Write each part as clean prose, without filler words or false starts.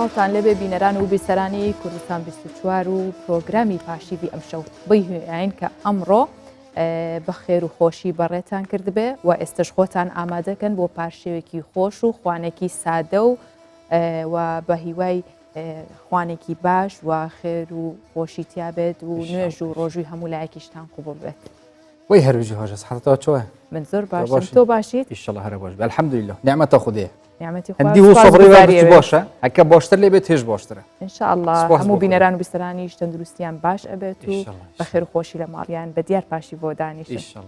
ساڵتان لەبێ بینەران و بیسەرانی کوردستان 24 و پرۆگرامی پاشیوی ئەمشەو بەیهێین کە ئەمڕۆ بە خێر و خۆشی بەڕێتان کردبێ و ئێستش خۆتان ئامادەکەن بۆ پاشێوێکی خۆش و خوانێکی سادە و بە هیوای خوانێکی باش و خێر و خۆشی تیا بێت و نوێژ و ڕۆژووی هەموو لایەکیشتان قوبڵ بێت. وی هەرویژی هۆژەس حەتەوە چۆە؟ من زۆر باشم، تۆ باشیت؟ ئیشەڵڵا هەرە باش بێ الحەمدولیلا نعمەتە خودێ. هەندی و سەبڕی وەرگرت باشە ئەکە باشتر لێ بێت هێش باشترە ئینشاءالله هەموو بینەران و بیسەرانیش تەندروستیان باش ئەبێت و بە خێر و خۆشی لە ماڵیان بە دیار پاشی بۆ دانیشن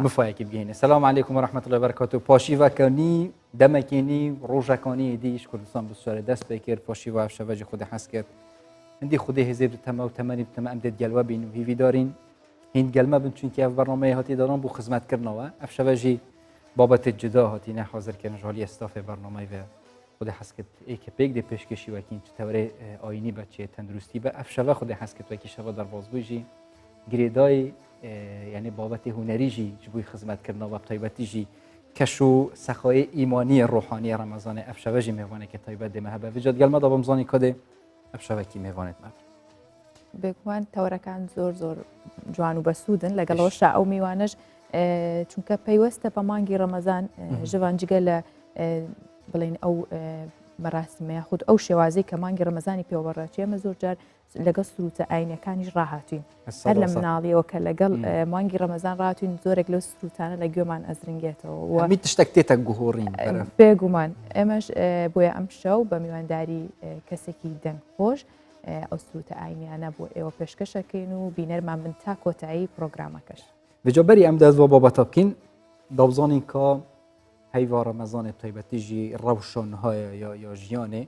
مفایەکی بگەینە. سەلام عەلیکم و ڕەحمەتوڵڵاهی و بەرەکاتوه. پاشیڤەکانی دەمەکێنی ڕۆژەکانی دیش کوردستان بسوارە دەست پێ کرد پاشیڤە شەڤەجی خودی حەز کرد هەندی خودی هێزێ تەمە و تەمەنی تەمە ئەم دێت گەلوە بین و هیوی دارین هین گەلمە بن چونکی ئەف بەرنامەیە هاتی دەڕۆن بۆ خزمەتکردنەوە ئەف شەڤەژی بابەتی جدا هاتینە حاضرکردن ژالی ئەستافێ بەرنامەی وێ خودی حەز کرد ئێکە پێک دێ پێشکەشی وەکین چتەورێ ئاینی بەچێ تەندروستی بە ئەف شەڤە خودی حەز کرد وەکی شەڤە دەربازبوویژی گرێدای یعنی بابەتی هونەریژی جبووی خزمەتکردنەوە تایبەتیژی کەش و سەخای ئیمانی ڕۆحانی ڕەمەزانێ ئەف شەڤەژی میێوانێکە تایبەت دێمە هەبە ویجات گەلمەدا بەمزانی کۆدێ ئەف شەڤەکی میێوانێت مەبێت. بێگومان تەورەکان زۆر زۆر جوان و بەسوودن لەگەڵەوەشا ئەو میوانش چونکە پەیوەستە بە مانگی ڕەمەزان ژەوانجگە لە بڵین ئەو مەراسمەیە خود ئەو شێوازەی کە مانگی ڕەمەزانی پێوەڕاچی ئەمە زۆر جار لەگەڵ سروتە ئاینەکانیش ڕاهاتوین هەر لە مناڵیەوە کە لەگەڵ مانگی ڕەمەزان ڕاتوین زۆرێک لەو سروتانە لە گوێمان ئەزرنگێتەوە می تشتێک تێتە گوهۆڕین بێگومان ئێمەش بۆیە ئەم شەو بە میوانداری کەسێکی دەنگخۆش ئەو سروتە ئاینیانە بۆ ئێوە پێشکەشەکەین و بینەرمان من تا کۆتایی پرۆگرامەکەش بجۆبەری ئەم دەست بۆ بابەتە بکەین دابزانین کە هەیوا ڕەمەزانێ تایبەتیژی ڕەوشۆنهایە یا ژیانێ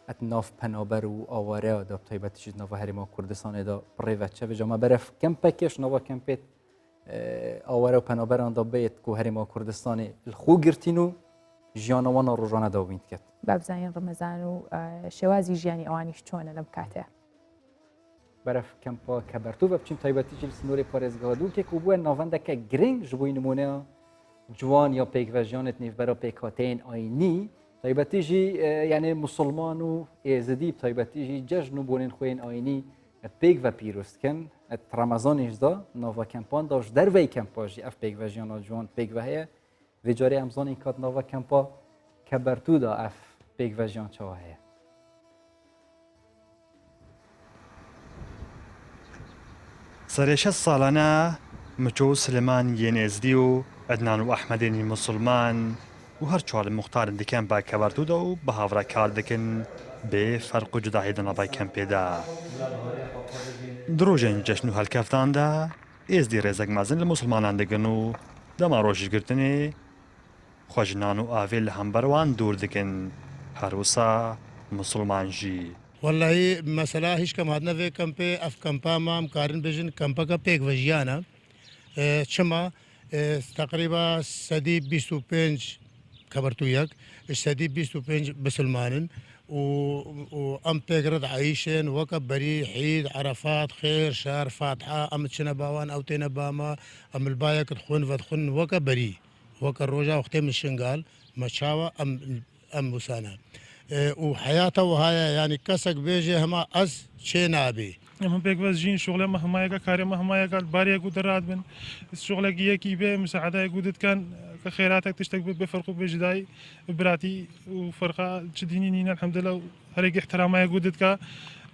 ئەت ناف پەنابەر و ئاوارەیە دا تایبەتیژی ناوە هەرێما کوردستانێدا بڕێڤەچە بێجەمە بەرەف کەمپێکێش ناوە کەمپێت ئاوارە و پەنابەراندا بێت و هەرێما کوردستانی خۆ گرتین و ژیانەوەنە ڕۆژانەدا بین کرد. بابزانین ڕەمەزان و شێوازی ژیانی ئەوانیش چۆنە لەم کاتەیە. بەرەف کەمپا کە بەرتوو بە بچین تایبەتیژی سنووری پارێزگادووکێک و بووە ناوەندەکە گرنگ ji بووی نمونە جوان یا پێکڤەژیانت نێڤبەرە پێکهاتەیەن ئاینی تایبەتیژی یعنی مسلمان و ئێزدی تایبەتیژی جەژن و بۆنین خوێن ئاینی پێک بە پیرۆستکەن ڕەمەزانیشدا ناوە کەمپانداش دەرڤەی کەمپاژی ئەف پێکڤەژیانە جوان پێکڤە هەیە وێجارێ ئەمزانی کات ناوە کەمپا کە بەرتوودا ئەف پێکڤەژیان چاوە هەیە. سەرێشە ساڵانە مچۆ و سلێمان یێنێزدی و ئەدنان و ئەحمەدێنی مسلمان و هەر چوار مختارن دیکەن با کەبەرتوودا و بە هاوڕە کار دەکەن بێ فەرق و جوداهێدنە بای کەمپێدا. درۆژێن جەشن و هەلکەفتاندا ئێزدی ڕێزەک مەزن لە مسلمانان دەگەن و دەما ڕۆژیگرتنێ خۆژنان و ئاوێ لە هەمبەروان دوور دەکەن هەروسا مسلمانژی. والله مثلا هیچ کەم هاتنەوێ کەمپێ ئەف کەمپامام کارن بژن کەمپەکە پێک ڤەژیانە چما تقریبا سەدی 25 کەبەرتوویەک سەدی 25 بسلمانن و ئەم پێگرت عیشێن وەکە بەری حید عەرەفات خێر شار فاتحە ئەم چنە باوان ئەو تێنە بامە ئەملبایەکت خوێن ڤەتخون وەکە بەری وەکە ڕۆژا وختێ من شنگال مەچاوە ئەم وسانە و حیاتەوە هەیە ینی کەسێک بێژێ هەما ئەس چێ نابێ ئەمە پێکبەزژین شغلێمە هەمایەکە کارێمە هەمایەکە بارێک و دەرات بن شغلێکی یەکی بێ مساعدایەک گودتکان کە خێراتێک تشتێک بێ بفەرق و بێژدای براتی و فەرقا چ دینی نینە الحەمدلله و هەرێکی احترامایە گودتکە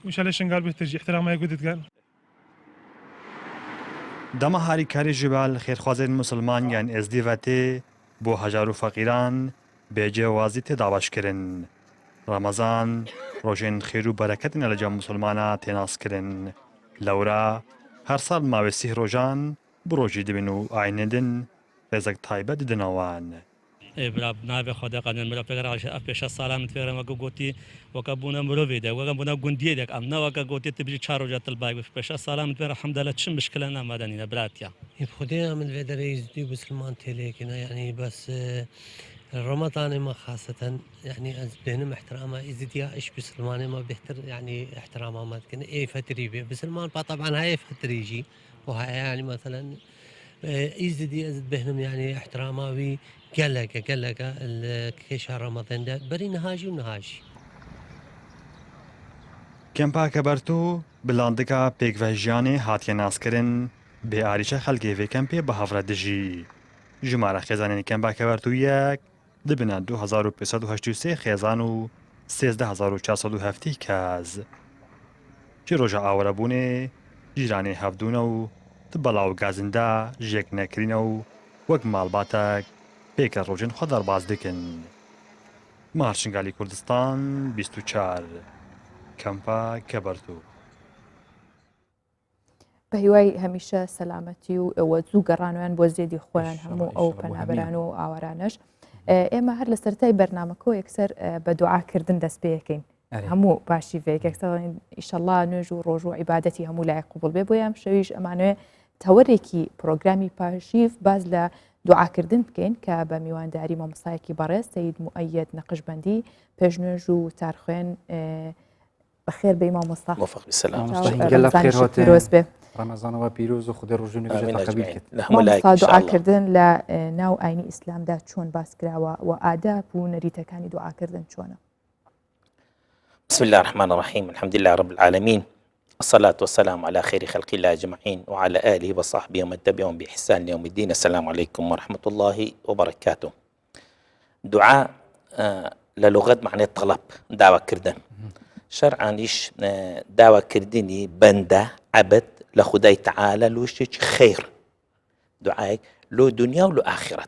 وشالێ شنگال بهترژی احترامایە گودتکان. دەمە هاری کاری ژبال خێرخوازێن مسلمان یان ئێزدیڤەتێ بۆ هەژار و فەقیران بێجێوازی تێدا باشکردن. ڕەمەزان ڕۆژێن خێر و بەرەکەتنە لەجا مسلمانە تێناسکردن لەورە هەر ساڵ ماوەسی ڕۆژان بڕۆژی دەبن و ئاینەدن ڕێزەک تایبەت دنەوان. برا نابێ خۆدەقانن مرە پێگەڕ پێشە ساڵان فێرەمەگە گوتی وەکە بوونە مرۆڤێدا وەکە بوونە گوندیێک ئەم نەوەکە گوتی تبری چار ڕۆژە تڵبای پێشە ساڵان فێرە حەمدە لە چ مشکلە نامادەنینە براتیا خودێ من لێ دەرەیزدی بسلمان تێلێکنە یعنی بەس رمضان ما خاصة يعني بينهم احترامها إزديا إيش بسلمان ما بيحتر يعني احترامها ما تكن إيه فتري بيه بسلمان طبعا هاي فتري يجي وهاي يعني مثلا إزديا إزد بينهم يعني احترامها وي قال لك كيش رمضان ده بري نهاجي ونهاجي. کەمپاکە بەرتو بلاندگا پێکڤەژیانێ هاتیە ناسکردن بێ ئاریچە خەڵکی vê کەمپێ بە هەڤرە دژی ژمارە خێزانێنی کەمپاکە بەرتو یەک دبنە 2583 خێزان و 13470 کەس چی ڕۆژە ئاوەرەبوونێ جیرانێ هەفتوونە و بەڵاو گازندا ژێک نەکرینە و وەک ماڵباتەک پێکە ڕۆژن خۆ دەرباز دکن مارشنگالی کوردستان 24 کەمپا کەبەرتو بە هیوای هەمیشە سەلامەتی و ئەوە زوو گەڕانویان بۆ زێدی خۆیان هەموو ئەو پەنابەران و ئاوارانش ئێمە هەر لە سەرەتای بەرنامەکە یەکسەر بە دوعاکردن دەست پێ یەکەین هەموو باشی vێکێکسەڵین ئیشەڵا نوێژ و ڕۆژ و عیبادەتی هەموو لای قوبڵ بێ بۆیان شەویش ئەمانوێ تەوەرێکی پرۆگرامی پاشیف باز لە دوعاکردن بکەین کە بە میوانداری مامۆستایەکی بەڕێز سەید موئەید نەقشبەندی پێشنوێژ و تارخوێن بەخێر بەی مامۆستا پیرۆز بێ ڕەمەزانەوە پیرۆز و خودی ڕۆژێ دوعاکردن لە ناو ئاینی ئیسلامدا چۆن باس کراوە و ئاداب و نەریتەکانی دوعاکردن چۆنە بسم الله الرحمن الرحيم الحمد لله رب العالمين الصلاة والسلام على خير خلق الله أجمعين وعلى آله وصحبه ومن تبعهم بإحسان يوم الدين السلام عليكم ورحمة الله وبركاته دعاء للغة معنى الطلب دعوة كردن شرعانيش دعوة كردني بندة عبد لخداي تعالى لوشيش خير دعاء لو دنيا ولو آخرة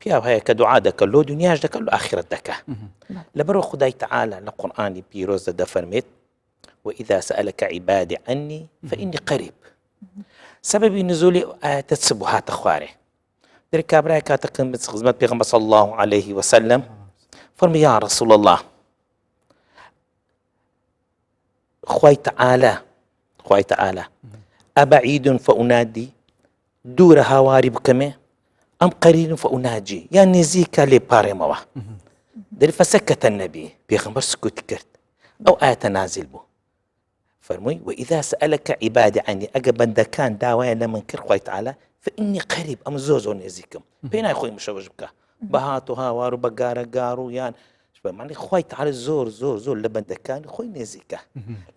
بيا هي كدعاء دك لو دنيا دك لو آخرة دك لبرو خداي تعالى لقرآن بيروز دفرمت وإذا سألك عبادي عني فإني قريب سبب نزولي آيات السبحات أخواري ذلك كابراي كاتقن بخدمة بيغمبر صلى الله عليه وسلم فرمي يا رسول الله خوي تعالى أبعيد فأنادي دور هواري بكمه أم قريب فأناجي يعني نزيكا لباري موا دل فسكت النبي بيغمبر سكوت كرت أو آية نازل بو فرمي وإذا سألك عبادي عني أقبل كان داوية لمن كر خوي تعالى فإني قريب أم زوزو نزيكم بين أخوي مشوش بك بهاتو هاوارو بقارة قارو يان معني خوي تعالى زور لبن كان خوي نزيكا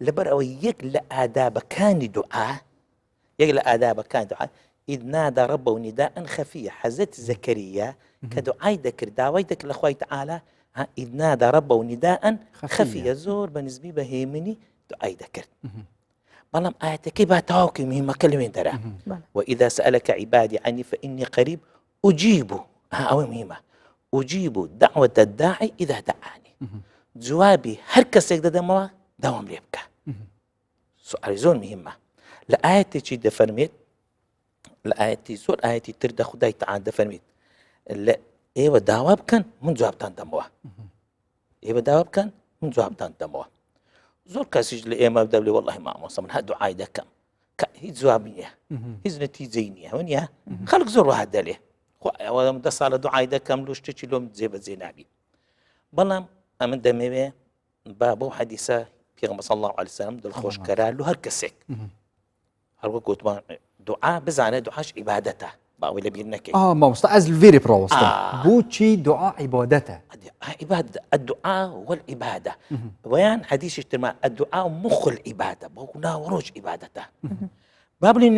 لبر أو يك لآداب كان دعاء يك لآداب كان دعاء إذ نادى ربه نداء خفيا حزت زكريا كدعاء ذكر داوي ذكر لأخوي تعالى إذ نادى ربه نداء خفيا زور بنسبي بهيمني دعاء ذكر بلام آياتك باتاوكي مهمة كلمين ترى وإذا سألك عبادي عني فإني قريب أجيب أو مهمة أجيب دعوة الداعي إذا دعاني جوابي هركس يقدر دموا دوام ليبكى سؤال زور مهمة لآياتي شي دفرميت لآياتي سور آياتي ترد خداي تعالى دفرميت لا إيوه دعواب كان من جوابتان دموا إيوه دعواب كان من جوابتان دموا زور كاسيج لإيما بدبلي والله ما موصى من هاد دعاي ده كم هي جوابية هي نتيجينية ونيا خلق زور واحد دليه ومن دس على دعاء ده كم لوش تشي لهم زيب زينابي بلام أمن دمي بابو حديثة في صلى الله عليه وسلم دل خوش كرال له هركسك هركو كوت دعاء بزعنا دعاش عبادته باوي لبيرنك ما مستعز الفيري برو بوتشي دعاء عبادته عبادة الدعاء والعبادة ويان حديث اجتماع الدعاء مخ العبادة بونا وروج عبادته بابلي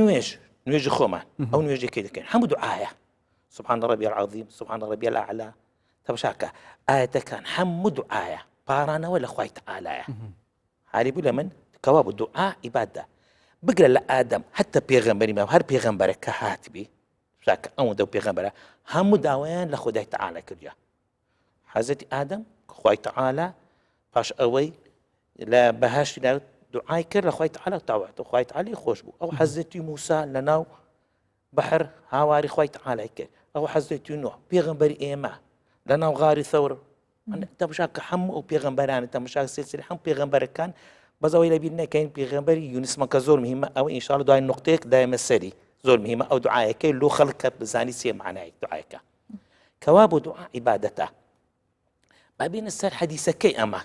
نويج خوما أو نويج كده كان حمد دعاء سبحان ربي العظيم سبحان ربي الأعلى تبشاكا آية كان حمد آية بارانا ولا خوي تعالى هاري بلا من كواب الدعاء عبادة بقرا لآدم حتى بيغمبري ما هر بيغمبر كهاتبي شاك أو دو بيغمبر هم داوين لخداي تعالى كرجا حزتي آدم خوي تعالى باش أوي لا بهاش لا دعاء كر لخوي تعالى تعوت خوي تعالى خوش بو أو حزتي موسى لناو بحر هاواري خوي تعالى كر أو حزتي نوح بيغمبري إيما لناو غاري ثور تبشاك حم أو بيغمبران تبشاك سلسلة حم بيغمبر كان بزاوي لبينا كاين بيغمبري يونس مكا زور مهمة أو إن شاء الله دعاء النقطيك دائما السري زور مهمة أو دعاء كي لو خلق بزاني سي معناه دعاءك كواب دعاء عبادته ما بين السر حديثة كي أما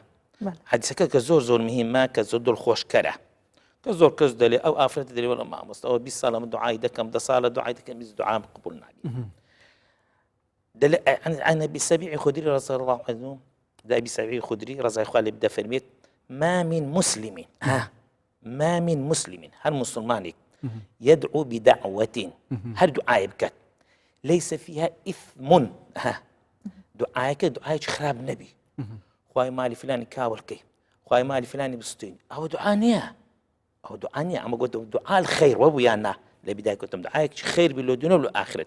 حديثة كزور مهمة كزور دول خوش كره كزور كزدلي أو آفرت دلي ولا ما مست أو بالصلاة دعاء دكم دصالة دعاء دكم دعاء قبولنا دل عن أبي سبيع خدري رضي الله عنه ده أبي سبيع خدري رضي الله عنه بدأ فرميت ما من مسلم ما من مسلم هر مسلمانك يدعو بدعوة هر دعاء بكت ليس فيها إثم دعاءك دعاء خراب نبي خواهي مالي فلاني كاولكي خواهي مالي فلاني بستين أو دعاء نيا أو دعاء نيا أما قلت دعاء الخير وبيانا لبداية قلت دعاءك خير بالله دنيا والآخرة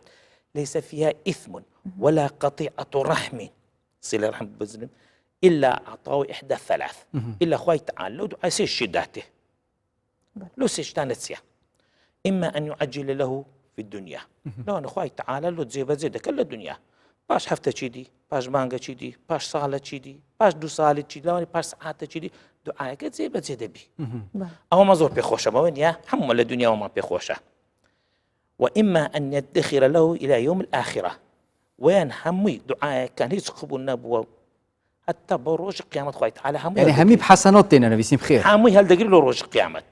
ليس فيها إثم ولا قطيعة رحم صلة رحم بزلم إلا أعطاه إحدى الثلاث إلا خواهي تعالى لو دعاء سيش شداته لو سيش تانتسيا إما أن يعجل له في الدنيا لو أنا خواهي تعالى لو تزيب زيدك كل الدنيا باش هفته چیدی باش مانگه چیدی باش ساله چیدی باش 2 ساله چیدی لانی باش ساعته چیدی دعایك زیبه زیده بی او ما زور بخوشه ما وين يا هم الدنيا وما بخوشه وإما أن يدخر له إلى يوم الآخرة وين همي دعاء كان هيك قبول نبوة حتى بروج قيامة خواهي تعالى همي يعني همي بحسنات تينا نبيسين بخير همي هل دقير له روج قيامة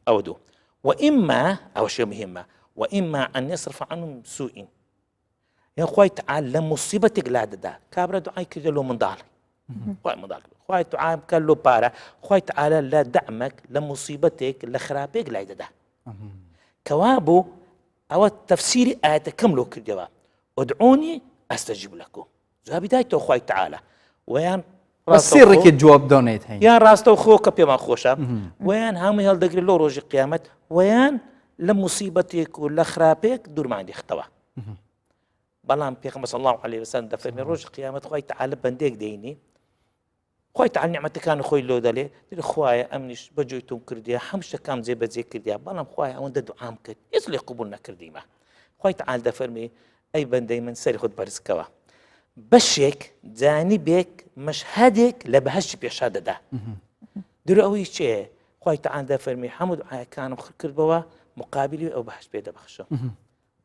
أو دو وإما أو شيء مهمة وإما أن يصرف عنهم سوء يعني خواهي تعالى لمصيبتك لا دا كابرا دعاء كده له من ضال خواهي من ضال خواهي تعالى كان له بارا خواهي تعالى لا دعمك لمصيبتك لخرابك لا دا كوابو أو تفسير آية كملوا كده ادعوني أستجيب لكم زها بدايته خواهي تعالى وين السر كي الجواب دونيت هين يان راستو خوك بيما خوشا وين همي هل دقري له روج قيامة وين لمصيبتك ولخرابك دور ما عندي اختوا بلام بيغمبر صلى الله عليه وسلم دفن روج قيامة خواهي تعالى بنديك ديني خواهي تعالى نعمتك كان خوي لو دالي دير خواهي أمنش بجويتم كرديا حمشتا كام زي بزي كرديا بلام خواهي أون ددو عام كد يصلي قبولنا كرديما خواهي تعالى دفرمي أي بندي من سري خد برزكوا بشك جانبك مشهدك لبهش بيشهد ده دير أوي شيء خواهي تعالى دفرمي حمد كانوا كردوا مقابلي أو بهش بيدا بخشو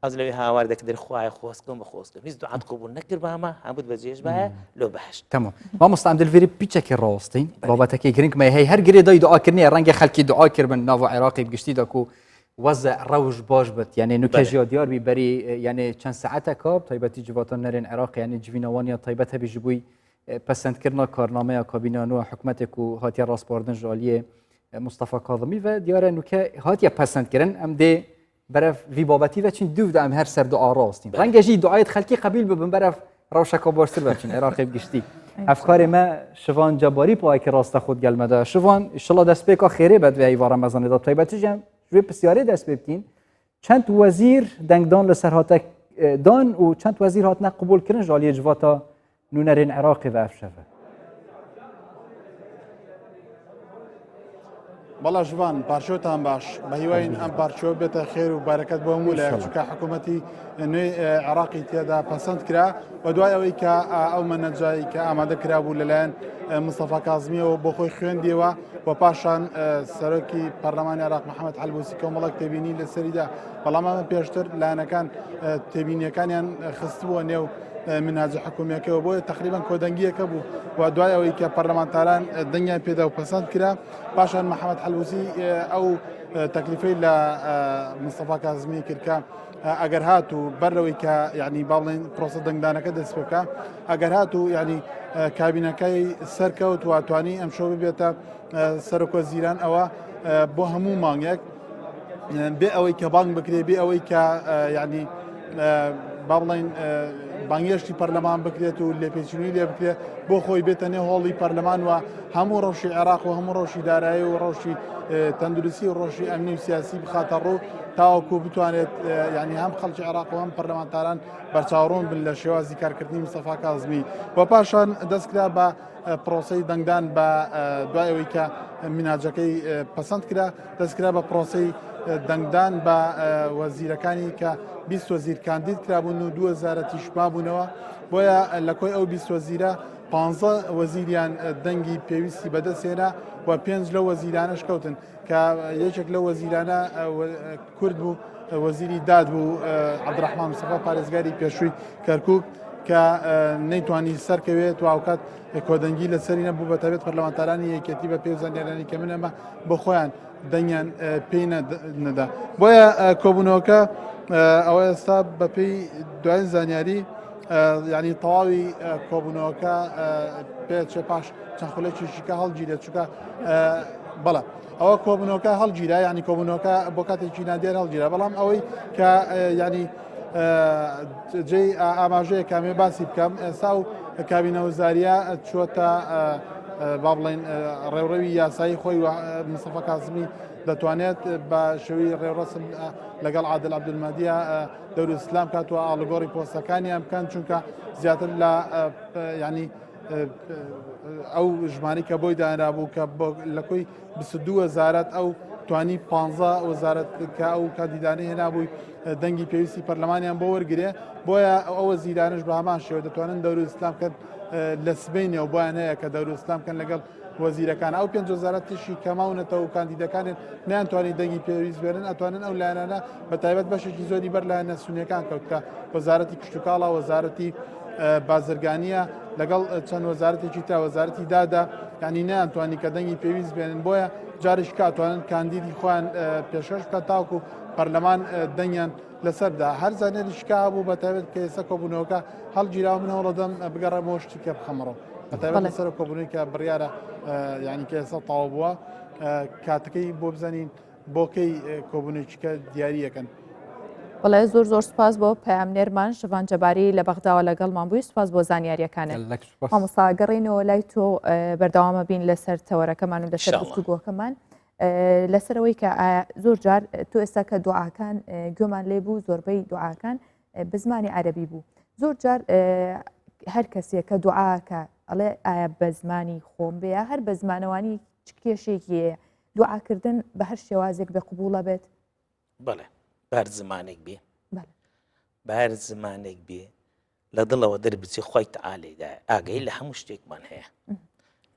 از لوی هاوردك در خواه خواسكم بخواستم هیچ دعات قبول نکر با ما هم بود بزیش با لو بهشت تمام ما مستعمل الفيري بيتشك الراستين بابتك جرينك ما هي هر جري داي دعاء كرني رنگ خلقي دعاء كربن نافو عراقي بقشتي داكو وزع روج باش بت يعني انه كجيا ديار ببري يعني كان ساعتها كاب طيبتي جواتان نرين عراق يعني جوينوانيا طيبتها بيجبوي پسند کرنا کارنامه کابینانو حکومت کو هاتیا راست باردن جالیه مصطفى کاظمی و دیار انه که هاتیا پسند کردن ام ده برف وی بابتی و چین دو دام هر سر دعا راستین رنگ جی دعایت خلقی قبیل ببن برف روشکا بارسل بچین عراقی بگشتی افکار ما شوان جباری پای که راست خود گلمده شوان ان شاء الله دست پیکا خیره بد و ایوار رمضان داد طیبتی جم جوی بسیاری دست ببتین چند وزیر دنگدان لسر هاتک دان و چند وزیر هات قبول کردن جالیه جواتا نونرین عراقی و افشفه والله جوان بارشوتان باش بهيوين ام بارشو بيت خير وبركات بومولا شكا حكومتي انه عراقي تيدا بسنت كرا ودواي ويكا او من جاي كا اماده كرا بوللان مصطفى كاظمي وبخوي خوين ديوا وباشان سركي برلمان العراق محمد حلبوسي كوملك تبيني للسريده والله ما بيشتر لان كان تبيني كان خصبوا انه من هذا الحكومة كوبو تقريبا كودنجية كبو ودعاء ويكا برلمانتاران الدنيا بيدا وبسند كرا باشان محمد حلوسي أو تكليفي لمصطفى كاظمي كركا اگر هاتو برويكا يعني باولين بروسس دنگدانا كده سبكا اگر هاتو يعني كابينكاي سركوت واتواني ام شو بيتا سرك وزيران او بو همو مانيك بي اويكا بانك بكري بي اويكا يعني باولين بانگشتی پارلمان بکرێت و لێپێچوونی لێ بکرێت بۆ خۆی بێتەنێ هۆڵی پارلەمان و هەموو ڕۆژی عێراق و هەموو ڕۆژی دارایی و ڕۆژی تەندروستی و ڕۆژی ئەمنی و سیاسی بخاتە ڕوو تاوەکو بتوانێت یعنی هەم خەڵکی عێراق و هەم پەرلەمانتاران بەرچاوڕۆن بن لە شێوازی کارکردنی مستەفا کاظمی و پاشان دەستکرا بە پرۆسەی دەنگدان بە دوایەوەی کە مناجەکەی پەسەند کرا دەستکرا بە پرۆسەی دەنگدان بە وەزیرەکانی کە 20 وەزیر کاندید کرابوون و 2000 تیشما بوونەوە بۆیە لە کۆی ئەو 20 وەزیرە 15 وەزیریان دەنگی پێویستی بەدەستێنا و 5 لە وەزیرانەش کەوتن کە یەکێک لە وەزیرانە کورد بوو وەزیری داد بوو عەبدوڕەحمان مستەفا پارێزگاری پێشووی کەرکووک کە نەیتوانی سەرکەوێت و ئاوکات کۆدەنگی لەسەری نەبوو بەتەبێت پەرلەمانتارانی یەکێتی بە پێ زانیارانی کە من ئەمە بۆ خۆیان دەنگیان پێی نەدا بۆیە کۆبوونەوەکە ئەوە ئێستا بەپێی دوای زانیاری ینی تەواوی کۆبوونەوەکە پێچێ پاش چەند خولەکیشیکە هەڵگیرێت چونکە بەڵە ئەوە کۆبوونەوەکە هەڵگیرە ینی کۆبوونەوەکە بۆ کاتێکی نادێر هەڵگیرە بەڵام ئەوەی کە ینی جێی ئاماژەیە کامێ باسی بکەم ئێستا و کابینەوەزاریە چۆتە با بڵێن ڕێوڕەوی یاسایی خۆی مستەفا کازمی دەتوانێت بە شێوەی ڕێوڕەسم لەگەڵ عادل عەبدولمادیە دەوروسلام کاتوە ئاڵگۆڕی پۆستەکانیان بکەن چونکە زیاتر لە ینی ئەو ژمانی کە بۆی دانرابوو کە لە کۆی 22 وەزارەت ئەو توانی 15 وەزارەت کە ئەو کاندیدانەی هێنابووی دەنگی پێویستی پەرلەمانیان بۆ وەرگێ بۆیە ئەوە زیرانش بە هەمان شێوە دەتوانن دەوروسلام کەن لە سبینەوە بۆیان هەیە کە دەوروسلام کەن لەگەڵ وەزیرەکان ئەو 5 وەزارەتیشی کەماونەتەوە و کاندیدەکانێن نەیانتوانی دەنگی پێویست بێنن ئەتوانن ئەو لایەنانە بە تایبەت بەشێکی زۆری بەر لایەنە سونیەکان کەوت کە وەزارەتی کشتتوکاڵە وەزارەتی بازرگانیە لەگەڵ چەند وەزارەتێکی تا وەزارەتی دادا ینی نەیانتوانی کە دەنگی پێویست بێنن بۆیە جارش کاتوانن کاندیدی خۆیان پێشەش بکە تاوکو پەرلەمان دەنگیان لەسەردا هەر زانێریشکا بوو بە تایبەت کە ئێستا کۆبوونەوەکە هەڵگیراوە من هەوڵەدەم بگەڕێمەوە شتێکە بخەمەڕەوە بە تایبەت لەسەر کۆبوونەوەی کە بڕیارە ینی کە ئێستا تەواو بووە کاتەکەی بۆ بزانین بۆکەی کۆبوونێکیکە دیاریەکەن. بەڵێ زۆر سپاس بۆ پەیامنێرمان شەڤان جەباری لە بەغداوە لەگەڵمان بووی سپاس بۆ زانیاریەکانت مامۆستا گەڕێنەوە لای تۆ بەردەوامە بین لەسەر تەوەرەکەمان و لەسەر گفتوگۆکەمان لەسەرەوەی کە زۆر جار تۆ ئێستا کە دوعاکان گوێمان لێ بوو زۆربەی دوعاکان بە زمانی عەرەبی بوو زۆر جار هەر کەسێک کە دوعاکە ئەڵێ ئایا بە زمانی خۆم بێ هەر بە زمانەوانی چ کێشێکیە دوعاکردن بە هەر شێوازێک بە قبوڵە بێت بەڵێ بار زمانێک بێ بار زمانێک بێ لە دڵەوە دەربچی خۆی تەعالەیدا ئاگەی لە هەموو شتێکمان هەیە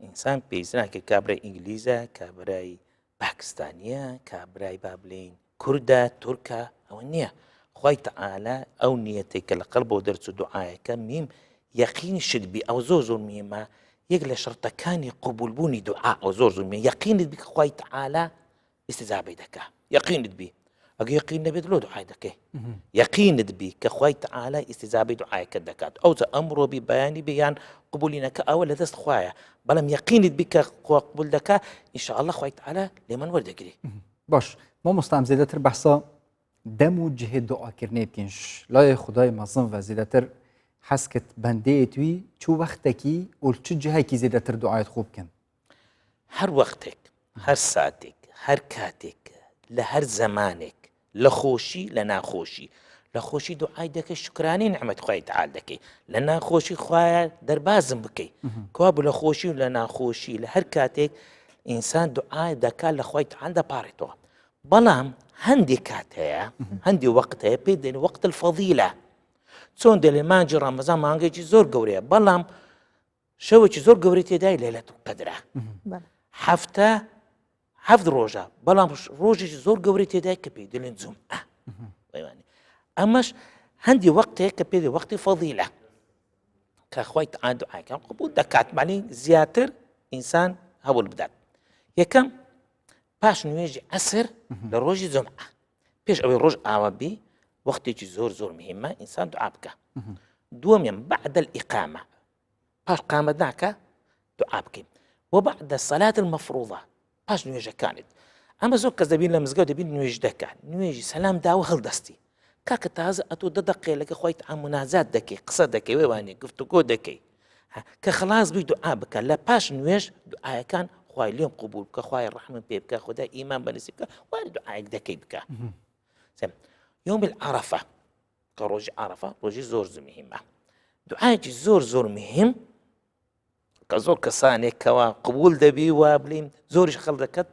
ئینسان پێویست ناکە کابرای ئینگلیزە کابرای پاکستانیە کابرای با بڵێن کوردە تورکە ئەوە نییە خۆی تەعالە ئەو نیەتێک کە لە قەڵبەوە دەرچوو دوعایەکە میم یەقینی شتبی ئەو زۆر میمە یەک لە شەرتەکانی قبولبوونی دوعا ئەو زۆر میە یەقینت بی کە خۆی تەعالە ئیستیجابەی دەکا یەقینت بی ئەگە یەقین نەبێت لۆ دوعای دەکەی یەقینت بی کە خۆی تەعالە ئیستیجابەی دوعایەکە دەکات ئەوجا ئەمڕۆ بی بەیانی بیان قبولینەکە ئەوە لە دەست خوایە بەڵام یەقینت بی کە خوا قبول دەکا ئینشاءالله خۆی تەعالە لێمان وەردەگری باش مامۆستام زێدەتر بەحسا دەم و جهێ دوعاکردنێ بکەنش لای خدای مەزن و زێدەتر حەسکت بەندەیەتوی چوو وەختێکی و چ جهەیەکی زێدەتر دوعایت خوب بکەن هەر وەختێک هەر ساتێک هەر کاتێک لە هەر زەمانێک لە خۆشی لە ناخۆشی لە خۆشی دوعای دەکەی شکرانی نعمەت خۆی تەعال دەکەی لە ناخۆشی خوایە دەربازم بکەی کوا بوو لە خۆشی و لە ناخۆشی لە هەر کاتێک ئینسان دوعای دەکات لە خۆی تەعال دەپارێتەوە بەڵام هەندێک کات هەیە هەندی وەقت هەیە پێی دێن وەقت الفەضیلە چۆن دەڵێ مانجی ڕەمەزان مانگێکی زۆر گەورەیە بەڵام شەوێکی زۆر گەورەی تێدای لەیلەتول قەدرە هەفت ڕۆژە بەڵام ڕۆژێکی زۆر گەورەی تێدای کە پێی دەڵێن جومعە ئەمەش هەندی وەقتەیە کە پێی وەقتی فەضیلە کە خۆی تەعال دوعایەکان قبول دەکات معنی زیاتر ئینسان هەوڵ بدات یەکەم پاش نوێژی عەسر لە ڕۆژی جومعە پێش ئەوەی ڕۆژ ئاوە بی وەختێکی زۆر مهمە ئینسان دوعا بکە دووەمیان بعد الإقامة پاش قامەت ناکە دوعا بکەین وبعد الصلاة المفروضة پاش نوێژەکانت ئەمە زۆر کەس دەبین لە مزگەوت دەبین نوێژ دەکات نوێژی سەلام داوە هەڵدەستی کاکە تازە ئەتۆ دەدەقێ لەگە خۆی تەعال مناجات دەکەی قسە دەکەی وێوانێ گفتوگۆ دەکەی کە خلاص بی دوعا بکە لە پاش نوێژ دوعایەکان خوای لێم قبول بکە خوای ڕەحمم پێ بکە خودای ئیمان بەنسیب بکە وارد دوعایەک دەکەی بکە يوم العرفة كروج عرفة روجي زور مهمة دعاء زور مهم كزور كساني كوا قبول دبي وابلين زور شغل دكت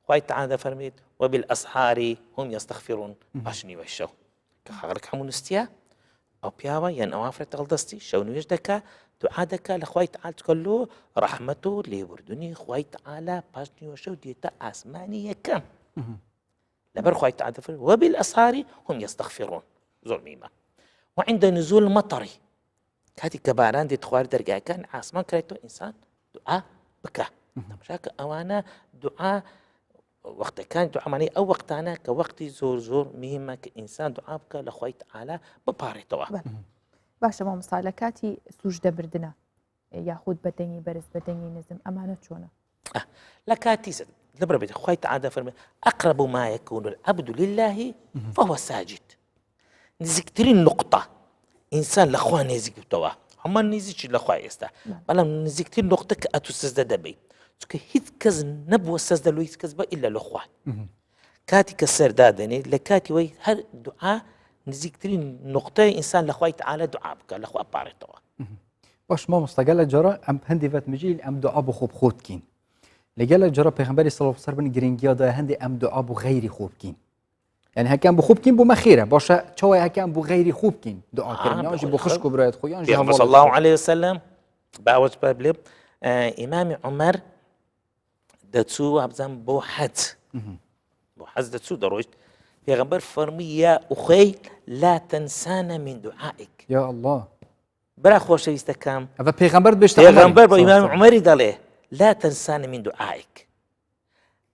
خواي تعالى فرميت وبالأسحار هم يستغفرون باشني وشو كخارك حمون استيا أو بياوا ين أوافر تغلدستي شو نويش دكا دعاء دكا لخواي تعالى تقول رحمته ليوردني خواي تعالى باشني وشو ديتا آسماني كم لبر خواي تعالى وبالأسحار هم يستغفرون زور ميمة وعند نزول المطر هاتي كباران دي تخوار درجة كان عاصمان كريتو إنسان دعاء بكى مشاك أوانا دعاء وقت كان دعاء معني أو وقت أنا كوقت زور مهمة كإنسان دعاء بكى لخواي تعالى بباريتوا باشە مامۆستا لە کاتی سوژدەبردنە یاخود بەدەنگی بەرز بەدەنگی نزم ئەمانە چۆنە؟ لە کاتی لەبرە بێت خی تعادە فەرمێ ئەقرب ما يكون العبد لله فهو ساجد. نزیکترین نقطە ئینسان لەخوا نێزیک بتەوە هەمان نێزیکی لەخوا ئێستا بەڵام نزیکترین نقطە کە ئەتو سەزدە دەبێت چونکە هیچ کەس نەبووە سەزدە لۆ هیچ کەس بە ئیلا لەخوا کاتی کە سەردادەنێت لە کاتی وەی هەر دوعا نزیکترین نقطەی ئینسان لەخوای تعالە دوعا بکە لەخوا پارێتەوە. باش مامۆستا گەلە جارە ئەم هەندێ ڤەتمەجیل ئەم دوعا بۆ خۆ بخۆ بکەین لەگەلە جارە پێغەمبەری سەڵاو سەر بن گرنگیادا هەندێ ئەم دوعا بۆ غەیری خۆ بکەین یعنی هەکیان بۆ خۆ بکەین بۆ مەخێرە باشە چاوای هەکیان بۆ غەیری خۆ بکەین دوعاکردن یانجی بۆ خشک و برایەت خۆیان پێغەمبەر صلی الله عليه وسلم باوەت پێ بڵێ ئیمامی عومەر دەچوو وابزان بۆ حەج بۆ حەج دەچوو دەڕۆیشت پێغەمبەر فەرمی یا ئوخەی لا تەنسانە من دوعائک یا الله برا خۆشەویستەکەم ئەوە پێغەمبەر بێشتە پێغەمبەر بۆ ئیمامی عومەری دەڵێ لا تەنسانە من دوعائک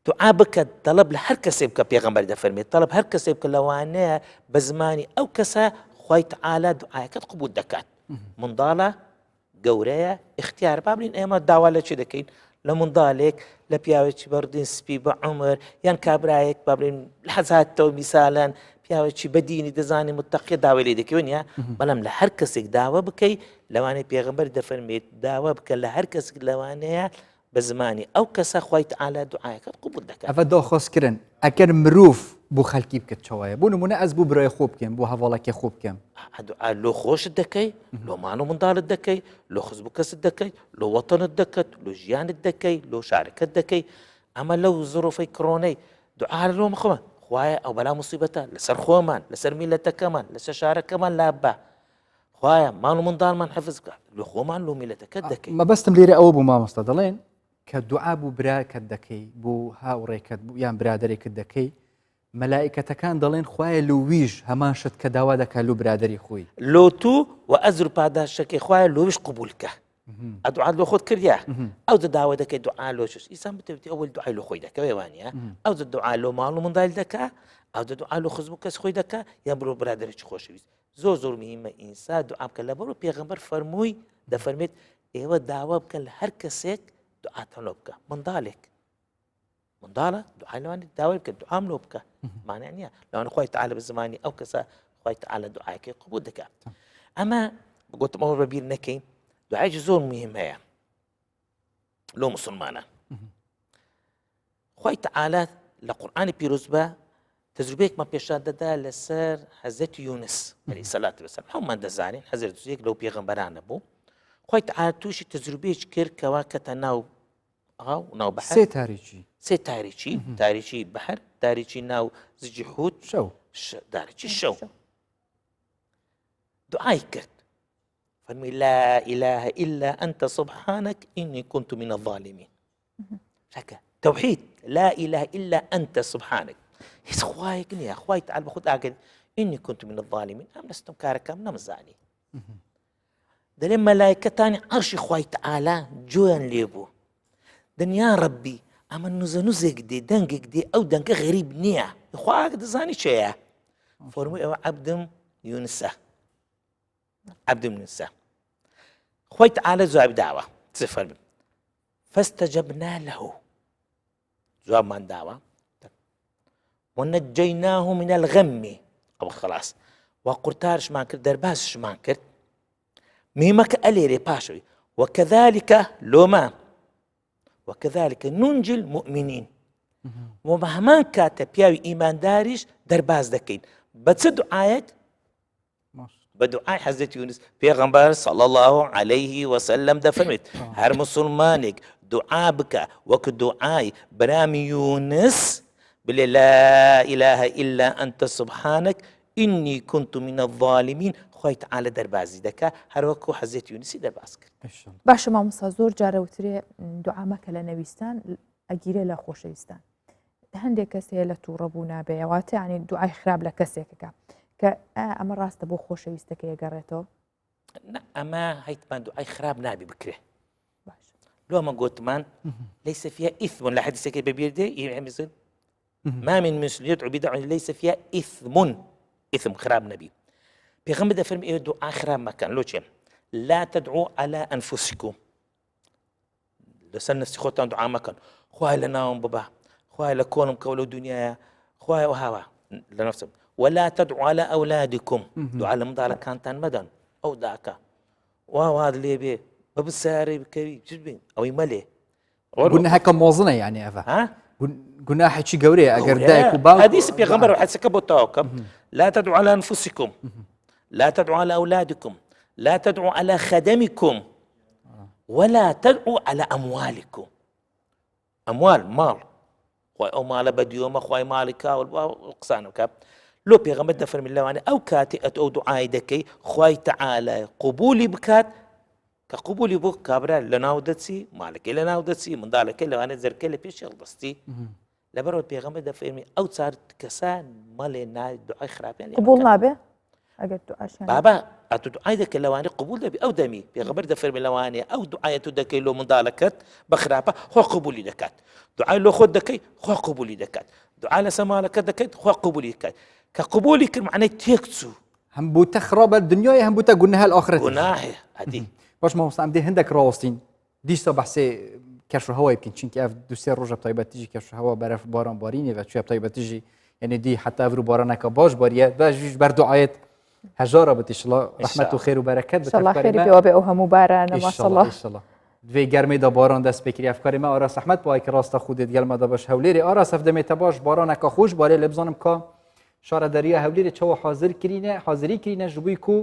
دوعا بکە طلب لە هەر کەسێ بکە پێغەمبەر دەفەرمێت طلب هەر کەسێ بکە لەوانەیە بە زمانی ئەو کەسە خوای تعالە دوعایەکەت قبول دەکات منداڵە گەورەیە اختیار با بڵین ئێمە داوا لە چی دەکەین لە منداڵێک لە پیاوێکی بەردین سپی بە عومر یان کابرایەک با بڵین لە حەزاتەوە میسالەن پیاوێکی بەدینی دەزانی متەقی داوای لێ دەکەوێت نیە بەڵام لە هەر کەسێک داوا بکەی لەوانەیە پێغەمبەر دەفەرمێت داوا بکە لە هەر کەسێک لەوانەیە بە زمانی ئەو کەسە خوای تعالە دوعایەکەت قبول دەکات. ئەوە داخوازکردن ئەگەر مرۆڤ بۆ خەڵکی بکرد چاوایە بۆ نمونە ئەس بوو برای خۆ بکەم بۆ هەواڵەکە خۆ بکەم دوعا لۆ خۆشت دەکەی لۆ ماڵ و منداڵت دەکەی لۆ خزب و کەست دەکەی لۆ وەتەنت دەکەت لۆ ژیانت دەکەی لۆ شارەکەت دەکەی ئەمە لەو زۆرۆفەی کڕۆنەی دوعا لۆ مخۆمە خوایە ئەو بەلا موسیبەتە لەسەر خۆمان لەسەر میلەتەکەمان لەسەر شارەکەمان لابە خوایە ماڵ و منداڵمان حەفز بکە لۆ خۆمان لۆ میلەتەکەت دەکەی. مەبەستم لێرە ئەوە بوو مامۆستا دەڵێن کە دوعا بوو براکەت دەکەی بۆ هاوڕێکت یان برادێکت دەکەی مەلائکەتەکان دەڵێن خوایە لە ویژ هەمان شت کە داوا دەکات لە برادری خۆی لۆ تو و ئەزر پاداشەکەی خوایە لۆویش قبولکە ئەدوعات لۆ خۆت کردیا ئەو داوا دەکەی دوعا لۆ چش ئیسان بتەوێتی ئەوەی دوعای لۆ خۆی دەکەوێ وانە ئەو دوعا لۆ ماڵ و منداڵ دەکا ئەو دوعا لۆ خزم و کەس خۆی دەکا یان بڕۆ برادێکی خۆشەویست زۆر مهمە ئینسان دوعا بکە لەبەرەوە پێغەمبەر فەرمووی دەفەرمێت ئێوە داوا بکەن لە هەر کەسێک دوعاتان لۆ بکە منداڵێک منداڵە دوعای لەوانی داوای بکە دوعام لۆ بکە مانع نییە لەوانە خوای تعالە بە زمانی ئەو کەسە خوای تعالە دوعایەکەی قبول دەکات. ئەمە گوتم ئەوە بەبیر نەکەین دوعایکی زۆر مهم هەیە لۆ مسلمانە خوای تعالە لە قورئانی پیرۆزبە تەجروبەیەکمان پێشان دەدا لەسەر حەزرەتی یونس عەلەیهی سەلات وەسەلام هەموومان دەزانین حەزرەت یەک لەو پێغەمبەرانە بوو خوای تعالە تووشی تەجروبەیەک کرد کەوا کەتە ناو ناو بەحر سێ تاریکی بەحر تاریکی ناو زجی حوت تاریکی شەو دوعای کرد فەرمووی لا إله إلا أنت سبحانك إني كنت من الظالمين توحيد لا إله إلا أنت سبحانك هیچ خوایەک نییە خوای تعالە بە خۆت ئاگەن إني كنت من الظالمين ئەم دەستم کارەکەم نەمزانی دەڵێن مەلایکەتانی عەرشی خوای تعالە جۆیان لێ بوو دنیا ڕەبی ئەمە نوزەنوزێک دێ دەنگێک دێ ئەو دەنگە غەریب نییە خوا دەزانی چێیە فەرمووی ئەوە عەبدم یونسە عەبدم یونسە خوای تعالە جوابی داوە چ فەرمی فاستجبنا له جوابمان داوە ونجيناه من الغم ئەوە خلاص وا قورتارشمان کرد دەربازشمان کرد میمەکە ئەلێرێ پاشەوی وكذلك لۆما وكذلك ننجي المؤمنين وبە هەمان کاتە پیاوی ئیمانداریش دەرباز دەکەین بە چ دوعایەک بە دوعای حەزرەتی یونس پێغەمبەر صلی الله عليه وسلم دەفەرمێت هەر مسلمانێک دوعا بکە وەکو دوعای بەرامی یونس بڵێ لا إله إلا أنت سبحانك إني كنت من الظالمين خوای تعالە دەربازی دەکا هەروەکو حەزرەتی یونسی دەرباز کرد. باشە مامۆستا زۆر جارە وترێ دوعامەکە لە نەویستان ئەگیرێ لە خۆشەویستان هەندێک کەس هەیە لە تووڕەبوو نابێ ینی دوعای خراپ لە کەسێکەکە کە ئەمە ڕاستە بۆ خۆشەویستەکە یەگەڕێتەوە ئەمە هەیتمان دوعای خراپ نابی بکرێ لۆ ئەمە گوتمان ليس فيها إثم لە حەدیثێکی بەبیر دێ ما من مسلم يدعو بدعوة ليس فيها إثم خراب نبي پێغەمبەر دەفەرمێ ئێوە دوعا خراپ مەکەن لۆچێ لا تدعوا على أنفسكم لەسەر نفسی خۆتان دوعا مەکەن خوای لە ناوم ببە خوای لە کۆنم کەوە لەو دنیاە خوای وهاوە لە نفسم ولا تدعوا على أولادكم دوعا لە منداڵەکانتان مەدەن ئەو داکە واد لێ بێ بە بسیارەی بکەوی چ بین ئەوەی مەلێ گوناهەکە مۆزنە یعنی ئەڤە گوناحێکی گەورەیە ئەگەر دایک و باوک حديث بيغمبر حديثك بوتاوكم لا تدعوا على أنفسكم لا تدعوا على أولادكم لا تدعوا على خدمكم ولا تدعوا على أموالكم أموال مال خواي أو مال بديوم خواي مالك والقصانك لو بيغمبر دفر من الله أو كاتئة أو دعاء دكي خواي تعالى قبولي بكات كقبولي بوك كابرا لناودتسي مالك لناودتسي من ذلك لو أنا زركي لبيش يلبستي لبرو بيغمبر دفرمي أو صار كسان مالي ناي دعاء خراب يعني قبول نابێ ئەگەر دوعاشیان بابا أتو دعاء دك لواني قبول دبي أو دمي بيغمبر دفرمي لواني أو دعاء دكي لو من ذلك بخرابة هو قبولي دكات دعاء لو خد دكي هو قبولي دكات دعاء لسمالك دكات هو قبولي دكات كقبولي كل معناه تيكتسو هم بوتە خراپە دنیای هم بوتە گوناهە الآخرەت گناهي هدي باش مامۆستا ئەم دێ هەندێک ڕاوەستین دیسا بەحسێ کەشهەوای بکەین چونکە ئەف دوسێ ڕۆژە بتایبەتیژی کەشهەوا بەرەف باران بارینێ و توێ بتایبەتیژی یعنی دی حتا ئەڤر و بارانەکە باش باریە بەژ بەردوعایەت هەژارە بتیشڵا ڕەحمەت و خێر و بەرەکەت شڵا خێری پێوە بێ ئەو هەموو بارانە ماشەڵڵا دوێ گەرمێدا باران دەست پێکری ئەفکاری مە ئاراس ئەحمەد بۆ کە ڕاستە خودت گەلمەدا باش هەولێری ئاراس ئەف دەمێتە باش بارانەکە خۆش بارێ لێ بزانم کە شارە دەریە هەولێری چاوە حاضری کرینە ji بووی ku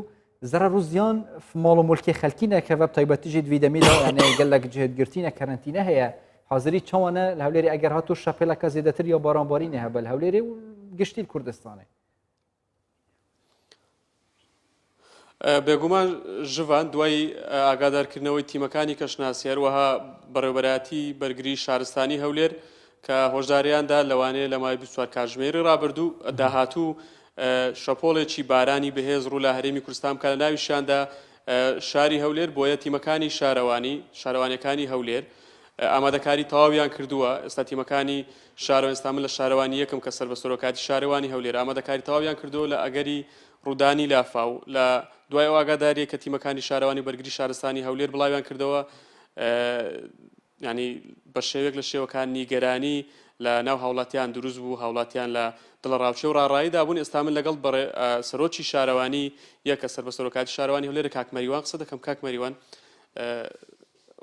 زەرەر و زیان ماڵ و مولکی خەلکی نەکەوە تایبەتیژی دویدەمیدا یعنی گەلک جهتگرتینە کەرەنتینە هەیە حاضری چاوانە لە هەولێری ئەگەر هاتوو شەپێلەکە زیێدەتر یا بارانبارینە هەبە لە هەولێری و گشتی کوردستانê بێگومان ژڤان دوای ئاگادارکردنەوەی تیمەکانی کەشناسی هەروەها بەڕێوەبەرایەتی بەرگری شارستانی هەولێر کە هۆشداریاندا لەوانەیە لە مای 24 کاتژمێری ڕابردوو داهاتوو شەپۆڵێکی بارانی بەهێز ڕوو لە هەرێمی کوردستان کە لە ناویشیاندا شاری هەولێر بۆیە تیمەکانی شارەوانیەکانی هەولێر ئامادەکاری تەواویان کردووە ئێستا تیمەکانی شارەوە ئێستامە لە شارەوانی یەکەم کە سەر بە سۆرۆکاتی شارەوانی هەولێر ئامادەکاری تەواویان کردووە لە ئەگەری ڕوودانی لافاو لە دوای ئەو ئاگاداریە کە تیمەکانی شارەوانی بەرگری شارستانی هەولێر بڵاویان کردەوە ینی بە شێوێک لە شێوەکان نیگەرانی لە ناو هاوڵاتیان دروست بوو هاوڵاتیان لە دڵە ڕاوچێ و ڕاڕاییدا بوون ئێستا من لەگەڵ سەرۆکی شارەوانی یەکە سەر بە سەرۆکاتی شارەوانی هەولێر کاکمەریوان قسە دەکەم کاکمەریوان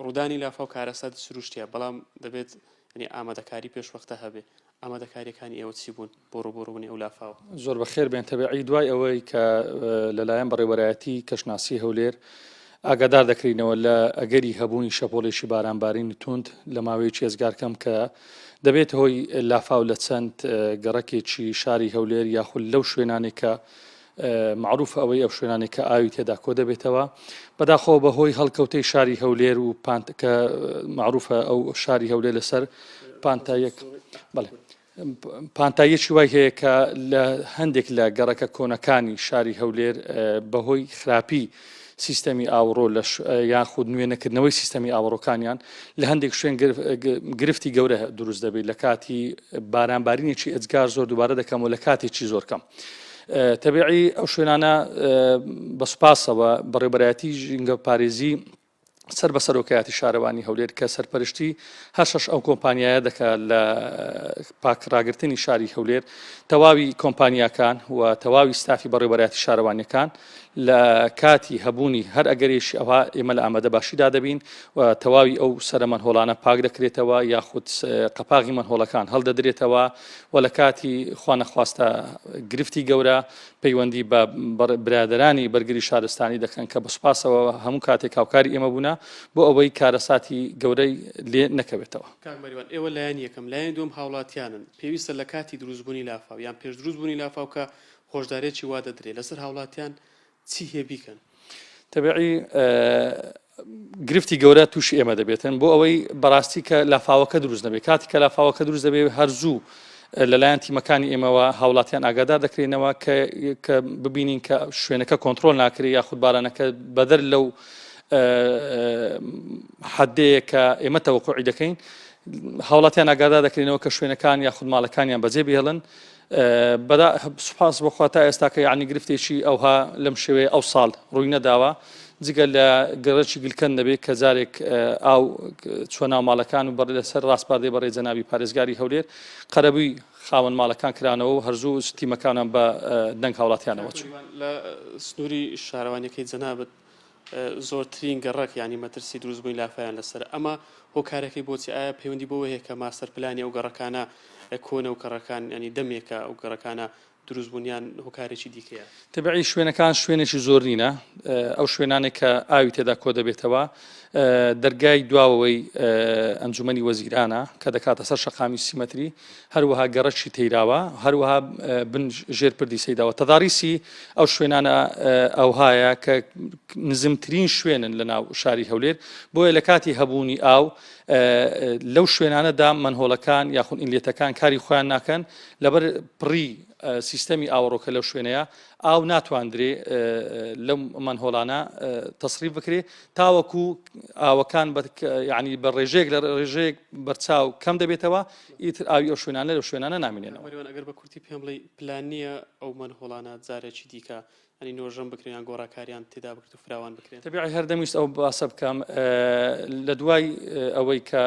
ڕوودانی لافاو کارەسات سروشتیە بەڵام دەبێت ینی ئامادەکاری پێشوەختە هەبێ ئامادەکاریەکانی ئێوە چی بوون بۆ ڕووبڕوونی ئەو لافاوە زۆر بەخێر بێن تەبیعی دوای ئەوەی کە لەلایەن بەڕێوەبەرایەتی کەشناسی هەولێر ئاگادار دەکرینەوە لە ئەگەری هەبوونی شەپۆڵێکی بارانبارینی توند لە ماوەیەکی ێزگارکەم کە دەبێت هۆی لافاو لە چەند گەڕەکێکی شاری هەولێر یاخود لەو شوێنانی کە معروف ئەوەی ئەو شوێنانی کە ئاوی تێدا کۆ دەبێتەوە بەداخۆ بەهۆی هەڵکەوتەی شاری هەولێر و کە معروفە ئەو شاری هەولێر لەسەر پانتایەک بەڵێ پانتایەکی وای هەیە کە لە هەندێک لە گەڕەکە کۆنەکانی شاری هەولێر بەهۆی خراپی سیستەمی ئاوڕۆ لە یاخود نوێنەکردنەوەی سیستەمی ئاوڕۆکانیان لە هەندێک شوێن گرفتی گەورە دروست دەبێت لە کاتی بارانبارینێکی ئەجگار زۆر دووبارە دەکەم و لە کاتێکی زۆر کەم تەبیعی ئەو شوێنانە بەسپاسەوە بەڕێوەبەرایەتی ژینگە پارێزی سەر بە سەرۆکایەتی شارەوانی هەولێر کە سەرپەرشتی هەشەش ئەو کۆمپانیایە دەکات لە پاکڕاگرتنی شاری هەولێر تەواوی کۆمپانیاکان و تەواوی ستافی بەڕێوەبەرایەتی شارەوانیەکان لە کاتی هەبوونی هەر ئەگەرێکی ئەوە ئێمە لە ئامادە باشیدا دەبین و تەواوی ئەو سەرمەنهۆڵانە پاک دەکرێتەوە یاخود قەپاغی مەنهۆڵەکان هەڵدەدرێتەوە و لە کاتی خوا نەخواستە گرفتی گەورە پەیوەندی بە برادرانی بەرگری شارستانی دەکەن کە بەسپاسەوە هەموو کاتێک هاوکاری ئێمە بوونا بۆ ئەوەی کارەساتی گەورەی لێ نەکەوێتەوە. کاکمەریوان ئێوە لایەن یەکەم لایەن دوم هاوڵاتیانن پێویستە لە کاتی دروستبوونی لافاو یان پێش دروستبوونی لافاو کە هۆشدارێکی وا دەدرێت لەسەر هاوڵاتیان چی هەیە بیکەن؟ تەبیعی گرفتی گەورە تووشی ئێمە دەبێتن بۆ ئەوەی بەڕاستی کە لافاوەکە دروست دەبێت کاتی کە لافاوەکە دروست دەبێت هەرزوو لەلایەن تیمەکانی ئێمەوە هاوڵاتیان ئاگادار دەکرێنەوە کە ببینین کە شوێنەکە کۆنتترۆل ناکرێت یاخود بارانەکە بەدەر لەو حدەیە کە ئێمە تەوەقوعی دەکەین هاوڵاتیان ئاگادار دەکرێنەوە کە شوێنەکان یاخود ماڵەکانیان بەجێ بهێڵن سوپاس بۆخوا تا ئێستا کە یعنی گرفتێکی ئەوها لەم شێوەیە ئەو ساڵ ڕووی نەداوە جگە لە گەڕەکی گلکەن دەبێت کە جارێک ئاو چوە ناو ماڵەکان و لەسەر ڕاستپاردەی بەڕێ جەنابی پارێزگاری هەولێر قەرەبووی خاوەن ماڵەکان کرانەوە و هەرزوو تیمەکانان بە دەنگ هاوڵاتیانەوە چوو لە سنووری شارەوانیەکەی جەنابەت زۆرترین گەڕک ینی مەترسی دروستبووین لافایان لەسەر ئەمە هۆکارەکەی بۆچی ئایا پەیوەندی بۆ هەیە کە ماستەر پلانی ئەو گەڕەکانە کۆنە و کەڕەکان ینی دەمێکە ئەو گەڕەکانە دروستبوونیان هۆکارێکی دیکەیە تبعی شوێنەکان شوێنێکی زۆر نینە ئەو شوێنانێک کە ئاوی تێدا کۆ دەبێتەوە دەرگای دواوەوەی ئەنجومەنی وەزیرانە کە دەکاتە سەر شەقامی سیمەتری هەروەها گەڕەکی تێراوە هەروەها بن ژێر پردی سەیداوە تەداریسی ئەو شوێنانە ئەوهایە کە نزمترین شوێنن لە ناو شاری هەولێر بۆیە لە کاتی هەبوونی ئاو لەو شوێنانەدا منهۆڵەکان یاخون ئینلێتەکان کاری خۆیان ناکەن لەبەر پڕی سیستەمی ئاوەڕۆکە لەو شوێنەیە ئاو ناتواندرێ لەم منهۆڵانە تەسریف بکرێ تاوەکو ئاوەکان ینی بە ڕێژێک لە ڕێژەیەک بەرچاو کەم دەبێتەوە ئیتر ئاوی ئەو شوێنانە لەو شوێنانە نامێنێنەوە ئەگەر بە کورتی پێم بڵێ پلان نییە ئەو منهۆڵانە جارێکی دیکە ئەنی نۆژەم بکرێن گۆڕاکاریان تێدا بکرێت و فراوان بکرێن تەبیعی هەردەمیست ئەو باسە بکەم لە دوای ئەوەی کە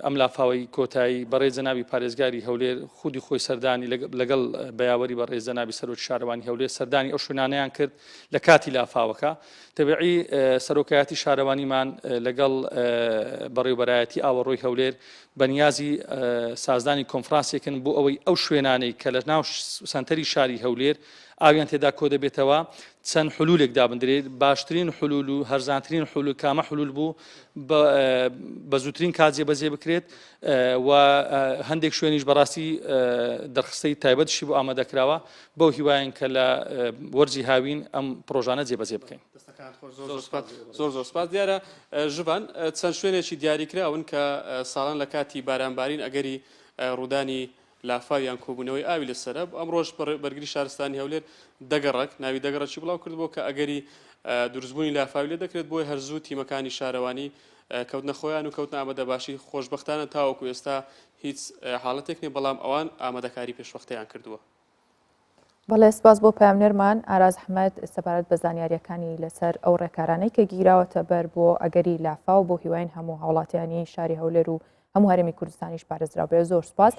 ئەم لافاوەی کۆتایی بەڕێ جەنابی پارێزگاری هەولێر خودی خۆی سەردانی لەگەڵ بەیاوەری بەڕێ جەنابی سەرۆکی شارەوانی هەولێر سەردانی ئەو شوێنانەیان کرد لە کاتی لافاوەکە تەبیعی سەرۆکایەتی شارەوانیمان لەگەڵ بەڕێوەبەرایەتی ئاوەڕۆی هەولێر بەنیازی سازدانی کۆنفرانسێکن بۆ ئەوەی ئەو شوێنانەی کە لە ناو سنتەری شاری هەولێر ئاویان تێدا کۆ دەبێتەوە چەند حلولێک دابدرێت باشترین حلول و هەرزانترین حلول کامە حلول بوو بە زووترین کاتجێ بەجێ بکرێت و هەندێک شوێنیش بەڕاستی دەرخستەی تایبەتشی بۆ ئامادەکراوە بەو هیوایان کە لە وەرزی هاوین ئەم پرۆژانە جێبەجێ بکەین. زۆر زۆر سپاس دیارە ژبان چەند شوێنێکی دیاریکراون کە ساڵان لە کاتی بارانبارین ئەگەری ڕوودانی لافاویان کۆبوونەوەی ئاوی لەسەرە ئەمڕۆژ بەرگری شارستانی هەولێر دەگەڕک ناوی دەگەڕکی بڵاو کردبوو کە ئەگەری دروستبوونی لافاوی لێ دەکرێت بۆی هەرزوو تیمەکانی شارەوانی کەوتنە خۆیان و کەوتنە ئامادەباشی خۆشبەختانە تاوەکو ئێستا هیچ حاڵەتێک نیە بەڵام ئەوان ئامادەکاری پێشوەختەیان کردووە. بەڵێ سپاس بۆ پامنێرمان ئاراز حمەد سەبارەت بە زانیاریەکانی لەسەر ئەو ڕێکارانەی کە گیراوەتە بەر بۆ ئەگەری لافاو بۆ هیواین هەموو هاوڵاتیانی شاری هەولێر و هەموو هەرێمی کوردستانیش پارێزراو بێ زۆر سپاس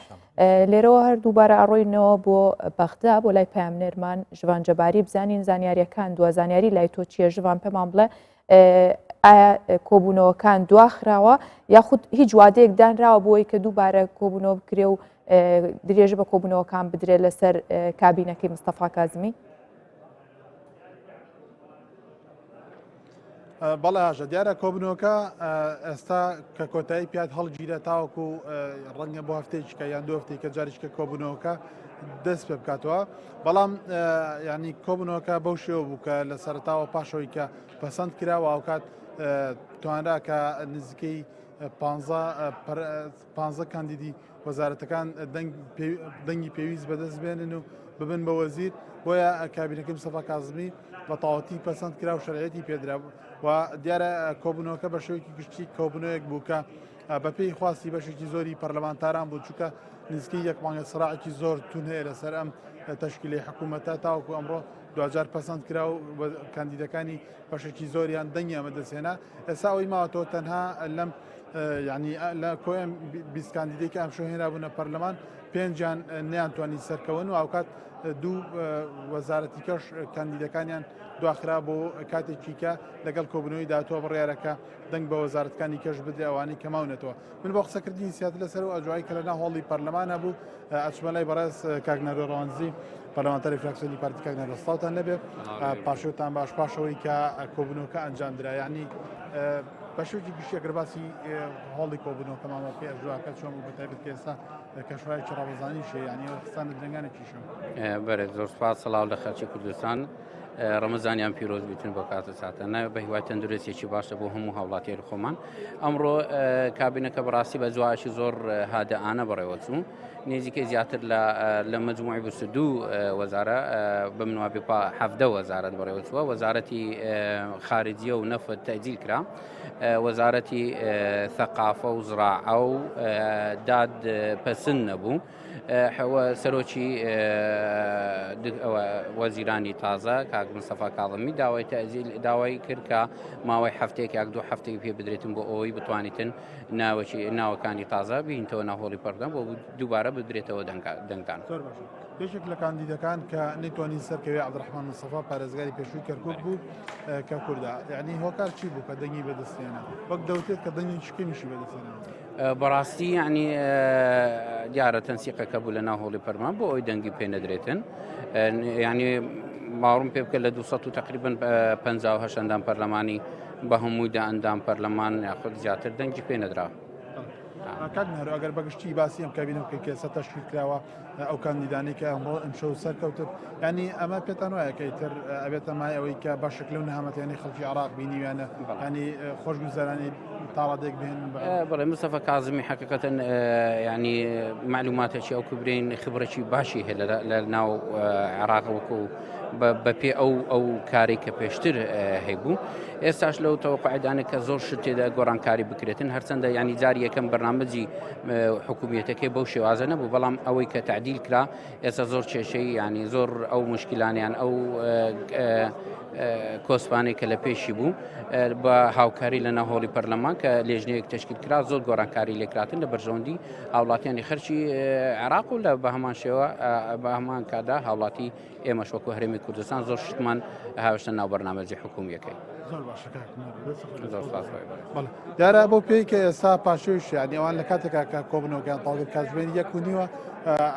لێرەوە هەردووبارە ئەڕۆینەوە بۆ بەغدا بۆ لای پامنێرمان ژوان جەباری بزانین زانیاریەکان دووە زانیاری لای تۆ چیە ژوان پێمان بڵێ ئایا کۆبوونەوەکان دواخراوە یاخود هیچ وادەیەک دانراوە بۆی کە دووبارە کۆبوونەوە بکرێ و درێژە بە کۆبوونەوەکان بدرێت لەسەر کابینەکەی مستەفا کازمی؟ بەڵێ هاژە دیارە کۆبنەوەکە ئێستا کە کۆتایی پیاد هەڵگیرە تاوەکو ڕەنگە بۆ هەفتەیەکە یان دو هەفتەی کە جاریشکە کۆبنەوەکە دەست پێ بکاتەوە بەڵام ینی کۆبنەوەکە بەو شێوە بوو کە لە سەرتاوە پاشەوەی کە پەسەند کراوە ئەوکات توانرا کە نزیکەی 15 کاندیدی وەزارەتەکان دەنگی پێویست بەدەست بێنن و ببن بە وەزیر بۆیە کابینەکەی مستەفا کازمی بە تەواوەتی پەسەند کرا و شەرعەتی پێدرا و دیارە کۆبوونەوەکە بە شێوەیەکی گشتی کۆبوونەوەیەک بوو کە بەپێی خواستی بەشێکی زۆری پەرلەمانتاران بوو چووکە نزیکەی یەک مانگە سەراعێکی زۆر تون هەیە لەسەر ئەم تەشکیلی حکوومەتە تاوەکو ئەمڕۆ دوجار پەسەند کرا و کاندیدەکانی بەشێکی زۆریان دەنگی ئەمە دەسێنا ئێستا ئەوەی ماوەتەوە تەنها لەم ینی لە کۆیان 20 کاندیدێکی ئەم شۆ هێنابوونە پەرلەمان پێنجیان نەیانتوانی سەرکەون و ئەوکات دوو وەزارەتی کەش کاندیدەکانیان دواخرا بۆ کاتێکی کە لەگەڵ کۆبنەوەی دااتەوە بڕیارەکە دەنگ بە وەزارەتەکانی کەش بدرێ ئەوانەی کەماونێتەوە من بۆ قسەکردنی سیات لەسەر و ئەجوایی کە لەنا هۆڵی پەرلەمانە بوو ئەچمەلای بەڕێز کاگنەرۆ ڕەوانزی پەرلەمانتەری فراکسیۆنی پارتی کاگنەرۆ سڵاوتان لەبێ پاشەوتان باش پاشەوەی کە کۆبنەوەکە ئەنجامدرا یعنی بەشێکی گشتی ئەگەر هۆڵی کۆبنەوەکەمانەوە پێ ئەژواکە چۆن بە تایبەت کە ئێستا کەشوڕایکی ڕەوەزانیشە یعنی خستانە درنگانێکیشە بەرێ زۆر سپاس سەڵاو لە خەڵکی کوردستان ڕەمەزانیان پیرۆز بیتن بۆ کاتە ساتە ناوێت بە هیوای تەندروستێکی باشە بۆ هەموو هاوڵاتیانی خۆمان ئەمڕۆ کابینەکە بەڕاستی بە جوایشی زۆر هادەئانە بەڕێوە چوو نێزیکەی زیاتر لە مجموعی 22 وەزارە بمنوابێ 17 وەزارەت بەڕێوە چووە وەزارەتی خارجیە و نەفت تەجیل کرا وەزارەتی ثەقافە و زراعە و داد پەسند نەبوو سەرۆکی وەزیرانی تازە کاک مستەفا کاڵمی داوای تەزیل داوای کرد کە ماوەی هەفتێک یاک دوو هەفتەی پێ بدرێتن بۆ ئەوەی بتوانیتن ناوەکانی تازە بینتەوە ناهۆڵی پەردەم بۆ دووبارە بدرێتەوە دەنگدان. پێشێک لە کاندیدەکان کە نتوانین سەرکەوێ عەبدوڕەحمان مستەفا پارێزگاری پێشووی کەرکووک بوو کە کووردا یعنی هۆکار چی بوو کە دەنگی بەدەستێنە وەک دەوتێت کە دەنگی شکێنیشی بەدەستێنە بەڕاستی ینی دیارە تەنسیقەکە بوو لە ناهۆڵی پەرمان بۆ ئەوی دەنگی پێ نەدرێتن ینی باوەڕم پێ بکە لە 200 تقریبن 58 ئەندام پەرلەمانی بە هەموویدا ئەندام پەرلەمان یاخود زیاتر دەنگی پێ نەدرا. کاک نهرو ئەگەر بەگشتی باسی ئەم کابینە بکەین کە سە تەشکیل کراوە ئەو کاندیدانی کە ئەمڕۆ ئەمشەو سەرکەوتت ینی ئەمە پێتان وایە کە ئیتر ئەبێتە مای ئەوەی کە باشەک لەو نەهامەتیانی خەڵکی عراق بینیویانە ینی خۆشگوزارانی تاڕادێک بهێن بەڵێ مستەفا کاظمی حقیقەتەن ینی معلوماتێکی ئەو کوبرین خبرەکی باشی هەیە لە ناو عێراق وەکو بەپێ ئەو کاری کە پێشتر هەیبوو ئێستاش لەو تەوەقعدانە کە زۆر شت تێدا گۆڕانکاری بکرێتن هەرچەندە ینی جاری یەکەم بەرنامەجی حکوومیەتەکەی بەو شێوازە نەبوو بەڵام ئەوەی کە تعدیل کرا ئێستا زۆر کێشەی ینی زۆر ئەو مشکلانیان ئەو کۆسپانێک کە لە پێشی بوو بە هاوکاری لە ناهۆڵی پەرلەمان کە لێژنەیەک تشکیل کرا زۆر گۆڕانکاری لێکراتن لە بەرژەوەندی هاوڵاتیانی خەرکی عێراق و لە بە هەمان شێوە بە هەمان کادا هاوڵاتی ئێمەش وەکو هەرێمی کوردستان زۆر شتمان هاوشتە ناو بەرنامەجی حکوومیەکەی. دیارە بۆ پێی کە ئێستا پاشوش ینی ئەوان لە کاتێکا کە کۆبنەوەکان تاڵگەت کاتژمێنی 1.5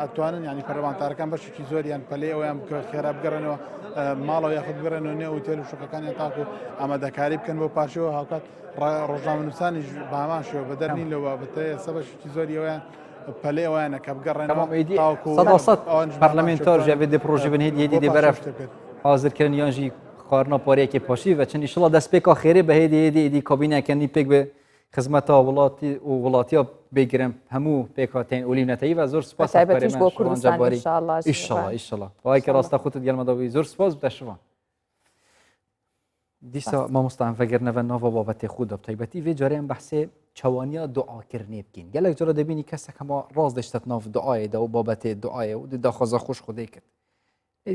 ئەتوانن ینی پەرلەمانتارەکان بەشێکی زۆریان پەلەی ئەویان خێرا بگەڕێنەوە ماڵەوە یاخود بگەڕێنەوە نێو ئوتێل و شوقەکانیان تاکو ئامادەکاری بکەن بۆ پاشەوە هاوکات ڕۆژنامەنووسانیش بە هەمان شێوە بە دەرنین لەوە بەتەیە ئێستا بەشێکی زۆری ئەویان پەلەی ئەویانە کە بگەڕێنەوە پەرلەمنتۆر ژێوێ پرۆژی بن هێدی دێ بەرەف حاضرکردن یانژی خواردنا پارەیەکی پاشی و چەندی شڵا دەست پێکا خێرێ بە هێدی کابینەکەنی پێک بێ خزمەتە وڵاتیە بێگرم هەموو پێکاتین ئۆلیمنەتەی و زۆر سپاس بۆ کوردستان ئیشڵا وای کە ڕاستە خۆتت گەرمەدەوی زۆر سپاس بدەشەوە دیسا مامۆستان فەگەرنەوە ناوە بابەتێ خودە تایبەتی وێ جارەیان بەحسێ چاوانیا دوعاکردنێ بکەین گەلێک جارە دەبینی کەسێکەمە ڕاست دەشتێت ناو دوعاەدا و بابەتێ دوعاە و داخوازە خۆش خودەی کرد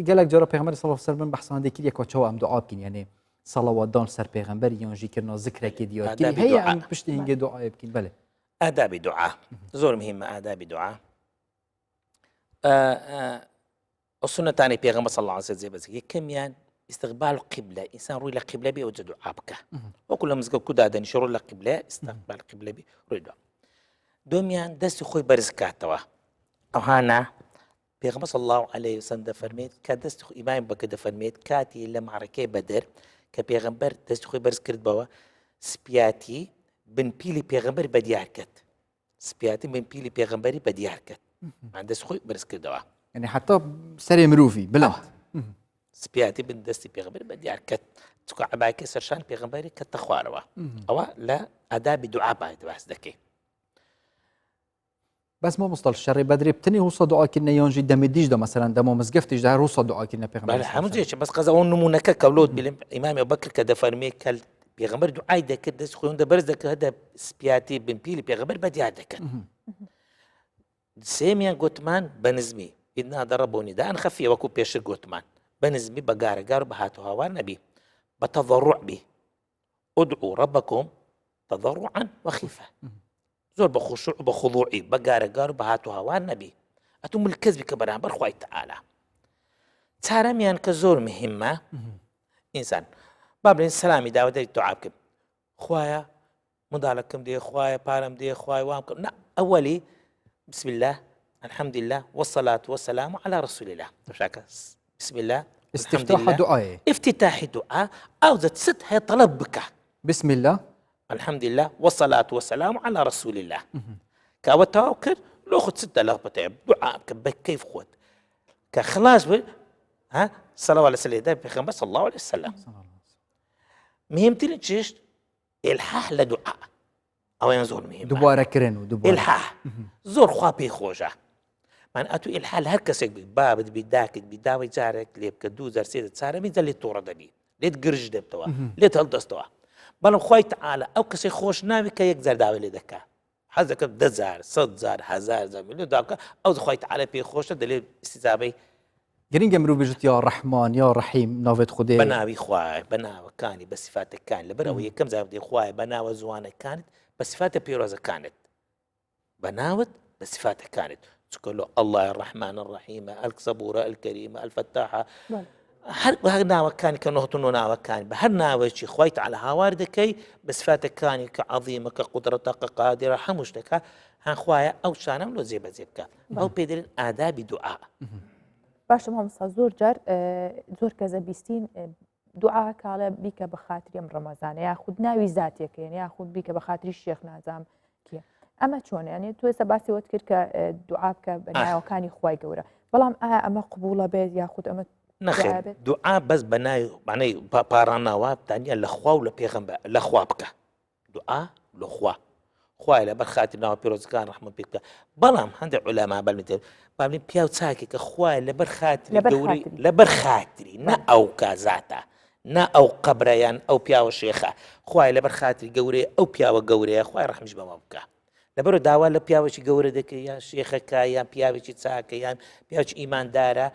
گەلێک جارە پێغەمبەر صلی الله علیه و سلم بەحسان دەکرد یەکە چاو ئەم دوعا بکەین یعنی سەڵاواتدان سەر پێغەمبەر یانژیکردنا ذکرێکی دیارکردی هەیە ئەم پشتی هەنگێ دوعاە بکەین بەڵێ آدابی دوعا زۆر مهمە آدابی دوعا السنەتانی پێغەمبەر صلی الله علیه و سلم یەکەمیان استقبال قبلة إنسان روي لقبلة بي وجد دعابك وكل مزق كودا دني شرور لقبلة استقبال قبلة بي روي دعاء دوميان دست خوي برزكاتوا أو هانا بيغمس صلى الله عليه وسلم دفرميت كدست خو إمام بك دفرميت كاتي لمعركة بدر كبيغمبر دست خوي برز كرد بوا سبياتي بن بيلي بيغمبر بديار كت سبياتي بن بيلي بيغمبري بديار كت عند دست خوي برز كرد بوا يعني حتى سري مروفي بلا سبياتي بن دستي بيغمبر بديار كت تقع عبايك سرشان بيغمبري كتخواروا أو لا آداب دعاء بايد بحث ذكي بس ما مصطلح الشري بدري بتني وصل دعاء كنا ينجي دم ديج ده مثلا دم مزقفتش ده وصل دعاء كنا بيغمبر بلا حمزيش بس قصا أون نمونك كولود بلم إمام أبو بكر كده فرمي كل بيغمبر دعاء ده كده سخون ده برز ده هذا سبياتي بن بيلي بيغمبر بديار ده كان سيميان قوتمان بنزمي إنها ضربوني ده أنا خفي وكو بيشر قوتمان بنزمي بقار بهاتو هوا النبي بتضرع به ادعوا ربكم تضرعا وخيفة زور بخشوع بخضوعي بقار بهاتو هوا النبي أتم الكذب كبران برخواي تعالى تارميان كزور مهمة إنسان باب السلامي داود دعابكم خوايا مدالكم دي خوايا بارم دي خوايا وامكم لا أولي بسم الله الحمد لله والصلاة والسلام على رسول الله بسم الله استفتاح دعاء افتتاح دعاء أو ذات ست هي طلب بك بسم الله الحمد لله والصلاة والسلام على رسول الله كاوة توكر لو خد ستة لغبة دعاء كيف خد كخلاص ها صلى على سيدنا بخمسة صلى الله عليه وسلم مهم تلتشيش الحاح لدعاء أو ينزول مهم دبارة كرن ودبارة الحاح زور خوابي خوجة معناته الحال هكسك باب بداك بداوي جارك ليب كدو زر سيد صار مين زل التورة دبي ليت قرج دبتوا ليت هلدستوا بلو خوي تعالى أو كسي خوش نامي كي يقدر داوي لدكا حەزەکەم 10,000 100,000 1000 میلیۆن داکە ئەو خۆی تعالە پێی خۆشە دەلێ استیزابەی گرنگە مرۆڤ بێژێت یا ڕەحمان یا ڕەحیم ناوێت خودێ بە ناوی خوای بە ناوەکانی بە سیفاتەکان لەبەر ئەوە یەکەم جار دێ خوای بە ناوە زوانەکانت بە سیفاتە پێرۆزەکانت بە ناوت بە سیفاتەکانت چکە لە الله الرحمن الرحیمە الصبورە الکەریمە الفتاحە هەر ناوەکانی کە نۆتون و ناوەکانی بە هەر ناوێکی خۆی تعالە هاوار دەکەی بە سیفاتەکانی کە عەظیمە کە قودرەتە کە قادرە هەموو شتێکە هەن خوایە ئەو شانە لۆ جێبەجێ بکە ئەو پێ دەڵێن ئادابی دوعا باشە مامۆستا زۆر جار زۆر کەسە بیستین دوعا کاڵە بیکە بە خاتری ئەم ڕەمەزانە یاخود ناوی زاتێکێن یاخود بیکە بە خاتری شێخ نازام کێ ئەمە چۆنە ینی تو ێستا باسی وت کرد کە دوعا بکە بە ناوەکانی خوای گەورە بەڵام ئایا ئەمە قبوڵە بێت یاخود ئەمە نەخێت دوعا بەس بە ناوی معنەی پاڕاناوە تانیە لە خوا و لە پێغەمبەر لە خوا بکە دوعا لە خوا خوای لەبەر خاتری ناوە پیرۆزەکان ڕەحمەت پێ بکە بەڵام هەندێک عولەما بەڵێن بابلین پیا و چاکی کە خوای لەبەر خاتری گەوری لەبەر خاتری نە ئەو کازاتە نا ئەو قەبرەیان ئەو پیاوە شێخە خوای لەبەر خاتری گەورەیە ئەو پیاوە گەورەیە خوای ڕەحمیش بەمە بکە لەبەرەوە داوا لە پیاوێکی گەورە دەکەی یان شێخەکە یان پیاوێکی چاکە یان پیاوێکی ئیماندارە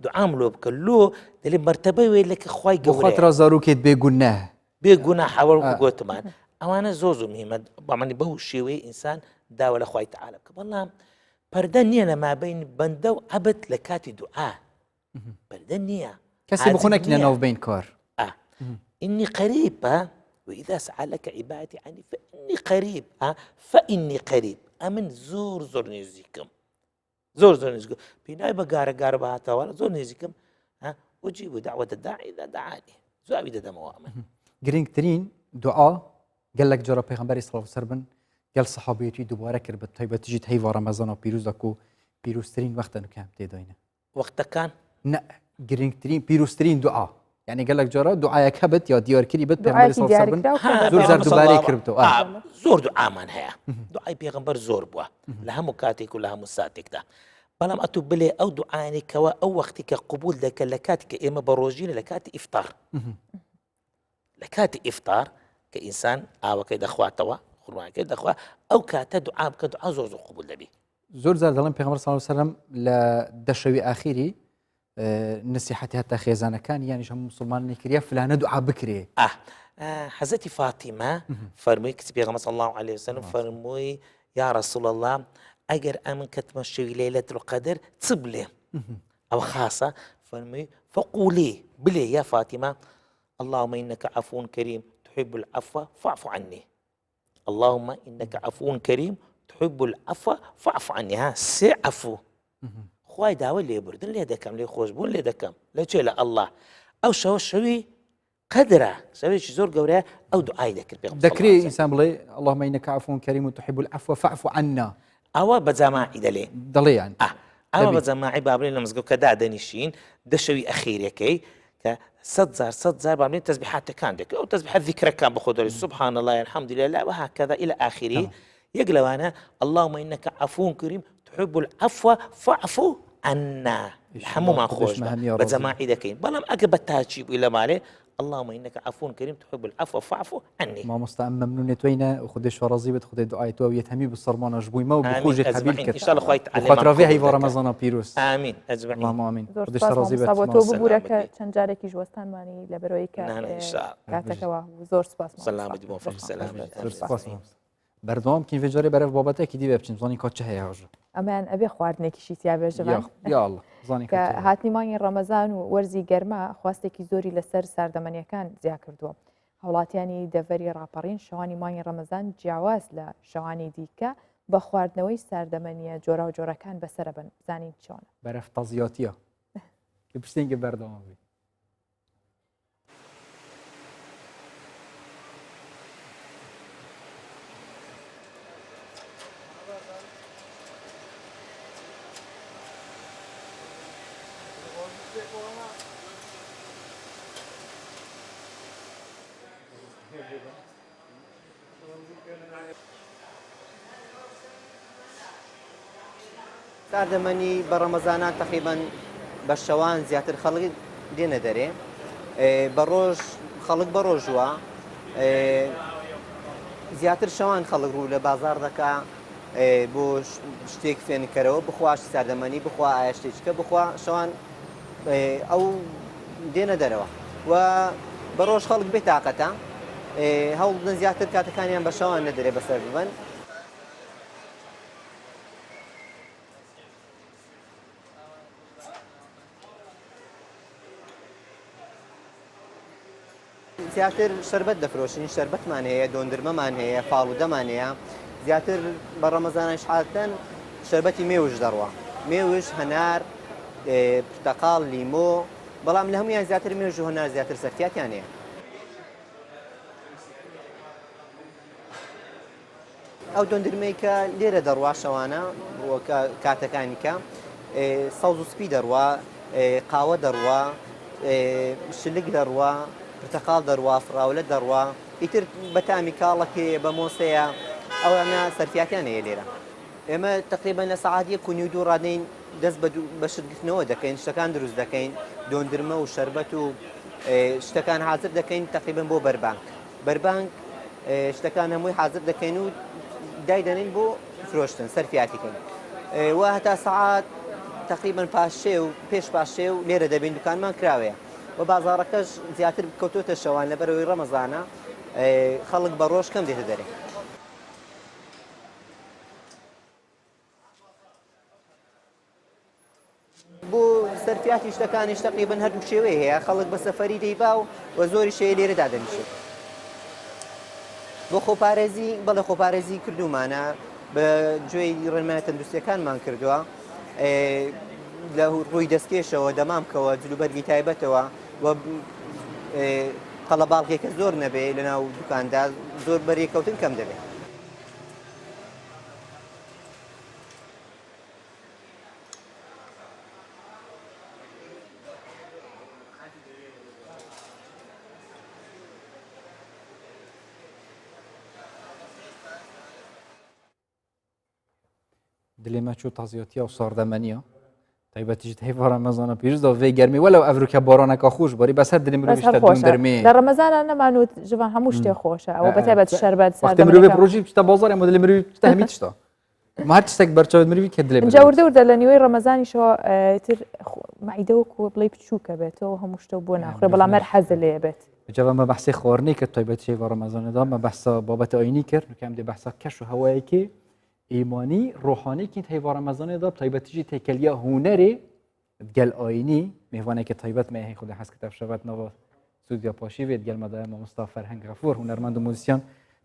دوعام لۆ بکە لۆ دەڵێ مەرتەبەی وێ لەکە خوای گەورەیە خۆترا زاروکێت بێگونە بێگونە حەوەڵ گوتمان ئەوانە زۆر مهمە بەمەنی بەو شێوەیە ئینسان داوا لە خوای تعالە بکە بەڵام پەردە نییە لە مابین بەندە و عەبد لە کاتی دوعا پەردە نییە کەسی بخۆنەکی ناوبین کار إني قريب وإذا سألك عبادي عني فإني قريب فإني قريب أمن زور نزيكم زور نزيكم بناي بقارة بهاتا ولا زور نزيكم أجيب دعوة الداعي إذا دعاني زوابي دا مؤمن گرنگترین دعا قال لك جرى پیغمبر صلى الله عليه وسلم قال صحابيتي دوباره كر بالطيبه تجي هيوا رمضان وبيروزكو بيروسترين وقتا كام تيداينا وقتا كان لا گرنگترین بيروسترين دعا يعني قال لك جرى دعاءك هبت يا ديار كلي بت پیغمبر صلى الله عليه وسلم زور زار دوباره كربتو زور دعاء من هيا دعاء پیغمبر زور بوا لها مكاتك ولها مساتك ده بلام أتو بلي أو دعاني كوا أو وقتك قبول ذاك لكاتك إما بروجين لكات إفطار لكات إفطار كإنسان كيد أخوات توا خلوان كيد أخوات أو كات دعاء كدعاء زور قبول ذبي زور زار دلهم پیغمبر صلى الله عليه وسلم لدشوي آخري نصيحتي حتى خيزانة كان يعني شو مسلمان نكريا فلانة دعاء بكري حزتي فاطمة فرمي كتب پیغمبر صلى الله عليه وسلم فرمي يا رسول الله أجر أمن كتمشي ليلة القدر تصبلي أو خاصة فرمي فقولي بلي يا فاطمة اللهم إنك عفو كريم تحب العفو فاعف عني اللهم إنك عفو كريم تحب العفو فاعف عني سي عفو خواي داوي لي بردن لي دكم لي خوشبون لي دكم لا شيء لا الله أو شوي قدره سوي شي زور قوريه أو دعاء ذكري إنسان بلي اللهم إنك عفو كريم تحب العفو فاعف عنا أو بزماعي دلي دلي يعني أو بزماعي بابلين لما زقوا كدا دنيشين دشوي أخير يكي صد زار بابلين تسبيحات كان دك أو تسبيحات ذكر كان بخدر سبحان الله الحمد لله وهكذا إلى آخره يقلو أنا اللهم إنك عفو كريم تحب العفو فاعف عنا الحمو ما خوش بزماعي دكين بلام أقبتها تشيب إلى مالي اللهم إنك عفو كريم تحب العفو فاعف عني ما مستعم ممنون توينا وخدش ورزيبة خد دعاء تو يتهمي بالصرمان جبوي ما وبخوجة حبيبك إن شاء الله خويت على وخاطر فيها يفور رمضان بيروس آمين أجمعين اللهم آمين خدش رزيبة صابتو ببورك تنجارك جوستان ماني لبرويك إن شاء الله كاتك وزور سباس سلام بدي موفق سلام بردوام كين في جاري برف بابته كدي ببچن زاني كاتش هي هاجر ئەمان ئەبێ خواردنێکیشی تیا بێژەوان یا الله زاني کە هاتنی مانگی ڕەمەزان و وەرزی گەرمە خواستێکی زۆری لەسەر ساردەمەنیەکان زیا کردووە هەوڵاتیانی دەڤەری ڕاپەڕین شەوانی مانگی ڕەمەزان جیاواز لە شەوانی دیکە بە خواردنەوەی ساردەمەنیە جۆرا و جۆرەکان بەسرە بن زانین چۆنە برف تازیاتیە کە پشتێنگە بەردەوام بێ ساردەمەنی بە ڕەمەزانان تقریباً بە شەوان زیاتر خەڵکی دێنە دەرێ بە ڕۆژ خەڵک بە ڕۆژوە زیاتر شەوان خەڵک ڕوو لە بازار دەکا بۆ شتێک فێنکەرەوە بخواش ساردەمەنی بخوا ئایا شتێککە بخوا شەوان ئەو دێنە دەرەوە و بەڕۆژ خەڵک بێت تااقەتە هەوڵ بدەن زیاتر کاتەکانیان بە شەوان نەدەرێ بەسەر ببن. زیاتر شربەت دەفرۆشین شربەتمان هەیە دۆندرمەمان هەیە فاڵودەمان هەیە زیاتر بە ڕەمەزانش حالتەن شربەتی مێوش دەڕوە مێوش هەنار پرتەقاڵ لیمۆ بەڵام لە هەمویان زیاتر مێژ و هەنار زیاتر سەرفیاتیان هەیە. ئەو دۆندرمەی کە لێرە دەڕوا شەوانە کاتەکانی کە سەوز و سپی دەڕوا قاوە دەڕوا شلک دەڕوا پرتەقاڵ دەڕوا فراولە دەڕوا ئیتر بەتامی کاڵەکێ بە مۆسەیە ئەوانە سەرفیاتیان هەیە لێرە. ئێمە تقریبا لە سەعات 1:02 ڕادەین دەست بە شتگرتنەوە دەکەین شتەکان دروست دەکەین دۆندرمە و شەربەت و شتەکان حاضر دەکەین تقریبا بۆ بەربانک شتەکان هەمووی حاضر دەکەین و دایدەنین بۆ فرۆشتن سەرفیاتیکەین و هەتا سەعات تقریبا پاشێ و پێش پاشێ و لێرە دەبین دوکانمان کراوەیە و بازاڕەکەش زیاتر کەوتۆتە شەوان لەبەرەوەی ڕەمەزانە خەڵک بە ڕۆژ کەم دێتە دەرێ. بۆ سەرفیاتی شتەکانیش تقریبا هەردوو شێوەیە هەیە خەڵک بە سەفەری دەیبا و زۆری شەیە لێرەدا دەنیشێت. بۆ خۆپارێزی بەڵێ خۆپارێزی کردومانە بە گوێی ڕێنمایە تەندروستیەکانمان کردووە لە ڕووی دەستکێشەوە دەمامکەوە جلوبەرگی تایبەتەوە و قەڵەباڵغێکە زۆر نەبێ لە ناو دوکاندا زۆر بەرێکەوتن کەم دەبێت. دلێمە چوو تازیەتیە و ساردەمەنیە تایبەتیشت هەیڤ ڕەمەزانە پیرۆزدا وێ گەرمی وەلەو ئەڤروکە بارانەکە خۆش بەری بەسەر دلی مرۆڤ شتە دۆندرمێ لە ڕەمەزانە نەمانوت ژوان هەموو شتێ خۆشە ئەوە بەتایبەت شەربەت وەختێ مرۆڤ ڕۆژی بچتە بازاڕێ مە دلی مرۆڤ بچتە هەمی تشتا ما هەر تشتێک بەرچاوت مرۆڤی کە دلێ جەوردە وردە لە نیوەی ڕەمەزانیشەوە تر مەعیدەوەکو بڵێ بچووکە بێتەوە هەموو شتە بۆ ناخورێ بەڵام هەر حەزە لێ بێت. جەوە مە بەحسی خواردنی کرد تایبەتی هەیڤ ڕەمەزانەدا مە بەحسا بابەتە ئاینی کرد کەم دێ بەحسا کەش و هەوایەکی ئیمانی ڕۆحانێکی هەیڤ ڕەمەزانەدا تایبەتیژی تێکەلیە هونەرێ گەل ئاینی میوانێکی تایبەت مە هەیە خودی حەز کتاب شەوەت نەوە سودیا پاشیوێت گەلمەدایە مامۆستا فەرهەنگ غەفور هونەرمەند و موزیسیان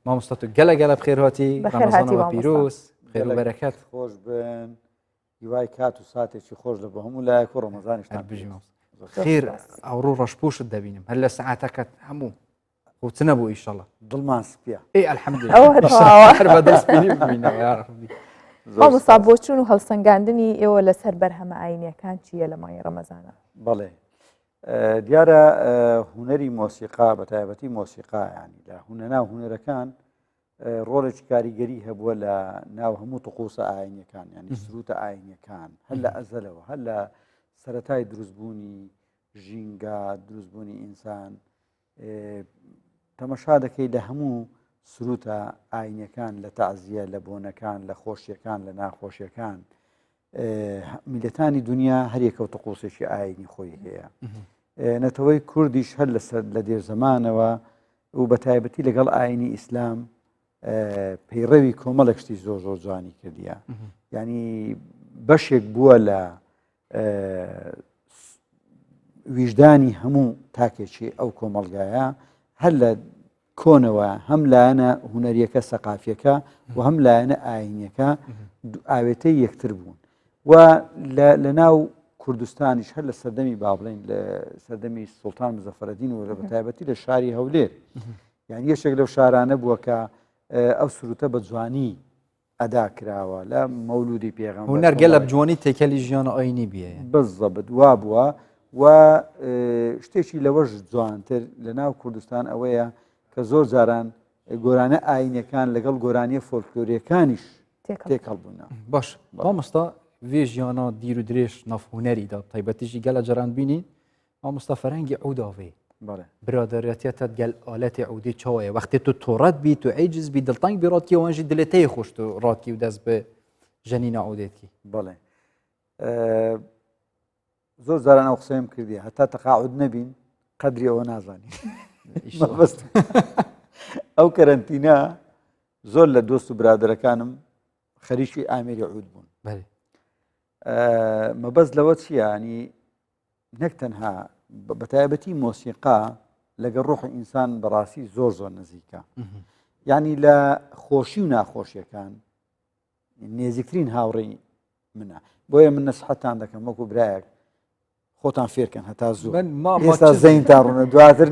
مامۆستا تو گەلە بخێر هاتی ڕەمەزانەوە پیرۆز خێر و بەرەکەت خۆش بن هیوای کات و ساتێکی خۆش لە بە هەموو لایەک و ڕەمەزانیش بژیم خێر ئەوڕوو ڕەشپۆشت دەبینم هەر لە سەعاتەکەت هەموو خۆچ نەبوو ئیشەڵە دڵمان سپیە ئێ ئەلحەمدولێ بەدەستبینی ببینەوە یا ڕەبی مامۆستا بۆچوون و هەڵسەنگاندنی ئێوە لەسەر بەرهەمە ئاینیەکان چییە لە مای ڕەمەزانە؟ بەڵێ دیارە هونەری مۆسیقا بە تایبەتی مۆسیقا ینی لە ناو هونەرەکان ڕۆڵێکی کاریگەری هەبووە لە ناو هەموو تقوسە ئاینیەکان ینی سروتە ئاینیەکان هەر لە ئەزەلەوە هەر لە سەرەتای دروستبوونی ژینگە دروستبوونی ئینسان تەمەشا دەکەی لە هەموو سروتە ئاینەکان لە تەعزیە لە بۆنەکان لە خۆشیەکان لە ناخۆشیەکان میلەتانی دنیا هەریەکە و تقوسێکی ئاینی خۆی هەیە نەتەوەی کوردیش هەر لە دێرزەمانەوە و بە تایبەتی لەگەڵ ئاینی ئیسلام پەیڕەوی کۆمەڵێک شتی زۆر زۆر جوانی کردیە ینی بەشێک بووە لە ویژدانی هەموو تاکێکی ئەو کۆمەڵگایە هەر لە کۆنەوە هەم لایەنە هونەریەکە سەقافیەکە و هەم لایەنە ئاینیەکە ئاوێتەی یەکتر بوون و لە ناو کوردستانیش هەر لە سەردەمی با بڵێن لە سەردەمی سوڵتان مزەفەرەدین و لە بەتایبەتی لە شاری هەولێر یان یەشێک لەو شارانە بووە کە ئەو سروتە بە جوانی ئەدا کراوە لە مەولودی پێغەمبەر هونەر گەلە بجوانی تێکەلی ژیانە ئاینی بیە بەزەبت وا بووە و شتێکی لەوەش جوانتر لە ناو کوردستان ئەوەیە کە زۆر جاران گۆرانە ئاینەکان لەگەڵ گۆرانیە فۆلکلۆریەکانیش تێکەڵ بوون. باش مامۆستا وێ ژیانە دیر و درێژ ناف هونەریدا تایبەتیژی گەلە جەران بینین مامۆستا فەرهەنگی ئەوداوێ برادریەتێتە گەل ئالەتی عودی چاوەیە وەختی تو تۆڕەت بی تو عیجز بی دڵتەنگ بی ڕاتکی وەنژی دلێتەیە خۆشت و ڕاتکی و دەست بە ژەنینە عودێتکی بەڵێ زۆر جاران ئەو قسەیم کردی هەتا تەقاعود نەبین قەدری ئەوە نازانی ئەو کەرەنتینە زۆر لە دۆست و برادەرەکانم خەریکی ئامێری عود بوون مەبەست لەوە چییە ینی نەک تەنها بەتایبەتی مۆسیقا لەگەڵ ڕۆحی ئینسان بەڕاستی زۆر زۆر نزیکە یعنی لە خۆشی و ناخۆشیەکان نێزیکترین هاوڕێی منە بۆیە من نەسحەتان دەکەم وەکو برایەک خۆتان فێرکەن هەتا زوو ئێستا زەینتان ڕوونە دواتر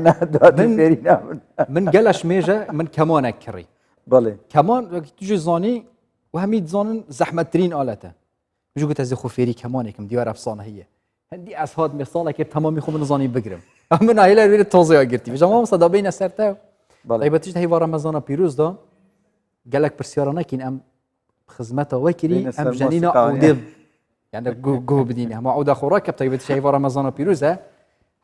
فێری نابن من گەلەش مێژە من کەمانێک کڕی بەڵێ کەمان توژی زانی و هەمی زانن زەحمەتترین ئالەتە بژگوتە زی خۆ فێری کەمانێکم دیوار ئەفسانە هەیە هەندی ئەس هات مێساڵێکی تەمامی خۆ منزانی بگرم من ئایلە وێرە تۆزەوە گرتی بژەمام سەدا بینە سەرتە بەتیشت هەیوا ڕەمەزانە پیرۆزدا گەلک پرسیارانەکین ئەم خزمەتەوە کردی ئەم ژەنینە عودێ يعني جو بديني هم عودة خوراك بتاعي شيء ورا رمضان بيروزة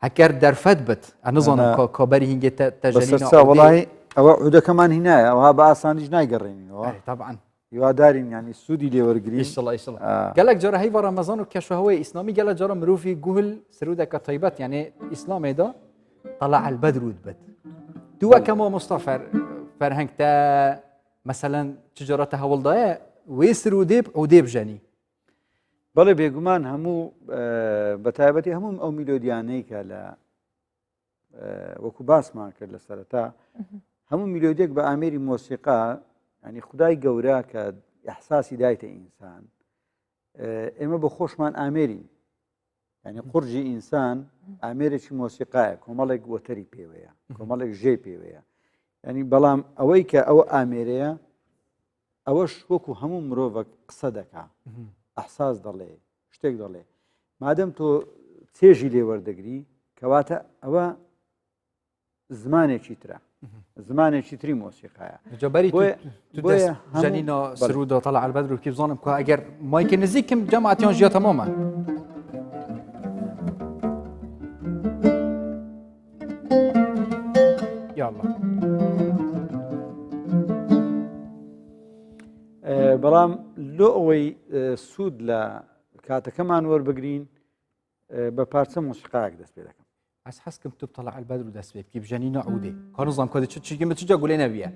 هكر درفت بت أنا ظن كبري هنجة تجلينا بس والله أو عودة كمان هنا أو هذا أصلا جناي قريني طبعا يوادارين يعني السودي اللي ورقرين إن شاء الله إن شاء الله قال لك جرى هي ورا رمضان وكشوا هو إسلامي قال لك جرى مروفي جهل سرودة كطيبات يعني إسلام هذا طلع البدر ودبت دوا كما مصطفى فرهنك تا مثلا تجارتها والضياء ويسروديب عوديب جاني بەڵێ بێگومان هەموو بەتایبەتی هەموو ئەو میلۆدیانەی کە لە وەکو باسمان کرد لە سەرەتا هەموو میلۆدیەک بە ئامێری مۆسیقا ینی خودای گەورە کە ئەحساسی دایتە ئینسان ئێمە بە خۆشمان ئامێرین ینی قورجی ئینسان ئامێرێکی مۆسیقایە کۆمەڵێک وەتەری پێوەیە کۆمەڵێک ژێ پێوەیە ینی بەڵام ئەوەی کە ئەوە ئامێرەیە ئەوەش وەکو هەموو مرۆڤک قسە دەکا ئەحساس دەڵێ شتێک دەڵێ مادەم تۆ چێژی لێ وەردەگری کەواتە ئەوە زمانێکی ترە زمانێکی تری مۆسیقایە جەبەری ژەنینە سرودە طلع البدر وكيف ظنم ئەگەر مایکە نزیکم جەماعەتیان ژیا تەمامە یاڵڵا بەڵام لۆ ئەوەی سوود لە کاتەکەمان وەربگرین بە پارچە مۆسیقایەک دەست پێ دەکەم ئەس حەسکم تو طلع البدر و دەست پێ بکەی بژەنینە عودێ کارنظام کۆدە چجا گولێ نەبیە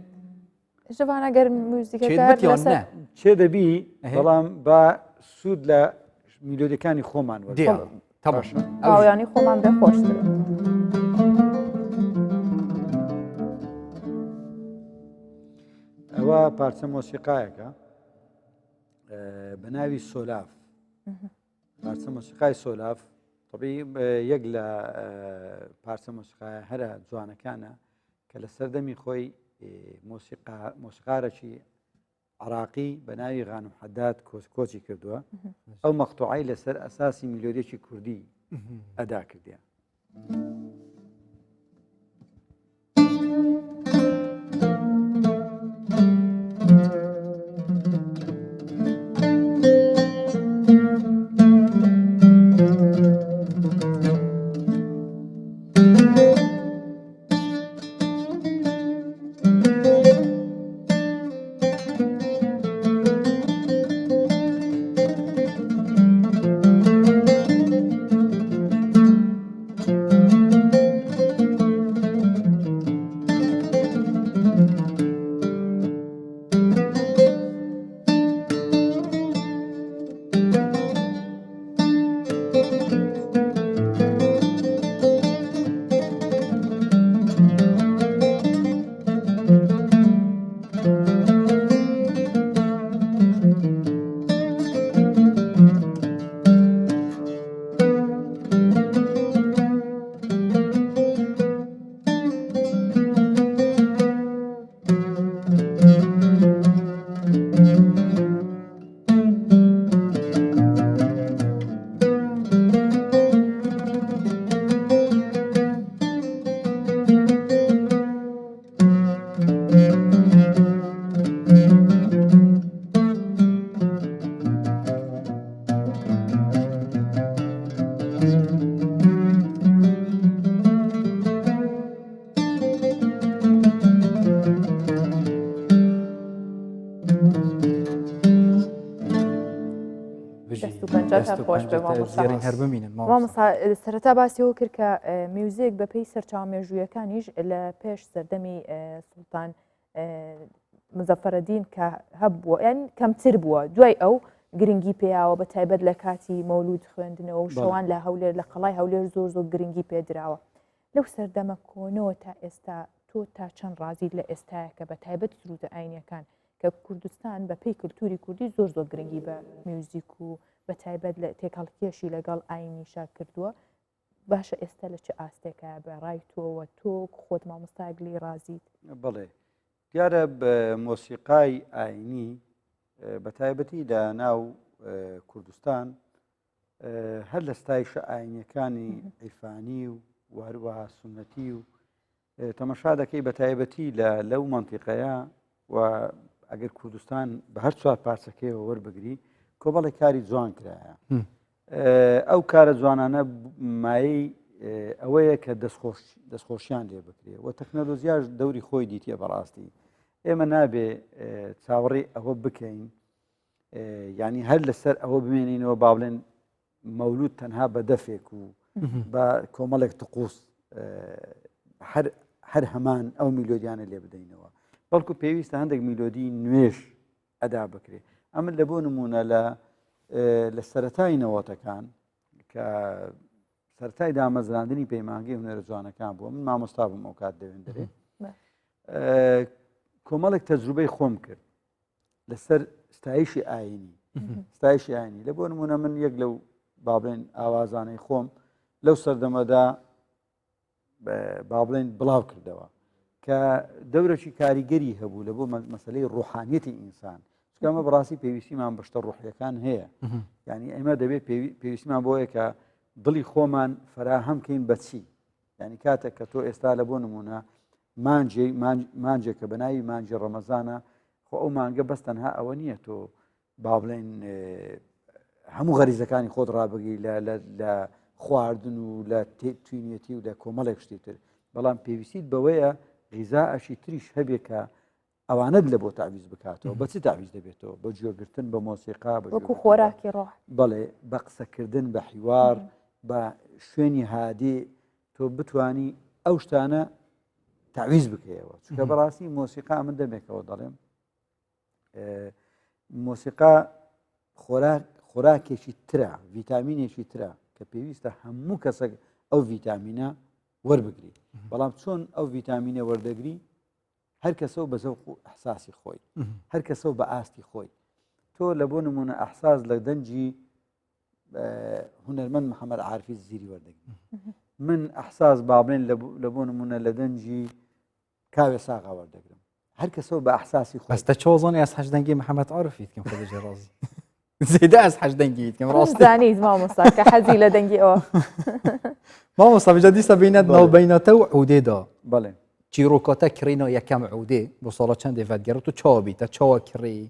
ژەوانە گەر موزیکە چێ دەبی بەڵام بە سوود لە میلۆدیەکانی خۆمان وەڕێنی خۆمان بێ خۆشتر ئەوە پارچە مۆسیقایەکە بە ناوی سۆلاف پارچە مۆسیقای سۆلاف طبی یەک لە پارچە مۆسیقایە هەرە جوانەکانە کە لە سەردەمی خۆی مۆسیقارێکی عراقی بە ناوی غانم حەداد کۆچی کردووە ئەو مەقتوعای لەسەر ئەساسی میلۆدیەکی کوردی ئەدا کردیە خۆش بێ زیێرین هەر بمینن مامۆستا سەرەتا باسیەوە کرد کە میوزیک بەپێی سەرچاو مێژوویەکانیش لە پێش سەردەمی سوڵتان مزەفەرەدین کە هەبووە یان کەمتر بووە دوای ئەو گرنگی پێیاوە بە تایبەت لە کاتی مەولود خوێندنەوە و شەوان لە هەولێر لە قەڵای هەولێر زۆر زۆر گرنگی پێدراوە لەو سەردەمە کۆنەوە تا ئێستا تۆ تا چەند ڕازیت لە ئێستایە کە بە تایبەت سرودە ئاینیەکان کە کوردستان بە پێی کللتوری کوردی زۆر زۆر گرنگی بە میوزیک و بە تایبەت لە تێکەڵکێشی لەگەڵ ئاینیشا کردووە باشە ئێستا لە چه ئاستێکە بە ڕای تۆوە تۆ خۆت مامۆستاگلی ڕازیت بڵێ دیارە بە مۆسیقای ئاینی بە تایبەتی لە ناو کوردستان هەر لە ستایشە ئاینیەکانی عیرفانی و وهروەها سنەتی و تەمەشا دەکەی بە تایبەتی لەو مەنتیقەیە و ئەگەر کوردستان بە هەر چوار پارچەکەیەوە وەربگری کۆبەڵی کاری جوان کرایە ئەو کارە جوانانە مایەی ئەوەیە کە دەستخۆشیان لێ بکرێ و تەکنەلۆژیاش دەوری خۆی دیتە بەڕاستی ئێمە نابێ چاوەڕێ ئەوە بکەین ینی هەر لەسەر ئەوە بمێنینەوە با بڵێن مەولود تەنها بە دەفێک و بە کۆمەڵێک تقوس هەر هەمان ئەو میلۆدیانە لێ بدەینەوە بەڵکو پێویستە هەندێک میلۆدی نوێش ئەدا بکرێ ئەمە لە بۆ نمونە لە سەرەتای نەوەتەکان کە سەرەتای دامەزراندنی پەیمانگەی هونەرە جوانەکان بووە من مامۆستا بووم ئەو کات دەوێندەرێ کۆمەڵێک تەجروبەی خۆم کرد لەسەر ستایشی ئاینی ستایشی ئاینی لە بۆ نمونە من یەک لەو با بڵێن ئاوازانەی خۆم لەو سەردەمەدا با بڵێن بڵاو کردەوە کە دەورەی کاریگەری هەبوو لە بۆ مەسلەی ڕوحانیەتی ئینسان چکەمە بەڕاستی پێویستیمان بەشتە ڕوحیەکان هەیە ینی ئەمە دەبێت پێویستیمان بۆیە کە دڵی خۆمان فراهەم کەین بە چی ینی کاتێک کە تۆ ئێستا لە بۆ نمونە مانجێک کە بەناوی مانجی ڕەمەزانە خۆ ئەو مانگە بەس تەنها ئەوە نییە تۆ با بڵێن هەموو غەریزەکانی خۆت ڕابگی لە خواردن و لە توینەتی و لە کۆمەڵێک شتی تر بەڵام پێویستیت بەوەیە غیزائەشی تریش هەبێ کە ئەوانت لە بۆ تعویز بکاتەوە بە چی تعویز دەبێتەوە بە گوێگرتن بە مۆسیقا وەکو خۆراکی ڕۆح بەڵێ بە قسەکردن بە حیوار بە شوێنی هادێ تۆ بتانی ئەو شتانە تعویز بکەیەوە چونکە بەڕاستی مۆسیقا من دەمێکەوە دەڵێم مۆسیقا خۆراکێکی ترە ڤیتامینێکی ترە کە پێویستە هەموو کەسێک ئەو ڤیتامینە وەربگری بەڵام چۆن ئەو ڤیتامینە وەردەگری هەر کەسە بە زەوق و ئەحساسی خۆی هەر کەسە بە ئاستی خۆی تۆ لە بۆ نمونە ئەحساس لە دەنجی هونەرمەند محەممەد عارفی زیری وەردەگری من ئەحساس بابڵێن لە بۆ نمونە لە دەنجی کاوێ ساغا وەردەگرم هەر کەسە بە ئەحساسی خۆی ئەستا چۆزانانی ئەس حەشدەنگی محەممەد عارفیت کەم خۆدەژێ ڕازی زیدا ئەس حەشدەنگیت کەم ڕاستانیت مامۆستا کە حەزی لە دەنگی ئەوە مامۆستا بجا دیسە بینەت ناوبینەتە و عودێدا بەڵێ چیرۆکۆتە کڕینەوە یەکەم عودێ بۆ ساڵە چەند دێڤەتگەرت و چاویتە چاوە کڕی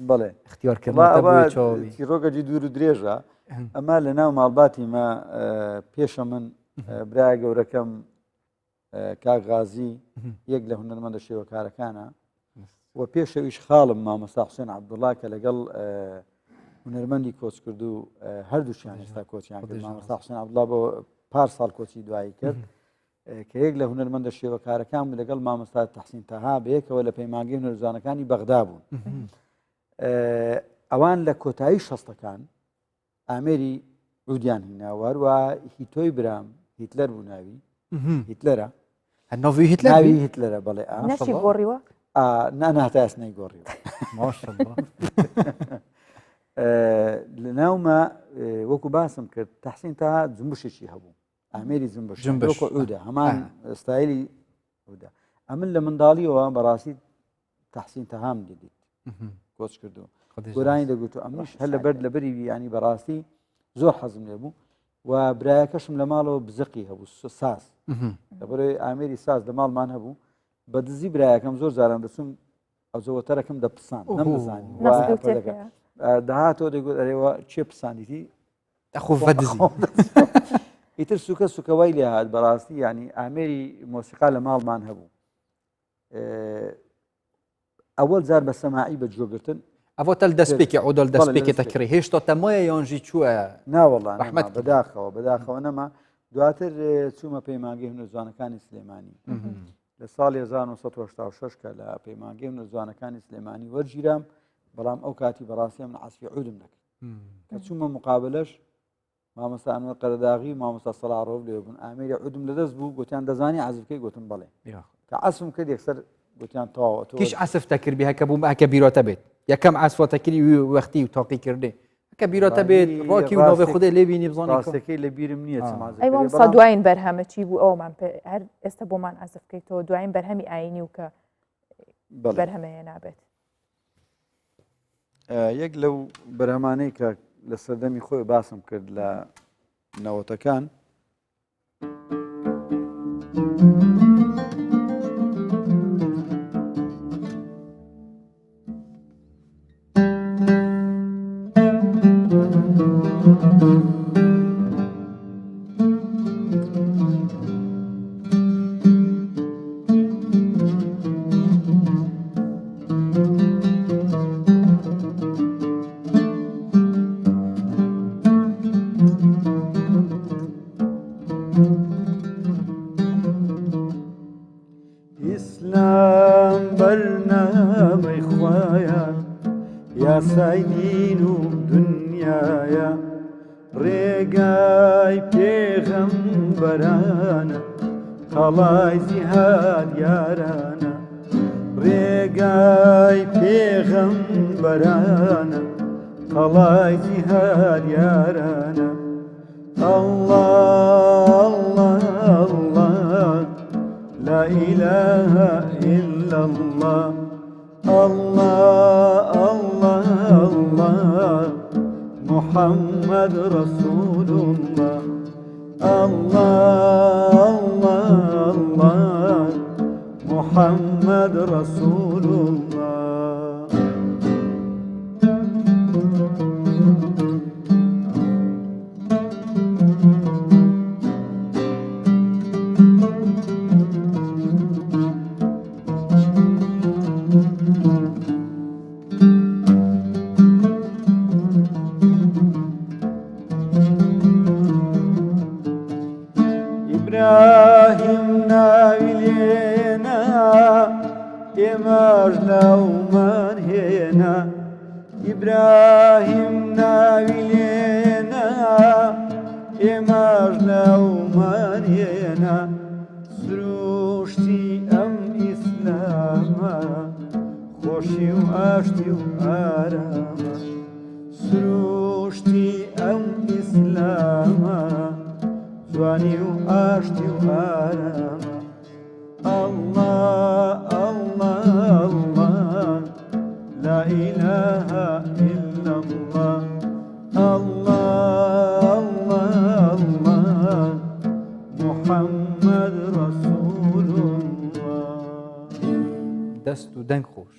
بڵێ اختیارکردن چیرۆکەجی دوور و درێژە ئەمە لە ناو ماڵباتی مە پێشە من برای گەورەکەم کاک غازی یەک لە هونەرمەندە شێوەکارەکانە و پێشەویش خاڵم مامۆستا حوسێن عەبدوڵڵا کە لەگەڵ هونەرمەندی کۆچ کرد و هەردووشیان ئێستا کۆچیان کرد مامۆستا حوسێن عەبدوڵڵا بۆ پار ساڵ کۆچی دوایی کرد کە یەک لە هونەرمەندە شێوەکارەکان لەگەڵ مامۆستا تەحسین تەها بەیەکەوە لە پەیمانگەی هونەرزانەکانی بەغدا بوون ئەوان لە کۆتایی شەستەکان ئامێری عودیان هیناوە هەروە هیتۆی برام هیتلەر بوو ناوی هیتلەرە ناوی هیتلەرە بەڵێ نەچی گۆڕیوە ناناتا ئەس نەیگۆڕیوە لە ناومە وەکو باسم کرد تەحسین تەها جنبشێکی هەبوو ئامێری جنبش عودە هەمان ستایلی عودە ئەمن لە منداڵیەوە بەڕاستی تەحسین تەهام دیدیت کۆچ کردو گۆرانی دەگوت و ئەمش هەر لەبەر لەبەری ینی بەڕاستی زۆر حەزم لێ بوو و برایەکەشم لە ماڵەوە بزقی هەبوو ساز لەبەرەوەی ئامێری ساز لە ماڵمان هەبوو بە دزی برایەکەم زۆر جاران دەچوم ئەو زەوەتەرەکەم دەپسان نەمدەزانی داهاتەوە دەگوت ئەرێوە چێ پسانیتی ئیتر سوکە سوکەوای لێ هات بەڕاستی ینی ئامێری مۆسیقا لە ماڵمان هەبوو ئەوەل جار بە سەماعی بە جۆگرتن ئەوە تەل دەستپێکی عودل دەستپێکی تەکری هێشتا تەمایە یانژی چووە ناوەڵان ڕەحمەت بەداخەوە نەما دواتر چوومە پەیمانگەی هونەرجوانەکانی سلێمانی لە ساڵی 1986 کە لە پەیمانگەی هونەرجوانەکانی سلێمانی وەرگیرام بەڵام ئەو کاتی بەڕاستی من عەسفی عودم نەکرد کە چوومە مقابلەش مامۆستا ئەنوەر قەرەداغی مامۆستا سەلاحڕۆڤ لێ بوون ئامێری عودم لەدەست بوو گوتیان دەزانی عەزفکەی گوتم بەڵێ کە عەسفم کرد یەکسەر گوتیان تەواوە کیش عەسف تەکردبی هەکە بووم هەکە بیرۆتە بێت یەکەم عەسفۆ تەکری وەختی و تاقی کردێ هەکە بیرۆتە بێت ڕۆکی و نۆڤێ خودێ لێ بینی بزانێ ڕاستەکەی لە بیرم نییە ئەی مامۆستا دوایین بەرهەمە چی بوو ئەومان هەر ئێستا بۆمان عەزف بکەیتەوە دوایین بەرهەمی ئاینی و کە بەرهەمەیە نابێت یەک لەو بەرهەمانەی کە لە سەردەمی خۆی باسم کرد لە نەوەتەکان یاساین و دنیاە ڕێگای پێغەمبەرانە قەڵای جیهاد یارانە ڕێگای پێغەمبەرانە قەڵای جیهاد یارانە الله الله الله لا إله إلا الله الله الله الله محمد رسول الله الله الله الله محمد رسول الله إبراهيم ناويلينا إماجنا ومن هنا إبراهيم ناويلينا إماجنا ومن هنا سروشتي أم إسلاما خوشي وعشتي وآراما سروشتي أم إسلاما جوانی و ئاشتی و ئارامە الله الله الله لا إله إلا الله الله الله الله محمد رسول الله دەست و دەنگ خۆش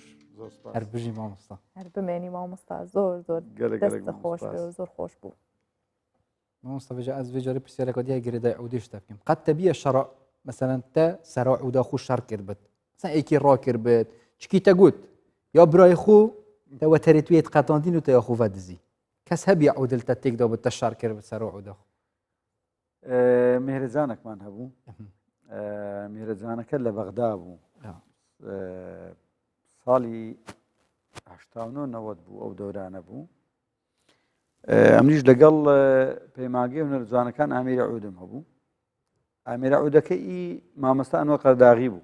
هەر بژی مامۆستا هەر بمێنی مامۆستا زۆر زۆر دەستە خۆش بێ و زۆر خۆش بوو مامۆستا بێجا ئەس بێجارە پرسیارەکە دیای گرێدای عودێشتا بکەم قەت تەبیە شەڕە مەسەلەن تە سەرا عودا خۆ شەڕ کرد بێت مەسەن ئێکی ڕاکرد بێت چکی تەگوت یا برای خۆ تەوە تەرێتوێت قەتاندین و تەیە خوڤە دزی کەس هەبی عودل تە تێکدا بێت تە شەڕ کرد بێت سەرا عودا خۆ میهرەجانێکمان هەبوو میهرەجانەکە لە بەغدا بوو ساڵی 89 بوو ئەو دەورانە بوو ئەمریش لەگەڵ پەیمانگەی هونەرجوانەکان ئامێری عودم هەبوو ئامێرە عودەکەی مامۆستا ئەنوەر قەرداغی بوو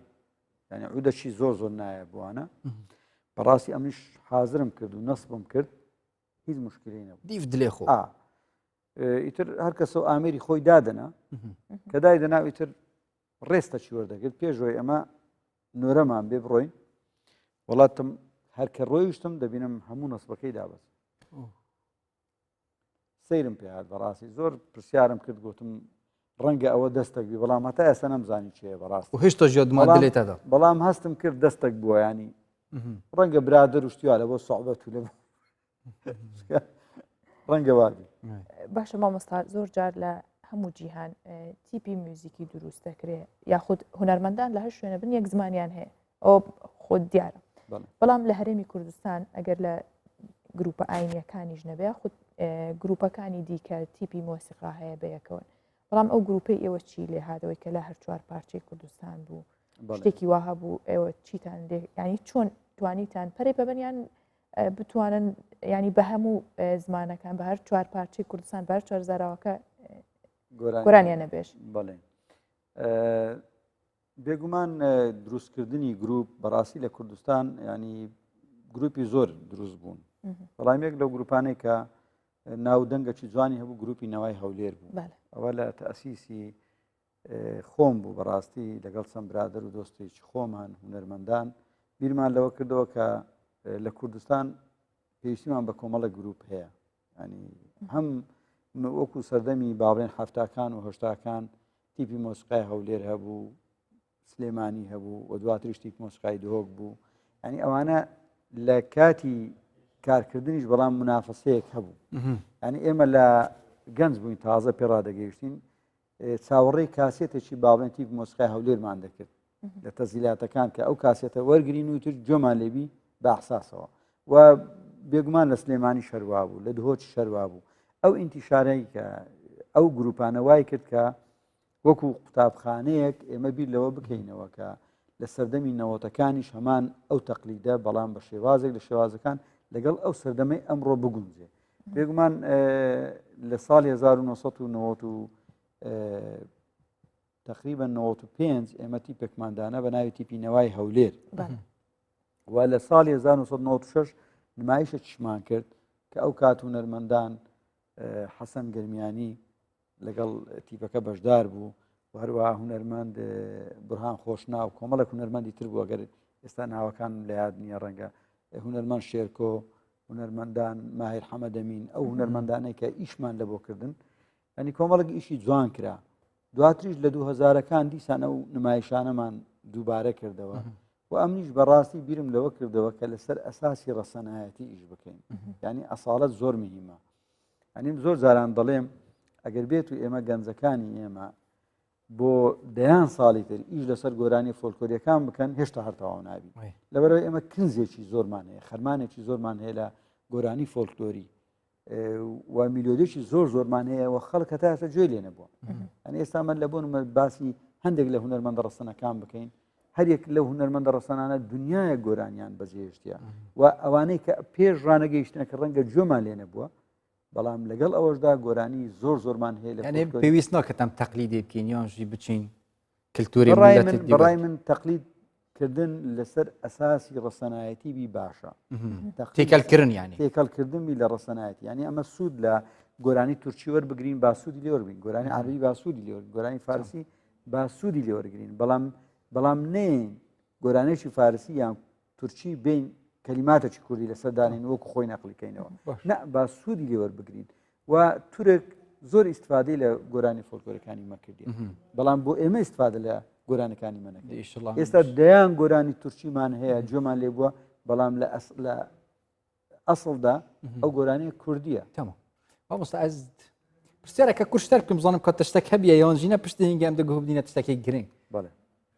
یعنی عودەشی زۆر زۆر نایە بووانە بەڕاستی ئەمریش حازرم کرد و نەسبم کرد هیچ مشکلی نەبوو دیف دلێ خۆ ئیتر هەر کەسە ئامێری خۆی دادەنا کە دایدەنا ئیتر ڕێستەچی وەردەگرت پێشۆی ئەمە نۆرەمان بێ بڕۆین وڵاتم هەرکە ڕۆیشتم دەبینم هەموو نەسبەکەی دابەست سەیرم پێهات بەڕاستی زۆر پرسیارم کرد گوتم ڕەنگە ئەوە دەستێکی بەڵام هەتا ئێستا نەمزانی چیە بەڕاست و هێشتا ژێدمان دلێتەدا بەڵام هەستم کرد دەستێک بووە ینی ڕەنگە برادر و شتیوە لە بۆ سوعبەت و لە ڕەنگە وابی باشە مامۆستا زۆر جار لە هەموو جیهان تیپی موزیکی دروست دەکرێت یاخود هونەرمەندان لە هەر شوێنە بن یەک زمانیان هەیە ئەو خۆ دیارە بەڵام لە هەرێمی کوردستان ئەگەر لە گروپە ئاینیەکانیش نەبێ خود گروپەکانی دیکە تیپی مۆسیقا هەیە بەیەکەوە بەڵام ئەو گروپی ئێوە چی لێ هاتەوەی کە لە هەر چوار پارچەی کوردستان بوو شتێکی واه بوو ئێوە چیتان لێ ینی چۆن توانیتان پەرەی بەبنیان بتوانن ینی بە هەموو زمانەکان بە هەر چوار پارچەی کوردستان بە هەر چوار زاراوەکە گۆرانیان نەبێش بڵێ بێگومان دروستکردنی گروپ بەڕاستی لە کوردستان ینی گروپی زۆر دروست بوون بەڵامێک لەو گروپانەی کە ناودەنگەکی جوانی هەبوو گروپی نەوای هەولێر بوو ئەوە لە تەسیسی خۆم بوو بەڕاستی لەگەڵ چەند برادر و دۆستێکی خۆمان هونەرمەندان بیرمان لەوە کردەوە کە لە کوردستان پێویستیمان بە کۆمەڵە گروپ هەیە ینی هەم وەکو سەردەمی باڵێن هەفتاکان و هەشتاکان تیپی مۆسیقای هەولێر هەبوو سلێمانی هەبوو و دواتریش تیپ مۆسیقای دهۆک بوو ینی ئەوانە لە کاتی کارکردنیش بەڵام منافەسەیەک هەبوو ینی ئێمە لە گەنج بووین تازە پێ ڕادەگەیشتین چاوەڕێی کاسێتێکی باڵێن تیپ مۆسیقای هەولێرمان دەکرد لە تەزیلاتەکان کە ئەو کاسێتە وەرگرین و تر جۆمان لێبی بە ئەحساسەوە و بێگومان لە سلێمانی شەروا بوو لە دهۆکی شەروا بوو ئەو ئینتیشارەی کە ئەو گروپانە وای کرد کە وەکو قوتابخانەیەک ئێمە بیر لەوە بکەینەوە کە لە سەردەمی نەوەتەکانیش هەمان ئەو تەقلیدە بەڵام بە شێوازێک لە شێوازەکان لەگەڵ ئەو سەردەمەی ئەمڕۆ بگونجێ بێگومان لە ساڵی 1990 تقریبا 95 ئێمە تیپێکماندانە بە ناوی تیپی نەوای هەولێر و لە ساڵی 1996 نمایشە چشمان کرد کە ئەو کات هونەرمەندان حەسەن گەرمیانی لەگەڵ تیپەکە بەشدار بوو و هەروەها هونەرمەند بورهان خۆشنا و کۆمەڵێک هونەرمەندی تر بوو ئەگەر ئێستا ناوەکان لە یاد نییە ڕەنگە هونەرمەند شێرکۆ هونەرمەندان ماهیر حەمەدەمین ئەو هونەرمەندانەی کە ئیشمان لە بۆکردن ینی کۆمەڵێک ئیشی جوان کرا دواتریش لە 2000ەکان دیسان ئەو نمایشانەمان دووبارە کردەوە و ئەمنیش بەڕاستی بیرم لەوە کردەوە کە لەسەر ئەساسی ڕەسەنایەتی ئیش بکەین ینی ئەساڵەت زۆر مهمە ینی زۆر جاران دەڵێم ئەگەر بێت و ئێمە گەنجەکانی ئێمە بۆ دەیان ساڵی تر ئیش لەسەر گۆرانی فۆلکلۆریەکان بکەن هێشتا هەرتەواو نابی لەبەرەوەی ئێمە کنزێکی زۆرمان هەیە خەرمانێکی زۆرمان هەیە لە گۆرانی فۆلکلۆری و میلۆدێکی زۆرمان هەیە و خەڵک هەتا ئێستا گوێ لێ نەبووە ئەنی ئێستا من لە بۆ باسی هەندێک لە هونەرمەندە ڕەسەنەکان بکەین هەرێک لەو هونەرمەندە ڕەسەنانە دنیای گۆرانیان بەجێهێشتیە و ئەوانەی کە پێش ڕانەگەیشتنە کە ڕەنگە گوێمان لێ نەبووە بەڵام لەگەڵ ئەوەشدا گۆرانی زۆرمان هەیە لە پێویست ناکەم تەقلیدێ بکەین یانژی بچین کللتوری بەڕای من تەقلیدکردن لەسەر ئەساسی ڕەسەنایەتیبی باشە تێکەلکردن یانی تێکەلکردنی لە ڕەسەنایەتی ینی ئەمە سوود لە گۆرانی تورکی وەربگرین باسوودی لێ وەربین گۆرانی عەربی باسوودی لێ گۆرانی فارسی باسوودی لێ وەرگرین بەڵام نێن گۆرانێکی فارسی یان تورکی بین کەلیماتێکی کوردی لەسەر دانین وەکو خۆی نەقلیکەینەوە نە باسوودی لێ وەربگرین و تورک زۆر ئیستفادەی لە گۆرانی فۆلکلۆرەکانی مەکردی بەڵام بۆ ئێمە ئیستفادە لە گۆرانەکانی منەکە ئێستا دەیان گۆرانی تورکیمان هەیە جۆمان لێ بووە بەڵام لە ئەسڵدا ئەو گۆرانی کوردیە تەمام مامۆستا ئەز پرسیارەکە کوشتەر بکەم بزانم کە تشتێک هەبیە یانژینە پشتی هینگام دەگوه ببینە تشتێکی گرنگ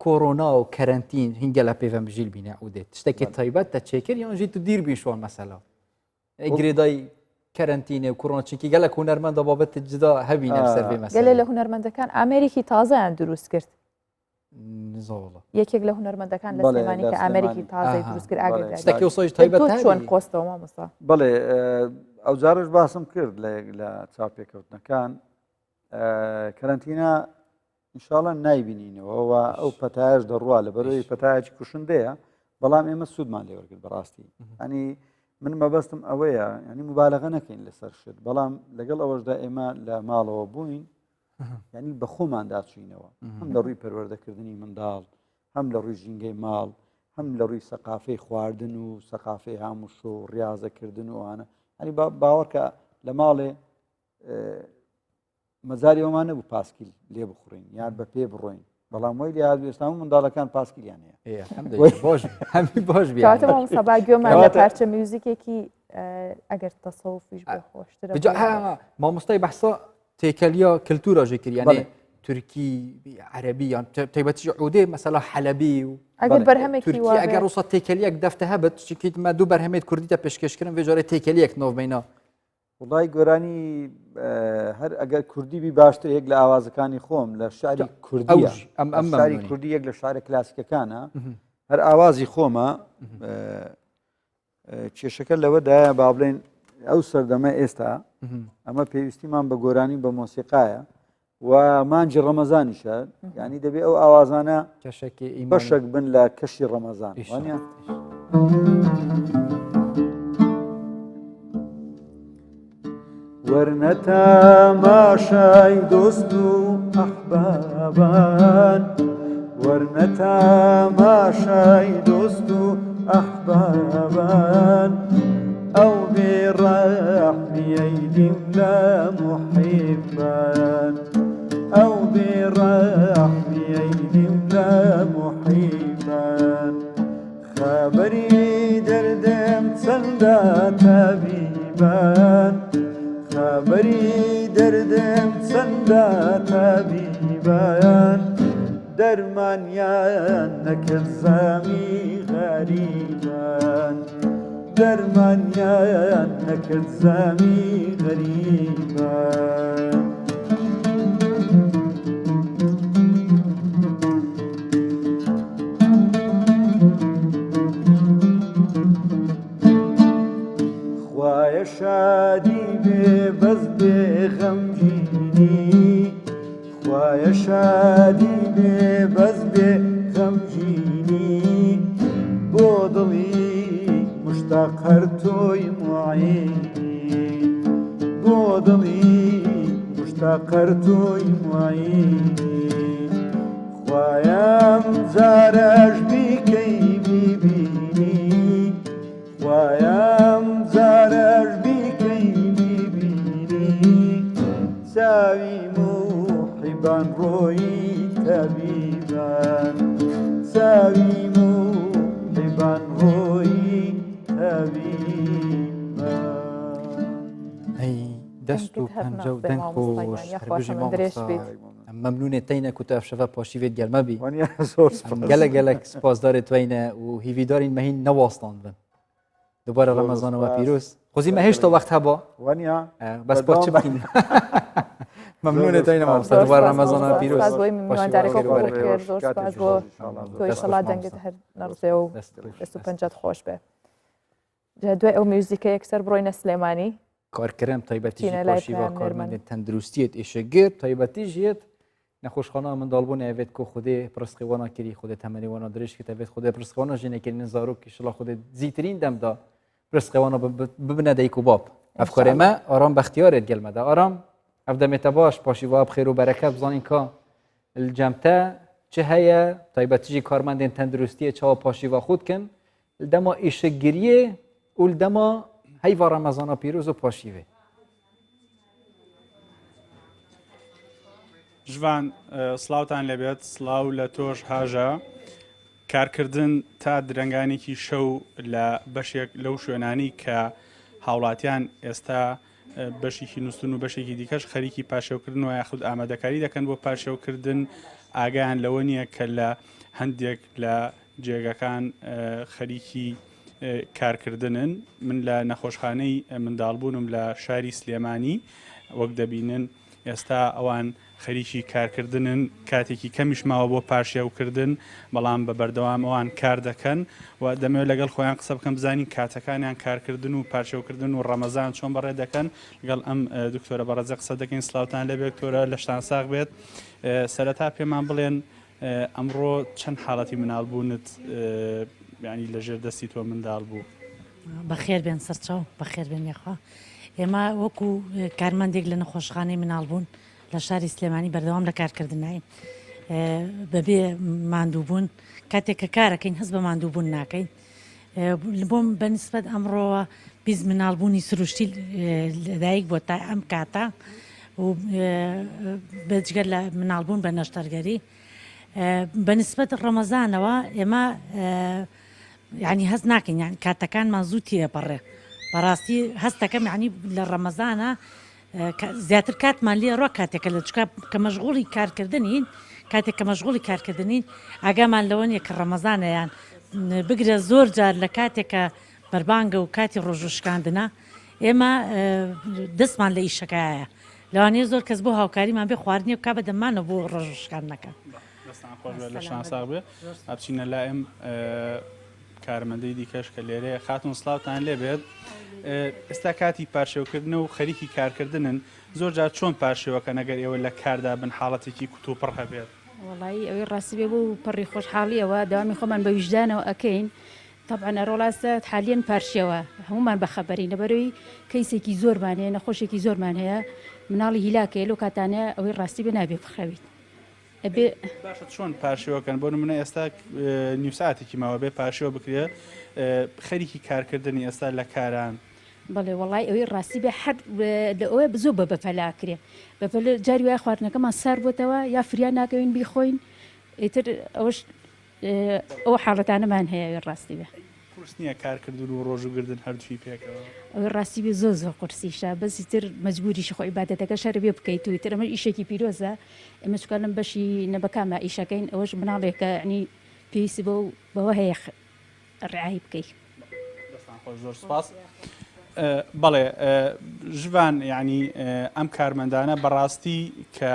کۆڕۆنا و کەرەنتین هینگە لە پێوەم بژیل بینە ئەو دێت تشتێکی تایبەت دە چێکرد یانژی تو دیر بین شۆن مەسەلا گرێدای کەرەنتینێ و کۆڕۆنا چونکی گەلە هونەرمەندە بابەت جدا هەبینە سەر بێ مەسەلا گەلێ لە هونەرمەندەکان ئامێرێکی تازەیان دروست کرد نزاوڵە یەکێک لە هونەرمەندەکان لە سلێمانی کە ئامێرێکی تازەی دروست کرد شتێکی وسۆی تایبەت چۆن قۆستەوە مامۆستا بەڵێ ئەو جارش باسم کرد لە چاپێکەوتنەکان کەرەنتینە ئینشاڵە نایبینینەوە و ئەو پەتایش دەڕوا لە بەرەوەی پەتایەکی کوشندەیە بەڵام ئێمە سوودمان لێ وەرگرت بەڕاستی ئەنی من مەبەستم ئەوەیە ینی مبالغە نەکەین لەسەر شت بەڵام لەگەڵ ئەوەشدا ئێمە لە ماڵەوە بووین ینی بە خۆماندا چوینەوە هەم لە ڕووی پەروەردەکردنی منداڵ هەم لە ڕووی ژینگەی ماڵ هەم لە ڕووی سەقافەی خواردن و سەقافەی هاموش و ڕاضەکردن و ئەوانە ئەنی باوەڕکە لە ماڵێ مەزاری ئەومان نەبوو پاسکیل لێ بخڕین یان بە پێ بڕۆین بەڵام وی لە یادوێستان و منداڵەکان پاسکیلیان هەیە هەمی باش سەبا گوێمان لە پارچە میوزیکێکی ئەگەر تەسەوفیش بێ خۆشترە مامۆستای بەحسا تێکەلیا کللتورە ژێکردیانێ تورکی عربی یان تایبەتی عودێ مەسەلا حەلەبی و ئەگەر بەرهەمێکی تورکی ئەگەر ڕوسە تێکەلیەک دەفتە هەبێت شکیت مە دوو بەرهەمێت کوردیتە پێشکەشکردن وێژۆرە تێکەلیەک نۆڤمەینا وڵای گۆرانی هەر ئەگەر کوردی بی باشتر یەک لە ئاوازەکانی خۆم لە شاری کوردیە شاری کوردی یەک لە شارە کلاسیکەکانە هەر ئاوازی خۆمە کێشەکە لەوەدایە با بڵێن ئەو سەردەمە ئێستا ئەمە پێویستیمان بە گۆرانی بە مۆسیقایە و مانجی ڕەمەزانیشە ینی دەبێت ئەو ئاوازانە بەشێک بن لە کەشی ڕەمەزان وانە وەرنە تاماشای دۆست و ئەحبابان وەرنە تاماشای دۆست و ئەحبابان ئەو بێڕەحمیەیدیم لە محیبان ئەو بێڕەحمیەیدیم لە محیبان خەبەری دەردەم چەندە تەبیبان خەبەری دەردەم چەندە تەبیبان دەرمانیان نەکرد زامی غەریبان دەرمانیان نەکرد زامی غەریبان خوایە شادی بێ بەس بێ غەمگینی خوایە شادی بێ بەس بێ غەمگینی بۆ دڵی مشتاق هەر تۆی معینی بۆ دڵی مشتاق هەر تۆی معینی خوایەم جارەش بیکەی بیبینی خوایەم جارەش بیکەی بیبینی چاوی محیبان ڕۆیی تەبیبان چاوی محیبان ڕۆیی دەست و پەنجە و دەنگ خۆش مەمنونێت تەینە کو ئەفشەڤە پاشیوێت گەرمەبی گەلە گەلک سپاسدارێت توینە و هیویدارین مەهین نەواستان بن دوبارە ڕەمەزانەوە پیرۆز خۆزی مە هێشتا وەخت هەبە بەس پاچ بکەین مەمنونێت توینە مامۆستا دوبارە ڕەمەزانەوە پیرۆز تۆی شەڵات دەنگت هەر نەڕزێ و دەست و پەنجەت خۆش بێ دوای ئەو میوزیکە یەکسەر بڕۆینە سلێمانی کارکردم تایبەتی پاشیوە کارمەندێت تەندروستیت ئێشەگرت تایبەتی ژێت نەخۆشخانە منداڵبوون ئەوێت کۆ خودێ پرسقیوانە کردی خودێ تەمەنیوانە درێژکە ئەوێت خودێ پرسقیوانە ژێنێکردن زارۆکی شڵا خودێ زیترین دەمدا پرسقیوانە ببنە دایک و باب ئەفکارێمە ئارام بەختیارێت گەلمەدا ئارام ئەف دەمێتە باش پاشیوە بخێر و بەرەکە بزانین کە الجەمتە چه هەیە تایبەتیژی کارمەندێن تەندروستیە چاوە پاشیوە خودکن دەما ئێشەگریە و دەما هەیڤە ڕەمەزانە پیرۆز و پاشیوێ ژوان سڵاوتان لەبێت سڵاو لە تۆش هاژە کارکردن تا درەنگانێکی شەو لە بەشێک لەو شوێنانی کە هاوڵاتیان ئێستا بەشێکی نووسن و بەشێکی دیکەش خەریکی پاشێوکردن و یاخود ئامادەکاری دەکەن بۆ پاشێوکردن ئاگیان لەوە نییە کە لە هەندێک لە جێگەکان خەریکی کارکردنن من لە نەخۆشخانەی منداڵبوونم لە شاری سلێمانی وەک دەبینن ئێستا ئەوان خەریکی کارکردنن کاتێکی کەمیش ماوە بۆ پاشێوکردن بەڵام بە بەردەوام ئەوان کار دەکەن و دەمەوێت لەگەڵ خۆیان قسە بکەم بزانین کاتەکانیان کارکردن و پاشێوکردن و ڕەمەزان چۆن بەڕێ دەکەن لەگەڵ ئەم دکتۆرە بەڕێزە قسە دەکەین سلااوتان لە دکتۆرە لە شتان ساغ بێت سەرەتا پێمان بڵێن ئەمڕۆ چەند حاڵەتی مناڵبوونت ینی لەژێر دەستی تۆ منداڵ بوو بەخێر بێن سەرچاو بەخێر بێن یخوا ئێمە وەکو کارمەندێک لە نەخۆشخانەی مناڵبوون لە شاری سلێمانی بەردەوام لە کارکردنین بەبێ ماندووبوون کاتێک کە کارەکەین هەست بە ماندووبوون ناکەین بۆم بەنسبەت ئەمڕۆوە بیست مناڵبوونی سروشتی لەدایک بۆ تا ئەم کاتە و بەجگەر لە مناڵبوون بە نەشتەرگەری بەنسبەت ڕەمەزانەوە ئێمە ینی هەست ناکەین یان کاتەکانمان زوو تێپەڕێ بەڕاستی هەستەکەم ینی لە ڕەمەزانە زیاتر کاتمان لێ ڕۆ کاتێکە لە چکە کە مەشغوڵی کارکردنین کاتێک کە مەشغوڵی کارکردنین ئاگامان لەوەنیە کە ڕەمەزانەیان بگرە زۆر جار لە کاتێکە بەربانگە و کاتی ڕۆژوشکاندنە ئێمە دەستمان لە ئیشەکەیە لەوانەیە زۆر کەس بۆ هاوکاریمان بێ خواردنی و کا بە دەمانە بۆ ڕۆژوشکاندنەکە لە شانساغ بێ ئەبچینە لایم کارمەندەی دیکەش کە لێرەیە خاتون سلااوتان لێ بێت ئێستا کاتی پارشێوکردنە و خەریکی کارکردنن زۆر جار چۆن پارشێوەکە نەگەر ئێوە لە کاردا بن حاڵەتێکی کوتوپڕ هەبێت وڵی ئەوەی ڕاستی بێ بوو پەڕی خۆشحاڵیەوە داوامی خۆمان بە ویژدانەوە ئەەکەین طبعا ڕۆڵاستە حالیان پارشێوە هەمومان بەخەبەرین لەبەرەوەی کەیسێکی زۆرمان هەیە نەخۆشێکی زۆرمان هەیە مناڵی هیلاکەیە لەو کاتانە ئەوەی ڕاستی بێ نابێ بخەویت باشە چۆن پارشێوەکەن بۆ منە ئێستا نیوساتێکی ماوە بێ پاشێوە بکرێ خەریکی کارکردنی ئێستا لە کاران بەڵێ وڵی ئەوەی ڕاستی بێ هەر ئەوە زۆر بە بەفەلاکرێ بەفەل جاری وای خواردنەکەمان سار بۆتەوە یا فریان ناکەوین بیخۆین ئیتر ئەوش ئەو حاڵەتانەمان هەیە ڕاستی بێ قورس نییە کارکردن و ڕۆژوگردن هەردووی پێکەوە ئەوەی ڕاستی بێ زۆر زۆر قورسیشە بەسی تر مەجبوریشی خۆی عیبادەتەکە شەر بێ بکەیت و تر ئەمە ئیشێکی پیرۆزە ئێمە چکە لەم بەشی نەبەکامە ئیشەکەین ئەوەش مناڵێکە عنی پێویستی بەوە هەیە ڕعایی بکەیت زۆر سپاس بەڵێ ژوان ینی ئەم کارمەندانە بەڕاستی کە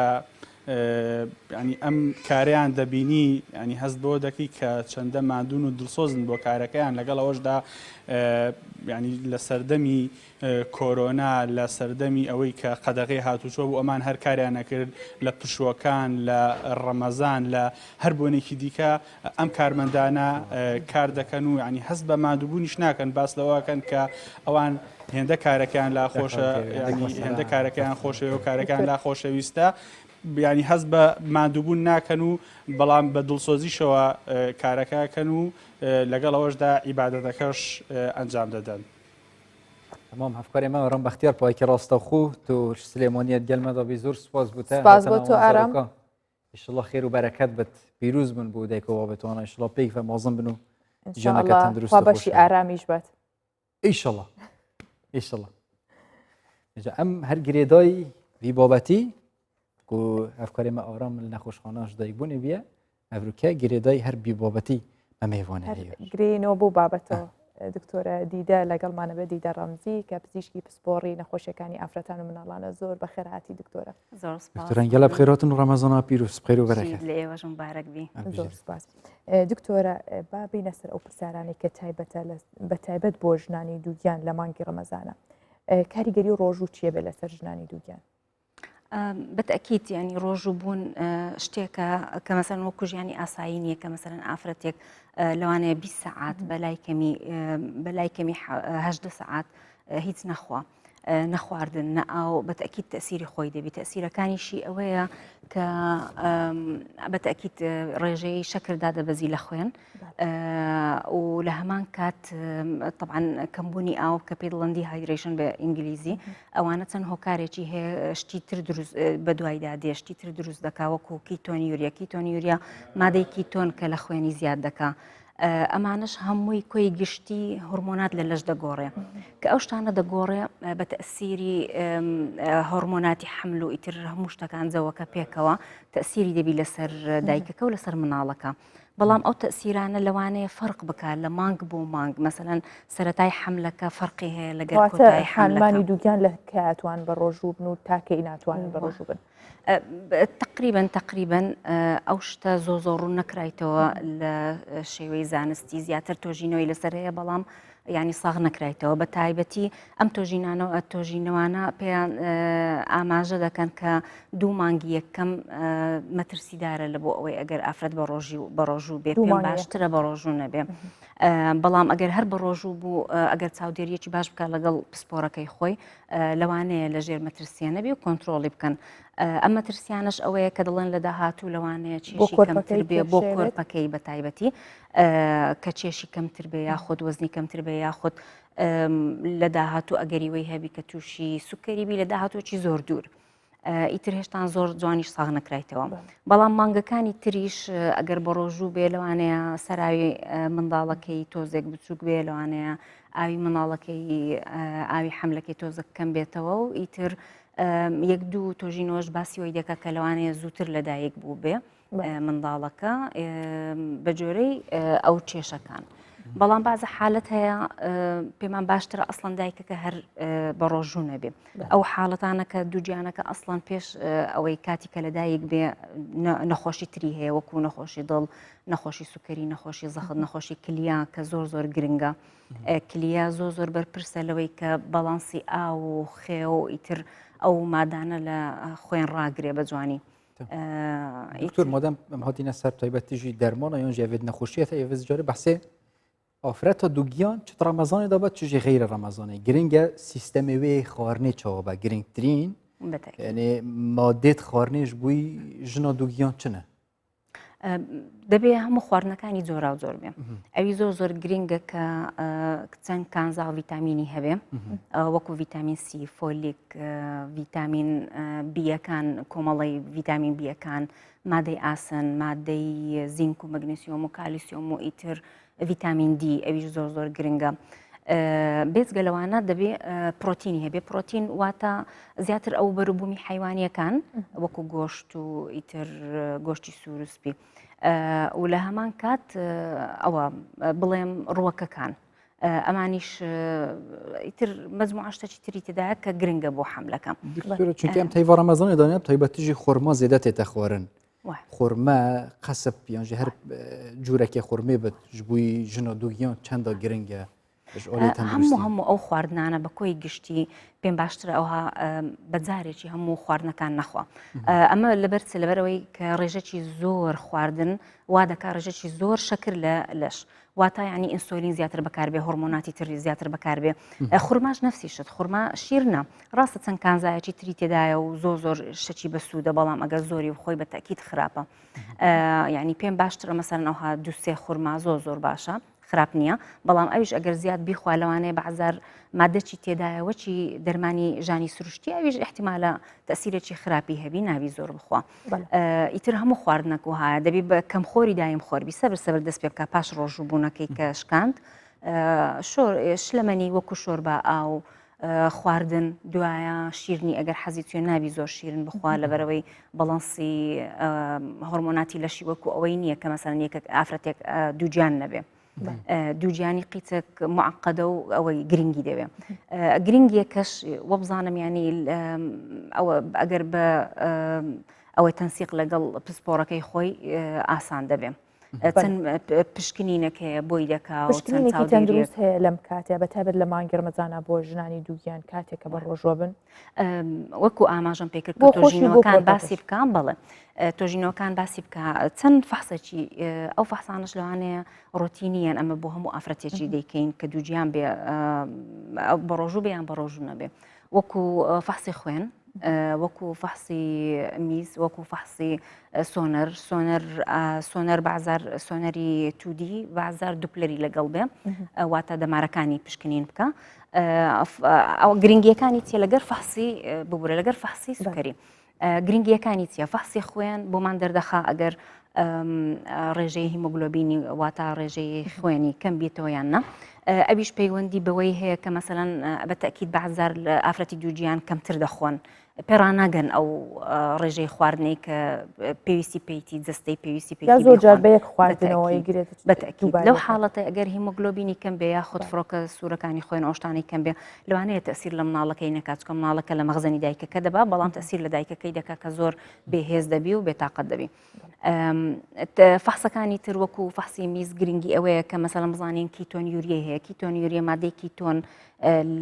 ینی ئەم کاریان دەبینی ینی هەست بۆ دەکەی کە چەندە مادون و دڵسۆزن بۆ کارەکەیان لەگەڵ ئەوەشدا ینی لە سەردەمی کۆرۆنا لە سەردەمی ئەوەی کە قەدەغی هاتوچۆ بوو ئەمان هەر کاریان نەکرد لە پشوەکان لە ڕەمەزان لە هەر بۆنێکی دیکە ئەم کارمەندانە کار دەکەن و ینی هەست بە مادووبوونیش ناکەن باس لەوەکەن کە ئەوان هێندە کارەکەیان لا خۆشە هێندە کارەکەیان خۆشەوە و کارەکان لا خۆشەویستە ینی هەست بە مادووبوون ناکەن و بەڵام بە دڵسۆزیشەوە کارەکەکەن و لەگەڵ ئەوەشدا عیبادەتەکەش ئەنجام دەدەن. تمام هەفکاری ئێمە ڕم بەختیار پایکی ڕاستەخوو تۆ سلێمانیت گەلمەدەبی زۆر سپاس بووتە سپاس بۆ تۆ ئارام ئیشڵڵا خێر و بەرەکەت بێت پیرۆز بن بۆ دایکەوە بێتوانە ئیشڵڵا پێی فەمازم بن و ژیانەکە تەندروست بەشی ئارامیش بێت ئیشڵڵا ئیشڵڵا ئەم هەر گرێدای وی بابەتی و ئەفکاری ئێمە ئارام لە نەخۆشخانەش دایکبوونی بیە ئەڤروکە گرێدای هەر بیبابەتی ئەمەوانە گرینەوە بۆ بابەتەوە دکتۆرە دیدە لەگەڵمانە بە دیدە ڕەمزی کە پزیشکی پسپۆڕی نەخۆشیەکانی ئافرەتان و مناڵانە زۆر بەخێرهاتی دکتۆرە دکتۆرەنگەلە بخێراتن و ڕەمەزانە پیرۆز بخێر و بەرەکەت لە ئێوەش مبارەک بی زۆر سپاس دکتۆرە با بینە سەر ئەو پرسیارانی کە بە تایبەت بۆ ژنانی دووگیان لە مانگی ڕەمەزانە کاریگەری ڕۆژوو چییە بێ لەسەر ژنانی دووگیان بەتەکیت ینی ڕۆژ و بوون شتێکە کە مەسەن وەکو ژیانی ئاسایی نییە کە مەسەرەن ئافرەتێک لەوانەیە 20 سعات بەلای کەمی 8 سعات هیچ نەخوا نەخواردن نەئاو بەتەکیت تەسیری خۆی دەبی تەسیرەکانیشی ئەوەیە کە بەتەکیت ڕێژەی شەکردا دەبەزی لە خوێن و لە هەمان کات طبعاً کەمبوونی ئاو کە پێ دڵەن دیهایدرێشن بە ئینگلیزی ئەوانە چەند هۆکارێکی هەیە شتی تر بە دوایدا دێشتی تر دروست دەکا وەکو کیتۆنی یوریا کیتۆنی یوریا مادەی کیتۆن کە لە خوێنی زیاد دەکا ئەمانش هەمووی کۆی گشتی هورمۆنات لە لەش دەگۆڕێ کە ئەو شتانە دەگۆڕێ بە تەسیری هۆرمۆناتی حمل و ئیتر هەموو شتەکان جەوەکە پێکەوە تەسیری دەبی لەسەر دایکەکە و لەسەر مناڵەکە بەڵام ئەو تەسیرانە لەوانەیە فەرق بکە لە مانگ بۆ مانگ مەسەلەن سەرەتای حملەکە فەرقی هەیە لەگەڵ کۆتایی حالمانی دووگیان لە کاتوان بە ڕۆژوو بن و تاکەی ناتوانن بە ڕۆژوو بن تقریبا ئەو شتە زۆر ڕوون نەکرایتەوە لە شێوەی زانستی زیاتر تۆژینەوەی لەسەر هەیە بەڵام ینی ساغ نەکرایتەوە بە تایبەتی ئەم تۆژینەوانە پێیان ئاماژە دەکەن کە دوو مانگی یەکەم مەترسیدارە لە بۆ ئەوەی ئەگەر ئافرەت بە ڕۆژوو بێ پێم باشترە بە ڕۆژوو نەبێ بەڵام ئەگەر هەر بە ڕۆژوو بوو ئەگەر چاودێریەکی باش بکە لەگەڵ پسپۆرەکەی خۆی لەوانەیە لە ژێر مەترسیە نەبێ و کۆنتترۆلی بکەن ئەم مەترسیانش ئەوەیە کە دڵێن لە داهاتوو لەوانەیە چێشی کەمتر بێ بۆ کۆرپەکەی بە تایبەتی کە چێشی کەمتر بێ یاخود وەزنی کەمتر بێ یاخود لە داهاتوو ئەگەریوەی هەبی کە تووشی سوکەریبی لە داهاتوەکی زۆر دوور ئیتر هێشتان زۆر جوانیش ساغ نەکرایتەوە بەڵام مانگەکانی تریش ئەگەر بە ڕۆژوو بێ لەوانەیە سەراوی منداڵەکەی تۆزێک بچووک بێ لەوانەیە ئاوی مناڵەکەی ئاوی حملەکەی تۆزەکەم بێتەوە و ئیتر یەک دوو تۆژینەوەش باسیەوەی دەکە کە لەوانەیە زووتر لەدایک بوو بێ منداڵەکە بە جۆرەی ئەو کێشەکان. بەڵام بازە حالت هەیە پێمان باشترە ئەسڵەن دایکەکە هەر بە ڕۆژوو نەبێ. ئەو حاڵەتانە کە دووجیانەکە ئەسڵەن پێش ئەوەی کاتی کە لەدایک بێ نەخۆشی تری هەیە وەکو نەخۆشی دڵ، نەخۆشی سوکەری، نەخۆشی زەخت، نەخۆشی کلیا کە زۆر گرنگە. کلیا زۆر بەرپرسە لەوەی کە بەڵانسی ئاو و خێ و ئیتر ئەو مادانە لە خۆیان ڕاگرێ بە جوانی. دکتۆر مادام هاتینە سەر تایبەتیژی دەرمانە یان ژێوێت نەخۆشیەتە ئێوە جارێ بەحسێ ئافرەتە دووگیان چ ڕەمەزانێ دابەت چژی غیرە ڕەمەزانەی گرنگە سیستەمی وێ خواردنێ چاوە بە گرنگترین یعنی مادێت خواردنێش بووی ژنە دووگیان چنە؟ دەبێ هەموو خواردنەکانی جۆرا و جۆر بێ. ئەوی زۆر گرنگە کە چەند کانزا ڤیتامینی هەبێ وەکو ڤیتامین سی، فۆلیک، ڤیتامین بیەکان، کۆمەڵی ڤیتامین بیەکان، مادەی ئاسن، مادەی زینک و مەگنیسیۆم و کالیسیۆم و ئیتر ڤیتامین دی ئەویش زۆر گرنگە. بێجگە لەوانە دەبێ پرۆتینی هەبێ. پرۆتین واتە زیاتر ئەو بەروبوومی حیوانیەکان وەکو گۆشت و ئیتر گۆشتی سوورسپی و لە هەمان کات ئەوە بڵێم ڕووەکەکان ئەمانیش ئیتر مەجموعەشتێکی تری تێدایە کە گرنگە بۆ حەملەکە. چونکە ئەم تایڤ ڕەمەزانێ دانێ تایبەتیژی خۆرما زێدە تێتە خوارن. خۆرمە قەسب یانژی هەر جوورێکی خۆرمێ بێت ji بووی ژنە دووگیان چەندە گرنگە هەموو ئەو خواردنانە بە کۆی گشتی پێم باشترە ئەوها بەجارێکی هەموو خواردنەکان نەخوا. ئەمە لەبەرچ لەبەرەوەی کە ڕێژەکی زۆر خواردن وا دەکا ڕێژەکی زۆر شەکر لەش واتە ینی ئینسۆلین زیاتر بەکاربێ، هۆرمۆناتی تری زیاتر بەکاربێ. خورماش نفسی شت، خورما شیرنە، ڕاستە چەند کانزایەکی تری تێدایە و زۆر شەکی بەسوودە، بەڵام ئەگەر زۆری بخۆی بە تەکید خراپە. ینی پێم باشترە مەسەرەن ئەوها دووسێ خورما زۆر باشە، خراپ نییە، بەڵام ئەویش ئەگەر زیاد بیخوا لەوانەیە بەعزار مادەی تێدایەوەچی دەرمانی ژانی سروشتی ئەویش احتیمالە تەسیرێکی خراپی هەبی ناوی زۆر بخوا. ئیتر هەموو خواردنەک وهایە دەبی بە کەم خۆری دایم خۆربی سەبر دەست پێ بکە پاش ڕۆژوو بوونەکەی کە شکاند شلەمەنی وەکو شۆربە ئاو خواردن دوایە شیرنی ئەگەر حەزی توێ ناوی زۆر شیرن بخوا لەبەرەوەی بەڵەنسی هۆرمۆناتی لەشی وەکو ئەوەی نییە کە مەسەرەن یەکە ئافرەتێک دووجیان نەبێ. دووجیانی قیچێک معقدە و ئەوەی گرنگی دەوێ. گرنگیەکەش وە بزانم ینی ئەوە ئەگەر بە ئەوەی تەنسیق لەگەڵ پسپۆڕەکەی خۆی ئاسان دەبێ. چەند پشکنینێک هەیە بۆی دەکا و پشکنینێکی تەندروست هەیە لەم کاتێ بەتابەت لە مانگی ڕەمەزانە بۆ ژنانی دووگیان کاتێکە بە ڕۆژوە بن وەکو ئاماژەم پێکرد بۆ تۆژینەوەکان باسی بکەم بەڵێ تۆژینەوەکان باسی بکە چەند فەحسێکی ئەو فەحسانش لەوانەیە ڕۆتینیان ئەمە بۆ هەموو ئافرەتێکی دەیکەین کە دووجیان بێ بە ڕۆژوو بێیان بە ڕۆژوو نەبێ وەکو فەحسی خوێن وەکو فەحسی میز وەکو فەحسی سۆنەر بەعزار سۆنەری تودی بەعزار دوپلەری لەگەڵ بێ واتە دەمارەکانی پشکنین بکە ئەو گرنگیەکانی چیە لەگەر فەحسی ببورە لەگەر فەحسی سوکەری گرنگیەکانی چیە فەحسی خوێن بۆمان دەردەخا ئەگەر ڕێژەی هیمۆگلۆبینی واتە ڕێژەی خوێنی کەم بێتەوە یان نە ئەویش پەیوەندی بەوەی هەیە کە مەسەلەن بە تەکید بەعزار لە ئافرەتی دووجیان کەمتر دەخۆن پێڕاناگەن ئەو ڕێژەی خواردنەی کە پێویستی پێیتی جستەی پێویستی پێ زۆر جار بە یەک خواردنەوەی گرێت بەتەکید لەو حاڵەتە ئەگەر هیمۆگلۆبینی کەم بێ یا خۆت فڕۆکە سوورەکانی خۆین ئۆشتانی کەم بێ لەوانەیە تەسیر لە مناڵەکەی نەکات چکە مناڵەکە لە مەغزەنی دایکەکە دەبا بەڵام تەسیر لە دایکەکەی دەکات کە زۆر بێهێز دەبی و بێتاقەت دەبی فەحسەکانی تر وەکو فەحسی میز گرنگی ئەوەیە کە مەسەلەن بزانین کیتۆن یوریە هەیە کیتۆن یوریە مادەی کیتۆن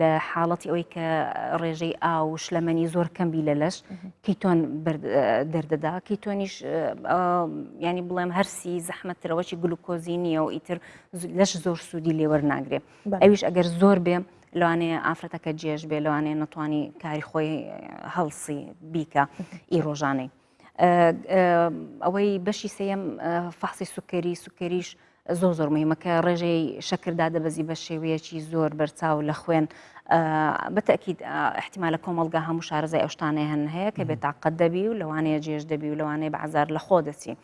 لە حاڵەتی ئەوەی کە ڕێژەی ئاو شلەمەنی زۆر کەمبی لە لەش کیتۆن دەردەدا کیتۆنیش ینی بڵێم هەرسی زەحمەتترەوەی گلوکۆزی نییە و ئیتر لەش زۆر سوودی لێوەرناگرێ ئەویش ئەگەر زۆر بێ لەوانەیە ئافرەتەکە جێژ بێ لەوانەیە نەتوانی کاری خۆی هەڵسی بیکە ئیڕۆژانەی ئەوەی بەشی سێم فەحسی سوکەریش زۆر مهمەکە ڕێژەی شەکردا دەبەزی بە شێوەیەکی زۆر بەرچاو لە خوێن بەتەکید احتیمالە کۆمەڵگا هەموو شارەزای ئەوشتانەیە هەن هەیە کە بێتاقەت دەبی و لەوانەیە جێژ دەبی و لەوانەیە بەعزار لە خۆ دەچی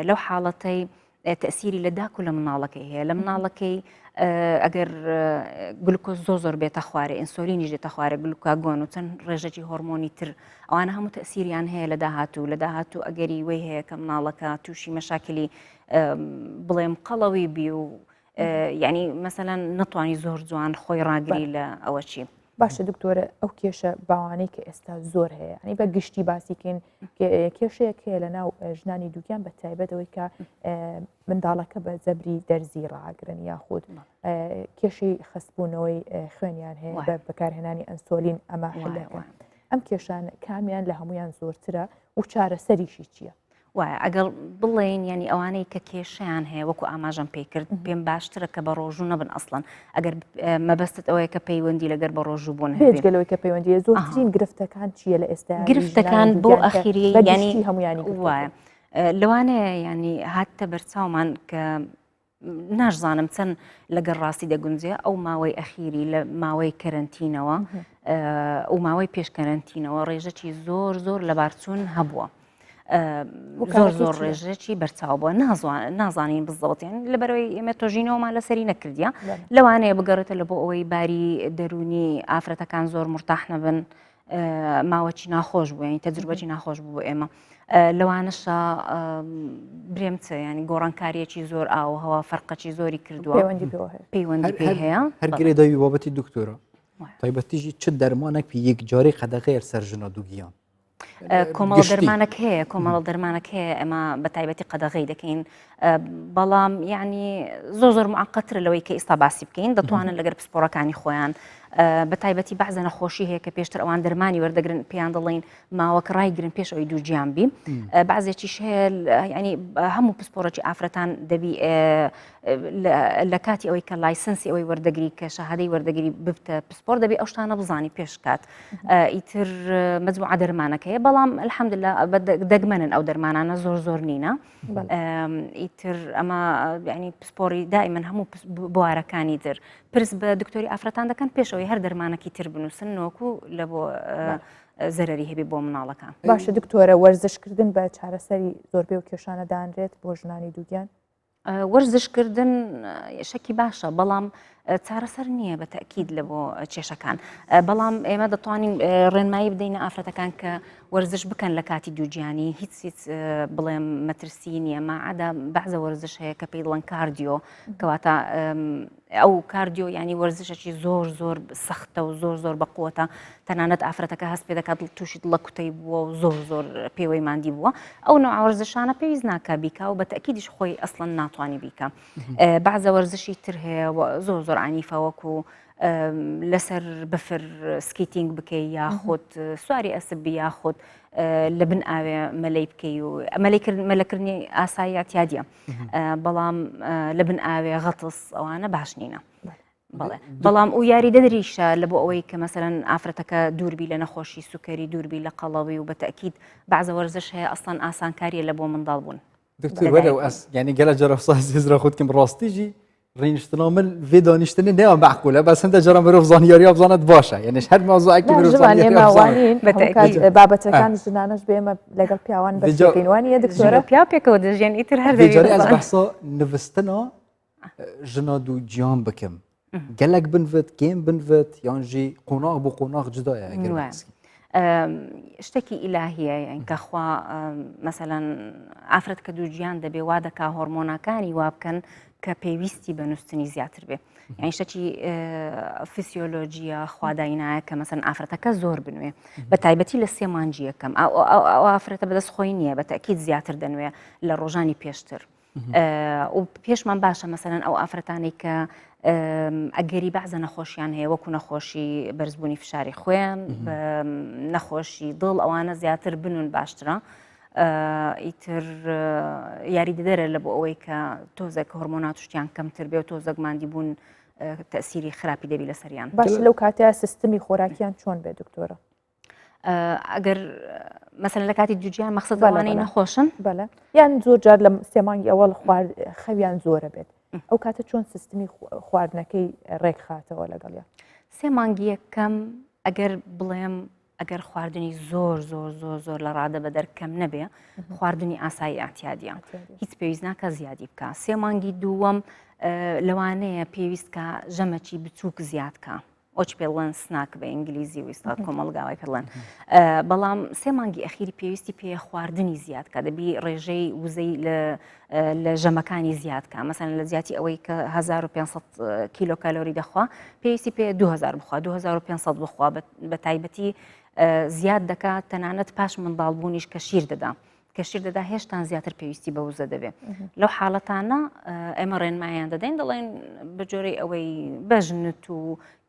لەو حاڵەتەی تەسیری لە داک و لە مناڵەکەی هەیە لە مناڵەکەی ئەگەر گلوکۆز زۆر بێتە خوارێ ئینسۆلینی دێتە خوارە گلوکاگۆن و چەند ڕێژەی هۆرمۆنی تر ئەوانە هەموو تەسیریان هەیە لە داهاتوو ئەگەری وەی هەیە کە مناڵەکە تووشی مەشاکلی بڵێم قەڵەوی بی و یعنی مەسەلاً نەتوانی زۆر جوان خۆی ڕاگری لە ئەوە چی باشە دکتۆرە ئەو کێشە باوانەی کە ئێستا زۆر هەیە ینی بە گشتی باسیکەین کێشەیەک هەیە لە ناو ژنانی دووگیان بە تایبەتەوەی کە منداڵەکە بە زەبری دەرزی ڕاگرن یاخود کێشەی خستبوونەوەی خوێنیان هەیە بە بەکارهێنانی ئەنسۆلین ئەمە هەلەکە ئەم کێشان کامیان لە هەمویان زۆرترە و چارەسەریشی چییە؟ وایە ئەگەڵ بڵێن ینی ئەوانەی کە کێشیان هەیە وەکو ئاماژەم پێی کرد پێم باشترە کە بە ڕۆژوو نەبن ئەسڵەن ئەگەر مەبەستت ئەوەیە کە پەیوەندی لەگەر بە ڕۆژوو بوون هێجگەلەوەی کە پەیوەندی زۆرترین گرفتەکان چییە لە ئێستا گرفتەکان بۆ ئەخیری ینی هەمویانی وایە لەوانەیە ینی هاتە بەرچاومان کە ناشزانم چەند لەگەڵ ڕاستی دەگونجێ ئەو ماوەی ئەخیری لە ماوەی کەرنتینەوە و ماوەی پێشکەرنتینەوە ڕێژەی زۆر لە بارچوون هەبووە. زۆر ڕێژێکی بەرچاو بووە نازانین بزەوتیان لەبەرەوەی ئێمە تۆژینەوەمان لەسەری نەکردیە لەوانەیە بگەڕێتە لە بۆ ئەوەی باری دەرونی ئافرەتەکان زۆر مرتاح نەبن ماوەکی ناخۆش بوو ینی تەجروبەی ناخۆش بوو بۆ ئێمە لەوانەشە برێمچە ینی گۆڕانکاریەکی زۆر ئاوهەوە فەرقەکی زۆری کردووە پەیوەندی پێ هەیە هەرگرێ داوی بابەتی دکتۆرە تایبەتیژی چ دەرمانێک یەک جارێ قەدەغەیە سەر ژنە دووگیان کۆمەڵ دەرمانەک هەیە کۆمەڵ دەرمانەک هەیە ئەمە بە تایبەتی قەدەغەی دەکەین بەڵام یعنی زۆر معقەترە لەوەی کە ئێستا باسی بکەین دەتوانن لەگەر پسپۆرەکانی خۆیان بە تایبەتی بەعزە نەخۆشی هەیە کە پێشتر ئەوان دەرمانی وەردەگرن پێیان دەڵێن ماوەکە ڕایگرن پێش ئەوی دووجیان بی بەعزێکیش هەیە ینی هەموو پسپۆرەی ئافرەتان دەبی لە کاتی ئەوەی کە لایسنسی ئەوەی وەردەگری کە شەهادەی وەردەگری ببتە پسپۆر دەبی ئەو شتانە بزانی پێش کات ئیتر مەجموعە دەرمانەکە هەیە بەڵام الحەمدلله دەگمەنن ئەو دەرمانانە زۆر نینە ئیتر ئەمە ینی پسپۆری دائیمەن هەموو بوارەکانی تر پرس بە دکتۆری ئافرەتان دەکەن پێشەوەی هەر دەرمانەکی تر بنووسن نۆکو لە بۆ زەرری هەبی بۆ مناڵەکان باشە دکتۆرە وەرزشکردن بە چارەسەری زۆربەی و کێشانە دانرێت بۆ ژنانی دووگیان وەرزشکردن شەکی باشە بەڵام چارەسەر نییە بە تەکید لە بۆ کێشەکان بەڵام ئێمە دەتوانین ڕێنمایی بدەینە ئافرەتەکان کە وەرزش بکەن لە کاتی دووجیانی هیچ بڵێم مەترسی نییە ماعادە بەعزە وەرزش هەیە کە پێی دڵن کاردیۆ کەواتە ئەو کاردیۆ ینی وەرزشێکی زۆر سەختە و زۆر بەقوتە تەنانەت ئافرەتەکە هەست پێ دەکات تووشی دڵە کوتەی بووە و زۆر پێوەی ماندی بووە ئەو نوع وەرزشانە پێویست ناکە بیکە و بە تەکیدیش خۆی ئەسڵەن ناتوانانی بیکە بەعزە وەرزشی تر هەیە زۆر عنیفە وەکو لەسەر بەفر سکیتینگ بکەی یاخود سواری ئەسبی یاخود لە بن ئاوێ مەلەی بکەی و مەلەکردنی ئاساییاتیادە بەڵام لە بن ئاوێ غەتس ئەوانە باش نینە بەڵام و یاری دەدریشە لە بۆ ئەوەی کە مەسەرەن ئافرەتەکە دووربی لە نەخۆشی سوکەری دووربی لە قەڵەوی و بە تەکید بەعزە وەرزش هەیە ئەسڵەن ئاسانکاریە لە بۆ منداڵ بوون دکتور وەرە ئەس یعنی گەلە جەرەفساز هێزرا خودکەم ڕاستیژی ڕینشتنامە vê danîştinê ne mequl e bes hinde cara mirov zaniyariya bizanet baş e yani her mezayekî mirov zaniyariya بابەتەکان ژنانەش بێمە لەگەڵ پیاوان بەکەینوانیە دکتۆرە پیا پێکەوە دەژێن ئیتر هەر ez behsa nivîstina jina dû ciyan bikim gelek binvit kêm binvit yan jî qonax bû qonax cuda ye شتێکی ئیلاهیە کەخوا مەسەلاً ئافرەت کە دووجیان دەبێ وا دەکا هۆرمۆناکانی وا بکەن کە پێویستی بە نووسنی زیاتر بێ یعنی شتێکی فیسیۆلۆژیە خواداینایە کە مەسەلاً ئافرەتەکە زۆر بنوێ بە تایبەتی لە 3 مانگی یەکەم ئەو ئافرەتە بەدەست خۆی نییە بە تەکید زیاتر دەنوێ لە ڕۆژانی پێشتر و پێشمان باشە مەسەلاً ئەو ئافرەتانەی کە ئەگەری بەعزە نەخۆشیان هەیە وەکو نەخۆشی بەرزبوونی فشاری خوێن نەخۆشی دڵ ئەوانە زیاتر بنون باشترە ئیتر یاری دەدەرە لە بۆ ئەوەی کە تۆزێک هۆرمۆنات شتیان کەمتر بێ و تۆزێک ماندی بوون تەسیری خراپی دەبی لە سەریان باش لەو کاتەیە سیستمی خۆراکیان چۆن بێ دکتۆرە ئەگەر مەسەلاً لە کاتی دووجیان مەقسەد ئەوانەی نەخۆشن بەڵێ یان زۆر جار لە 3 مانگی ئەوەڵ خەویان زۆرە بێت ئەو کاتە چۆن سیستمی خواردنەکەی ڕێک خاتەوە لەگەڵیان 3 مانگی یەکەم ئەگەر بڵێم ئەگەر خواردنی زۆر زۆر زۆر زۆر لە ڕادە بە دەرکەم نەبێ خواردنی ئاسایی ئاعتیادیە هیچ پێویست ناکە زیادی بکە 3 مانگی دووەم لەوانەیە پێویستکە ژەمەکی بچووک زیادکە ئۆچ پێڵەن سناک بە ئینگلیزی و ئێستا کۆمەڵگاوای پێڵەن بەڵام 3 مانگی ئەخیری پێویستی پێ خواردنی زیادکە دەبی ڕێژەی وزەی لە ژەمەکانی زیادکە مەسەن لە زیاتی ئەوەی کە 1500 کیلۆ کالۆری دەخوا پێویستی پێ 2000 بخوا 2500 بخوا بە تایبەتی زیاد دەکات تەنانەت پاش منداڵبوونیش کە شیر دەدا کە شیر دەدا هێشتان زیاتر پێویستی بە وزە دەبێت لەو حاڵەتانە ئێمە ڕێنمایان دەدەین دەڵێن بە جۆرەی ئەوەی بەژنت و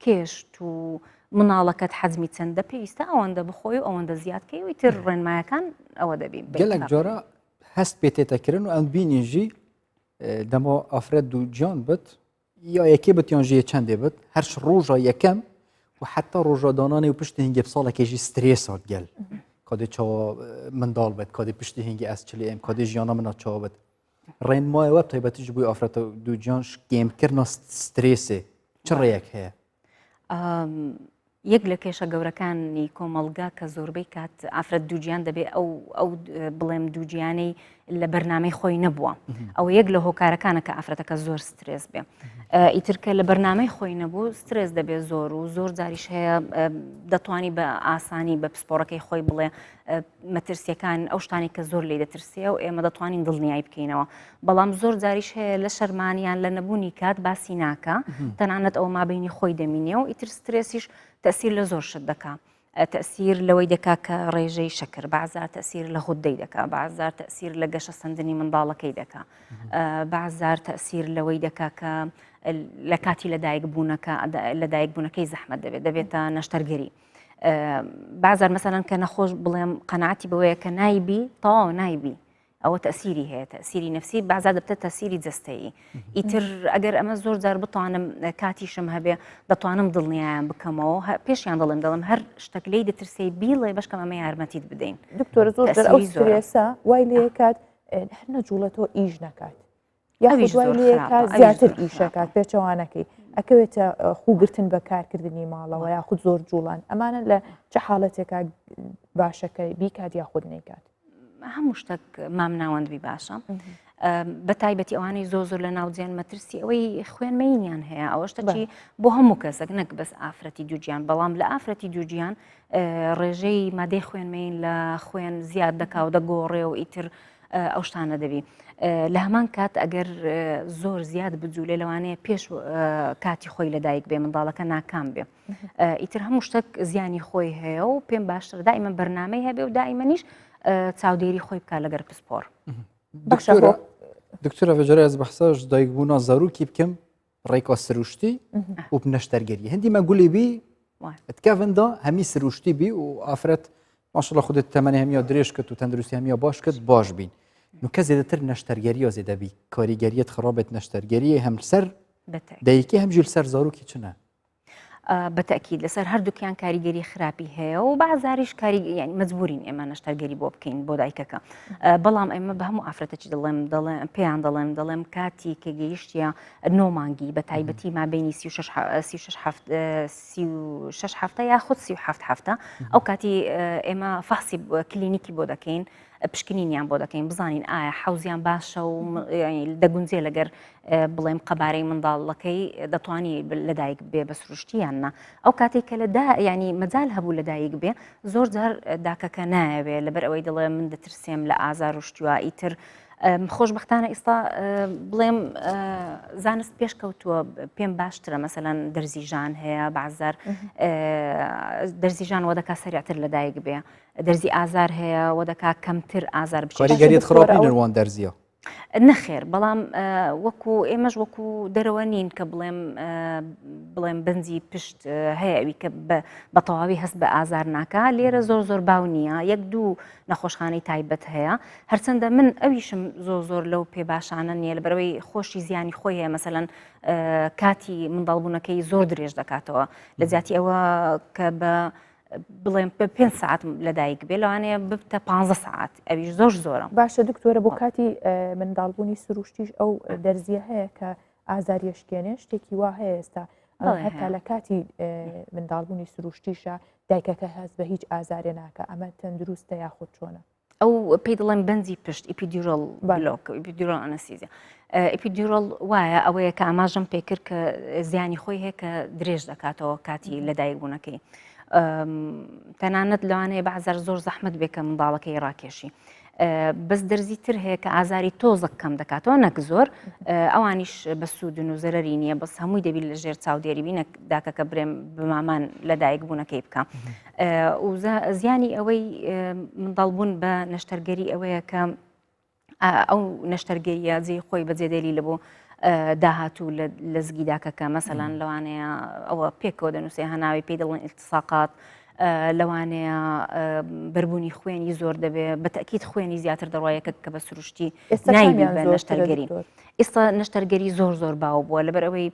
کێشت و مناڵەکەت حەزمی چەندە پێویستە ئەوەندە بخۆی و ئەوەندە زیادکەی تر ڕێنمایەکان ئەوە دەبی gelek jara hest pê têtekirin û em bînîn jî dema afret dû can bit ya yekê bit yan jî yê çendê bit her roja yekem û heta roja dananê û piştî hingê salekê jî stres hat gel kadê çawa mindal bit kadê piştî hingê ez çilê em kadê jiyana min çawa bit rênmaya we taybetî ji bo afreta dû can kêmkirina stresê çi rêyek heye یەک لە کێشە گەورەکانی کۆمەڵگا کە زۆربەی کات ئافرەت دووجیان دەبێت ئەو بڵێم دووجیانەی لە بەرنامەی خۆی نەبووە ئەو یەک لە هۆکارەکانە کە ئافرەتەکە زۆر سترێس بێ ئیترکە لە بەرنامەی خۆی نەبوو سترێس دەبێت زۆر و زۆر جاریش هەیە دەتوانی بە ئاسانی بە پسپۆڕەکەی خۆی بڵێ مەترسیەکان ئەو شتانی کە زۆر لی دەترسێ و ئێمە دەتوانین دڵنیایی بکەینەوە بەڵام زۆر جاریش هەیە لە شەرمانیان لە نەبوونی کات باسی ناکە تەنانەت ئەو مابینی خۆی دەمینێ و ئیتر سترێسیش تأثیر لە زۆر شت دەکا تأثیر لەوەی دەکا کە ڕێژەی شەکر بەعزار تأثیر لە خوددەی دەکا بەعزار تأثیر لە گەشە سندنی منداڵەکەی دەکا بەعزار تأثیر لەوەی دەکا کە لە کاتی لەدایک بوونەکە لەدایک بوونەکەی زەحمەت دەبێتە نەشتەرگەری بەعزار مەسەلەن کە نەخۆش بڵێم قەناعەتی بەوەیە کە نایبی تەواو نایبی ئەوە تەسیری هەیە تەسیری نفسی بەعزا دەبتە تەسیری جەستەیی ئیتر ئەگەر ئەمە زۆر جار بتوانم کاتیشم هەبێ دەتوانم دڵنیایان بکەمەوە پێشیان دەڵێم هەر شتێک لێی دەترسی بیڵێ بەشکەم ئەمە یارمەتیت بدەین دکتۆرە زۆر ئەو سترێسە وای لێ کات هەر نەجوڵەتەوە ئیش نەکات یاخود وای لێ کات زیاتر ئیشەکات پێچەوانەکەی ئەکەوێتە خوگرتن بە کارکردنی ماڵەوە یاخود زۆر جوڵان ئەمانە لە چه حاڵەتێکا باشەکەی بیکات یاخود نەیکات هەموو شتێک مام ناوەندبی باشە بە تایبەتی ئەوانەی زۆر لە ناوجیان مەترسی ئەوەی خوێنمەینیان هەیە ئەوە شتێکی بۆ هەموو کەسێک نەک بەس ئافرەتی دووجیان بەڵام لە ئافرەتی دووجیان ڕێژەی مادەی خوێنمەین لە خوێن زیاد دەکا و دەگۆڕێ و ئیتر ئەو شتانە دەبی لە هەمان کات ئەگەر زۆر زیاد بجوولێ لەوانەیە پێش کاتی خۆی لەدایک بێ منداڵەکە ناکام بێ ئیتر هەموو شتێک زیانی خۆی هەیە و پێم باشتر دائیمەن بەرنامەی هەبێ و دائیمەنیش چاودێری خۆی بکە لەگەر پسپۆر دکتۆرە بەجارە ez behsa ji dayikbûna zarokî bikim rêka siruştî û bi neştergeriyê hindî me gulê bî dikevin da hemî siruştî bî û afret maşallah xudê temenê hemiya dirêj kir û tenduristî hemiya baş kir baş bîn nûke zêdetir neştergeriya zêde bî karîgeriyê xirab et neştergeriyê hem li ser dayîkê hem jî li ser zarokî çi ne بەتەکید لەسەر هەردووکیان کاریگەری خراپی هەیە و بەعزاریش کاری مەجبورین ئێمە نەشتەرگەری بۆ بکەین بۆ دایکەکە بەڵام ئێمە بە هەموو ئافرەتەی پێیان دەڵێم کاتی کە گەیشتە 9 مانگی بە تایبەتی مابینی 36 هەفتە یاخود 37 هەفتە ئەو کاتی ئێمە فەحسی کلینیکی بۆ دەکەین پشکنینیان بۆ دەکەین بزانین ئایا حوزیان باشە و دەگونجێ لەگەر بڵێم قەبارەی منداڵەکەی دەتوانی لەدایک بێ بە سروشتیاننا ئەو کاتێک کە لەدا ینی مەجال هەبوو لەدایک بێ زۆر جار داکەکە نایەوێ لەبەر ئەوەی دەڵێ من دەترسێم لە ئازار و شتیوە ئیتر خۆشبەختانە ئێستا بڵێم زانست پێشکەوتووە پێم باشترە مەسەلەن دەرزیژان هەیە بەعزار دەرزیژان وە دەکا سەریعتر لەدایک بێ دەرزی ئازار هەیە وە دەکا کەمتر ئازار بچێت کاریگەریت خراپینەوان دەرزیە نەخێر بەڵام وەکو ئێمەش وەکو دەرەوە نین کە بڵێم بنجی پشت هەیە ئەوی کە بە تەواوی هەست بە ئازار ناکە لێرە زۆر باو نییە یەک دوو نەخۆشخانەی تایبەت هەیە هەرچەندە من ئەویشم زۆر لەو پێ باشانە نییە لەبەرەوەی خۆشی زیانی خۆی هەیە مەسەلەن کاتی منداڵبوونەکەی زۆر درێژ دەکاتەوە لە جیاتی ئەوە کە بە بڵێم 5 ساعت لەدایک بێ لەوانەیە ببتە 15 ساعت ئەویش زۆرە باشە دکتۆرە بۆ کاتی منداڵبوونی سروشتیش ئەو دەرزیە هەیە کە ئازاریەشکێنێ شتێکی وا هەیە ئێستا هەتا لە کاتی منداڵبوونی سروشتیشە دایکەکە هەست بە هیچ ئازارێ ناکە ئەمە تەندروستە یاخود چۆنە ئەو پێی دەڵێن بەنجی پشت ئیپیدیۆل بلۆک ئیپیدیۆل ئەنەسیزیا ئیپیدیۆل وایە ئەوەیە کە ئاماژەم پێکرد کە زیانی خۆی هەیە کە درێژ دەکاتەوە کاتی لەدایکبوونەکەی تەنانەت لەوانەیە بەعزار زۆر زەحمت بێ کە منداڵەکەی ڕاکێشی بەس دەرزی تر هەیە کە ئازاری تۆزە کەم دەکاتەوە نەک زۆر ئەوانیش بە سوودن و زەرەری نییە بەس هەمووی دەبی لە ژێر چاودێری بینە داکەکە برێم بمامان لەدایک بوونەکەی بکە زیانی ئەوەی منداڵبوون بە نەشتەرگەری ئەوەیە کە ئەو نەشتەرگەریە جێ خۆی بەجێدێری لە بۆ داهاتوو لە زگیداکەکە مەسەلان لەوانەیە ئەوە پێکەوە دەنووسێ هەناوی پێی دەڵێن ئیلتساقات لەوانەیە بربوونی خوێنی زۆر دەبێت بە تەکید خوێنی زیاتر دەڕایەکە کە بە سروشتی نایبێت بە نەشتەرگەری ئێستا نەشتەرگەری زۆر زۆر باو بووە لەبەر ئەوەی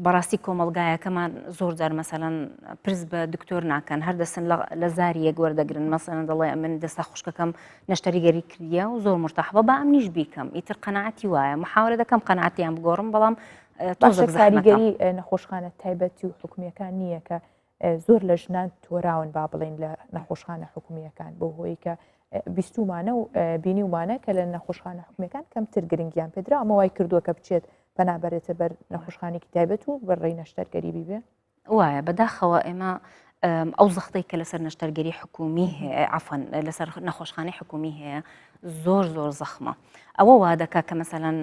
بەڕاستی کۆمەلگایەکەمان زۆر جار مەسەلەن پرس بە دکتۆر ناکەن هەر دەسن لە زاریەک وەردەگرن مەسەلەن دەڵێ من دەستا خوشکەکەم نەشتەریگەری کردیە و زۆر مرتاحبە بە ئەم نیش بیکەم ئیتر قەنەعەتی وایە محاولە دەکەم قەنەعەتیان بگۆڕم بەڵام کاریگەری نەخۆشخانە تایبەتی و حکومیەکان نییە کە زۆر لە ژنان تۆراون با بڵین لە نەخۆشخانە حکومیەکان بۆ هۆی کە بیستومانە و بینی ومانە کە لە نەخۆشخانە حکومیەکان کەمتر گرنگیان پێدرا ئەمە وای کردووە کە بچێت پەنابەرێتە بەر نەخۆشخانێکی تایبەت و بەڕێی نەشتەرگەری بیبێ وایە بەداخەوە ئێمە ئەو زەختەی کە لەسەر نەشتەرگەری حکومی هەیە عەفەن لەسەر نەخۆشخانەی حکومی هەیە زۆر زۆر زەخمە ئەوە وا دەکا کە مەسەلەن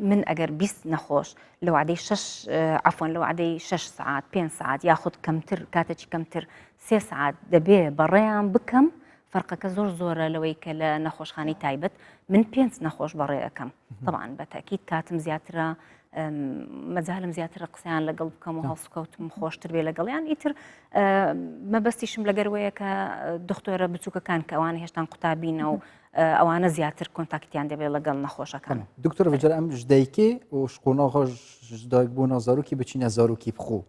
من ئەگەر 20 نەخۆش لە وعدەی 6 عەفەن لە وعدەی 6 سعات 5 سعات یاخود کەمتر کاتێکی کەمتر 3 سعات دەبێ بەڕێیان بکەم فەرقەکە زۆر زۆرە لەوەی کە لە نەخۆشخانەی تایبەت من 5 نەخۆش بەڕێ ئەەکەم طبعاً بە تاکید کاتم زیاترە مەجالم زیاتر قسەیان لەگەڵ بکەم و هەڵسوکەوتم خۆشتر بێ لەگەڵیان ئیتر مەبەستیشم لەگەروەیە کە دکتۆرە بچووکەکان کە ئەوانە هێشتان قوتابینە و ئەوانە زیاتر کۆنتاکتیان دەبێت لەگەڵ نەخۆشەکان دکتۆر بەجار ئەم ژدایکێ و شقۆناغۆ ژدایک بوون زاروکی بچینە زاروکی بخۆ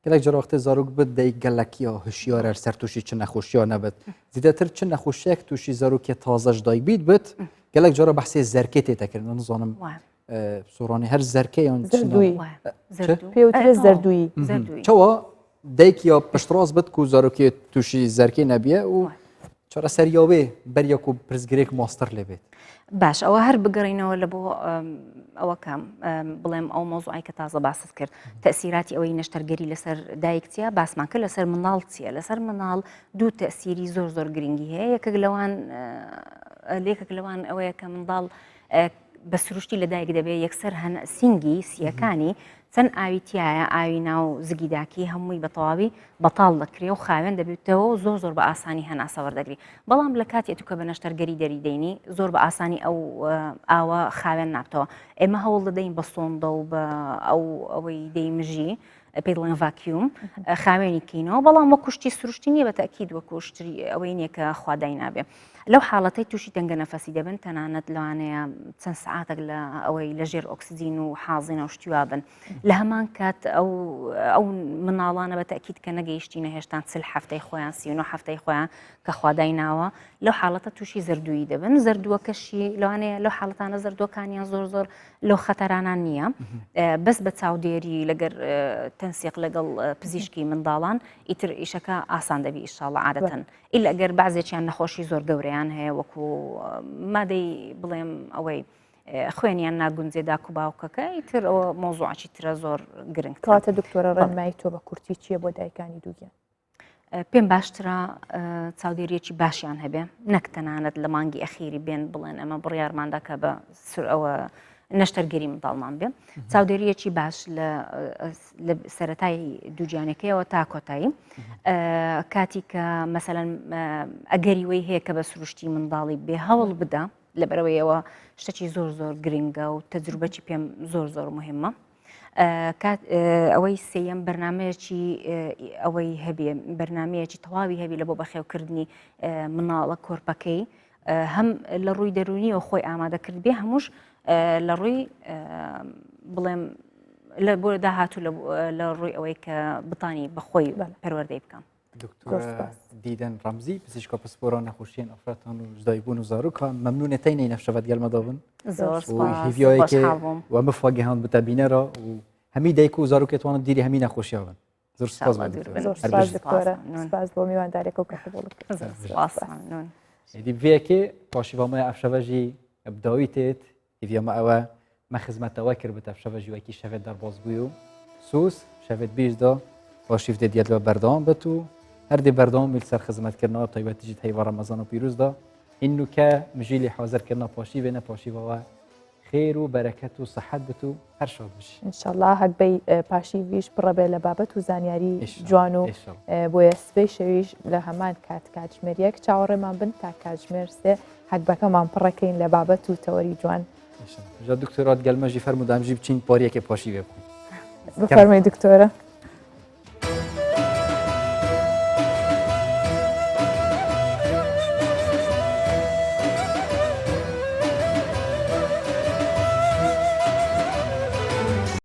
gelek jara wextê zarok bi dey gelekiya hişyar er ser tûşî çi nexweşiya nebit zêdetir çi nexweşiyek tûşî zarokê taze ji dayk bît bit gelek jara behsê zerkê tê tekirin nizanim soranî her zerkê yan pêwtir zerdûyî çawa deykiya piştras bit ku zarokê tûşî zerkê nebiye û çara seriya wê beriya ku pirzgirêk master lê bêt باش ئەوە هەر بگەڕینەوە لە بۆ ئەوە کام بڵێم ئەو مۆزوعی کە تازە باست کرد تەسیراتی ئەوەی نەشتەرگەری لەسەر دایک چیە باسمان کرد لەسەر مناڵ چییە لەسەر مناڵ دوو تەسیری زۆر زۆر گرنگی هەیە یەکێک لەوان ئەوەیە کە منداڵ بە سروشتی لە دایک دەبێت یەکسەر سینگی سیەکانی چەند ئاوی تایە ئاوی ناو زگیداکی هەمووی بە تەواوی بەتاڵ دەکرێ و خاوێن دەبێتەوە و زۆر زۆر بە ئاسانی هەناسە وەردەگری بەڵام لە کاتێک کە بە نەشتەرگەری دەریدەینی زۆر بە ئاسانی ئەو ئاوە خاوێن نابتەوە ئێمە هەوڵ دەدەین بە سۆندە و بە ئەوەی دەیمژی پێی دەڵێن ڤاکیوم خاوێنی کەینەوە بەڵام وە کوشتی سروشتی نییە بە تەکید وە کوشتری ئەوەی نییە کە خوادای نابێ لەو حاڵەتەی تووشی تەنگە نەفەسی دەبن تەنانەت لەوانەیە چەند سعاتێک لە ئەوەی لە ژێر ئۆکسسیجین و حازینە و شتیوا بن لە هەمان کات ئەو مناڵانە بە تەکید کە نەگەیشتینە هێشتان 40 هەفتەی خۆیان 39 هەفتەی خۆیان کە خوادای ناوە لەو حاڵەتە تووشی زەردووی دەبن زەردووەکەشی لەوانەیە لەو حاڵەتانە زەردووەکانیان زۆر زۆر لەو خەتەرانان نییە بەس بە چاودێری لەگەر تەنسیق لەگەڵ پزیشکی منداڵان ئیتر ئیشەکە ئاسان دەبی ئیشاڵڵە عادەتەن ئیلا ئەگەر بعضێکیان نەخۆشی زۆر گەورەیان هەیە وەکو مادەی بڵێم ئەوەی خوێنیان ناگونجێ داکو باوکەکە ئیتر ئەوە مۆزوعی ترە زۆر گرنگ کاتە دکتۆرە ڕێنمایی تۆ بە کورتی چییە بۆ دایکانی دووگیان پێم باشترە چاودێریەکی باشیان هەبێ نەک تەنانەت لە مانگی ئەخیری بێن بڵێن ئەمە بڕیارمانداکە بە ئەوە نەشتەرگەری منداڵمان بێ چاودێریەکی باش لە سەرەتای دووجانەکەیەوە تا کۆتایی کاتی کە مەسەلەن ئەگەری وەی هەیە کە بە سروشتی منداڵی بێ هەوڵ بدە لەبەرەوەیەوە شتێکی زۆر زۆر گرنگە و تەجروبەی پێم زۆر زۆر مهمە ئەوەی سێەم بەرنمەیەکی ئەوەی هەبێ بەرنمەیەکی تەواوی هەبی لە بۆ بەخێوکردنی مناڵە کۆرپەکەی هەم لە ڕووی دەرونیەوە خۆی ئامادەکرد بێ هەمووش لە ڕووی بڵێم لە بۆ داهاتوو لە ڕووی ئەوەی کە بتانی بەخۆی پەروەردەی بکەم دیدن ڕەمزی پزیشکە پسپۆرە نەخۆشیین ئەفرەتان و ژدایبوون و زارۆکە مەمنونێتەینەی نەفشەوەت گەلمەدابن هیڤیایەکێ و ئەمە فاگەهان بتەبینەرە و هەمی دایک و زارۆکێتوانە دیری هەمی نەخۆشیاون زۆر سپاس بۆ زۆر سپاس دکتۆرە سپاس بۆ میواندارێک و کە قبول دی vêyekê paşîvamaya evşeva jî bidawî têt hêviyama ew e me xizmettewe kir bi tevşeva jî wekî şevê derbas bûye û sûs şevê bêj da paşîv dê diyet ve berdewam bit û her dê berdewam bî ser xizmetkirina taybetî jî heyva Remezan û pîrûz da hîn nûke mijîlê hazirkirina paşîvê ne paşîva we خێر و بەرەکەت و سەحەت بت و هەر شاد بشی انشاءالله هەکبەی پاشیویش بڕەبێ لە بابەت و زانیاری جوان و بۆیە سبەی شەویش لە هەمان کاتژمێریەک چاوەڕێمان بن تا کاتژمێر سێ هەکبەکەمان پڕەکەین لە بابەت و تەوەری جوان دکتۆرات گەلمەژی فەرمودامژی بچین پۆریەکێ پاشی وێ بکەین بفەرمەی دکتۆرە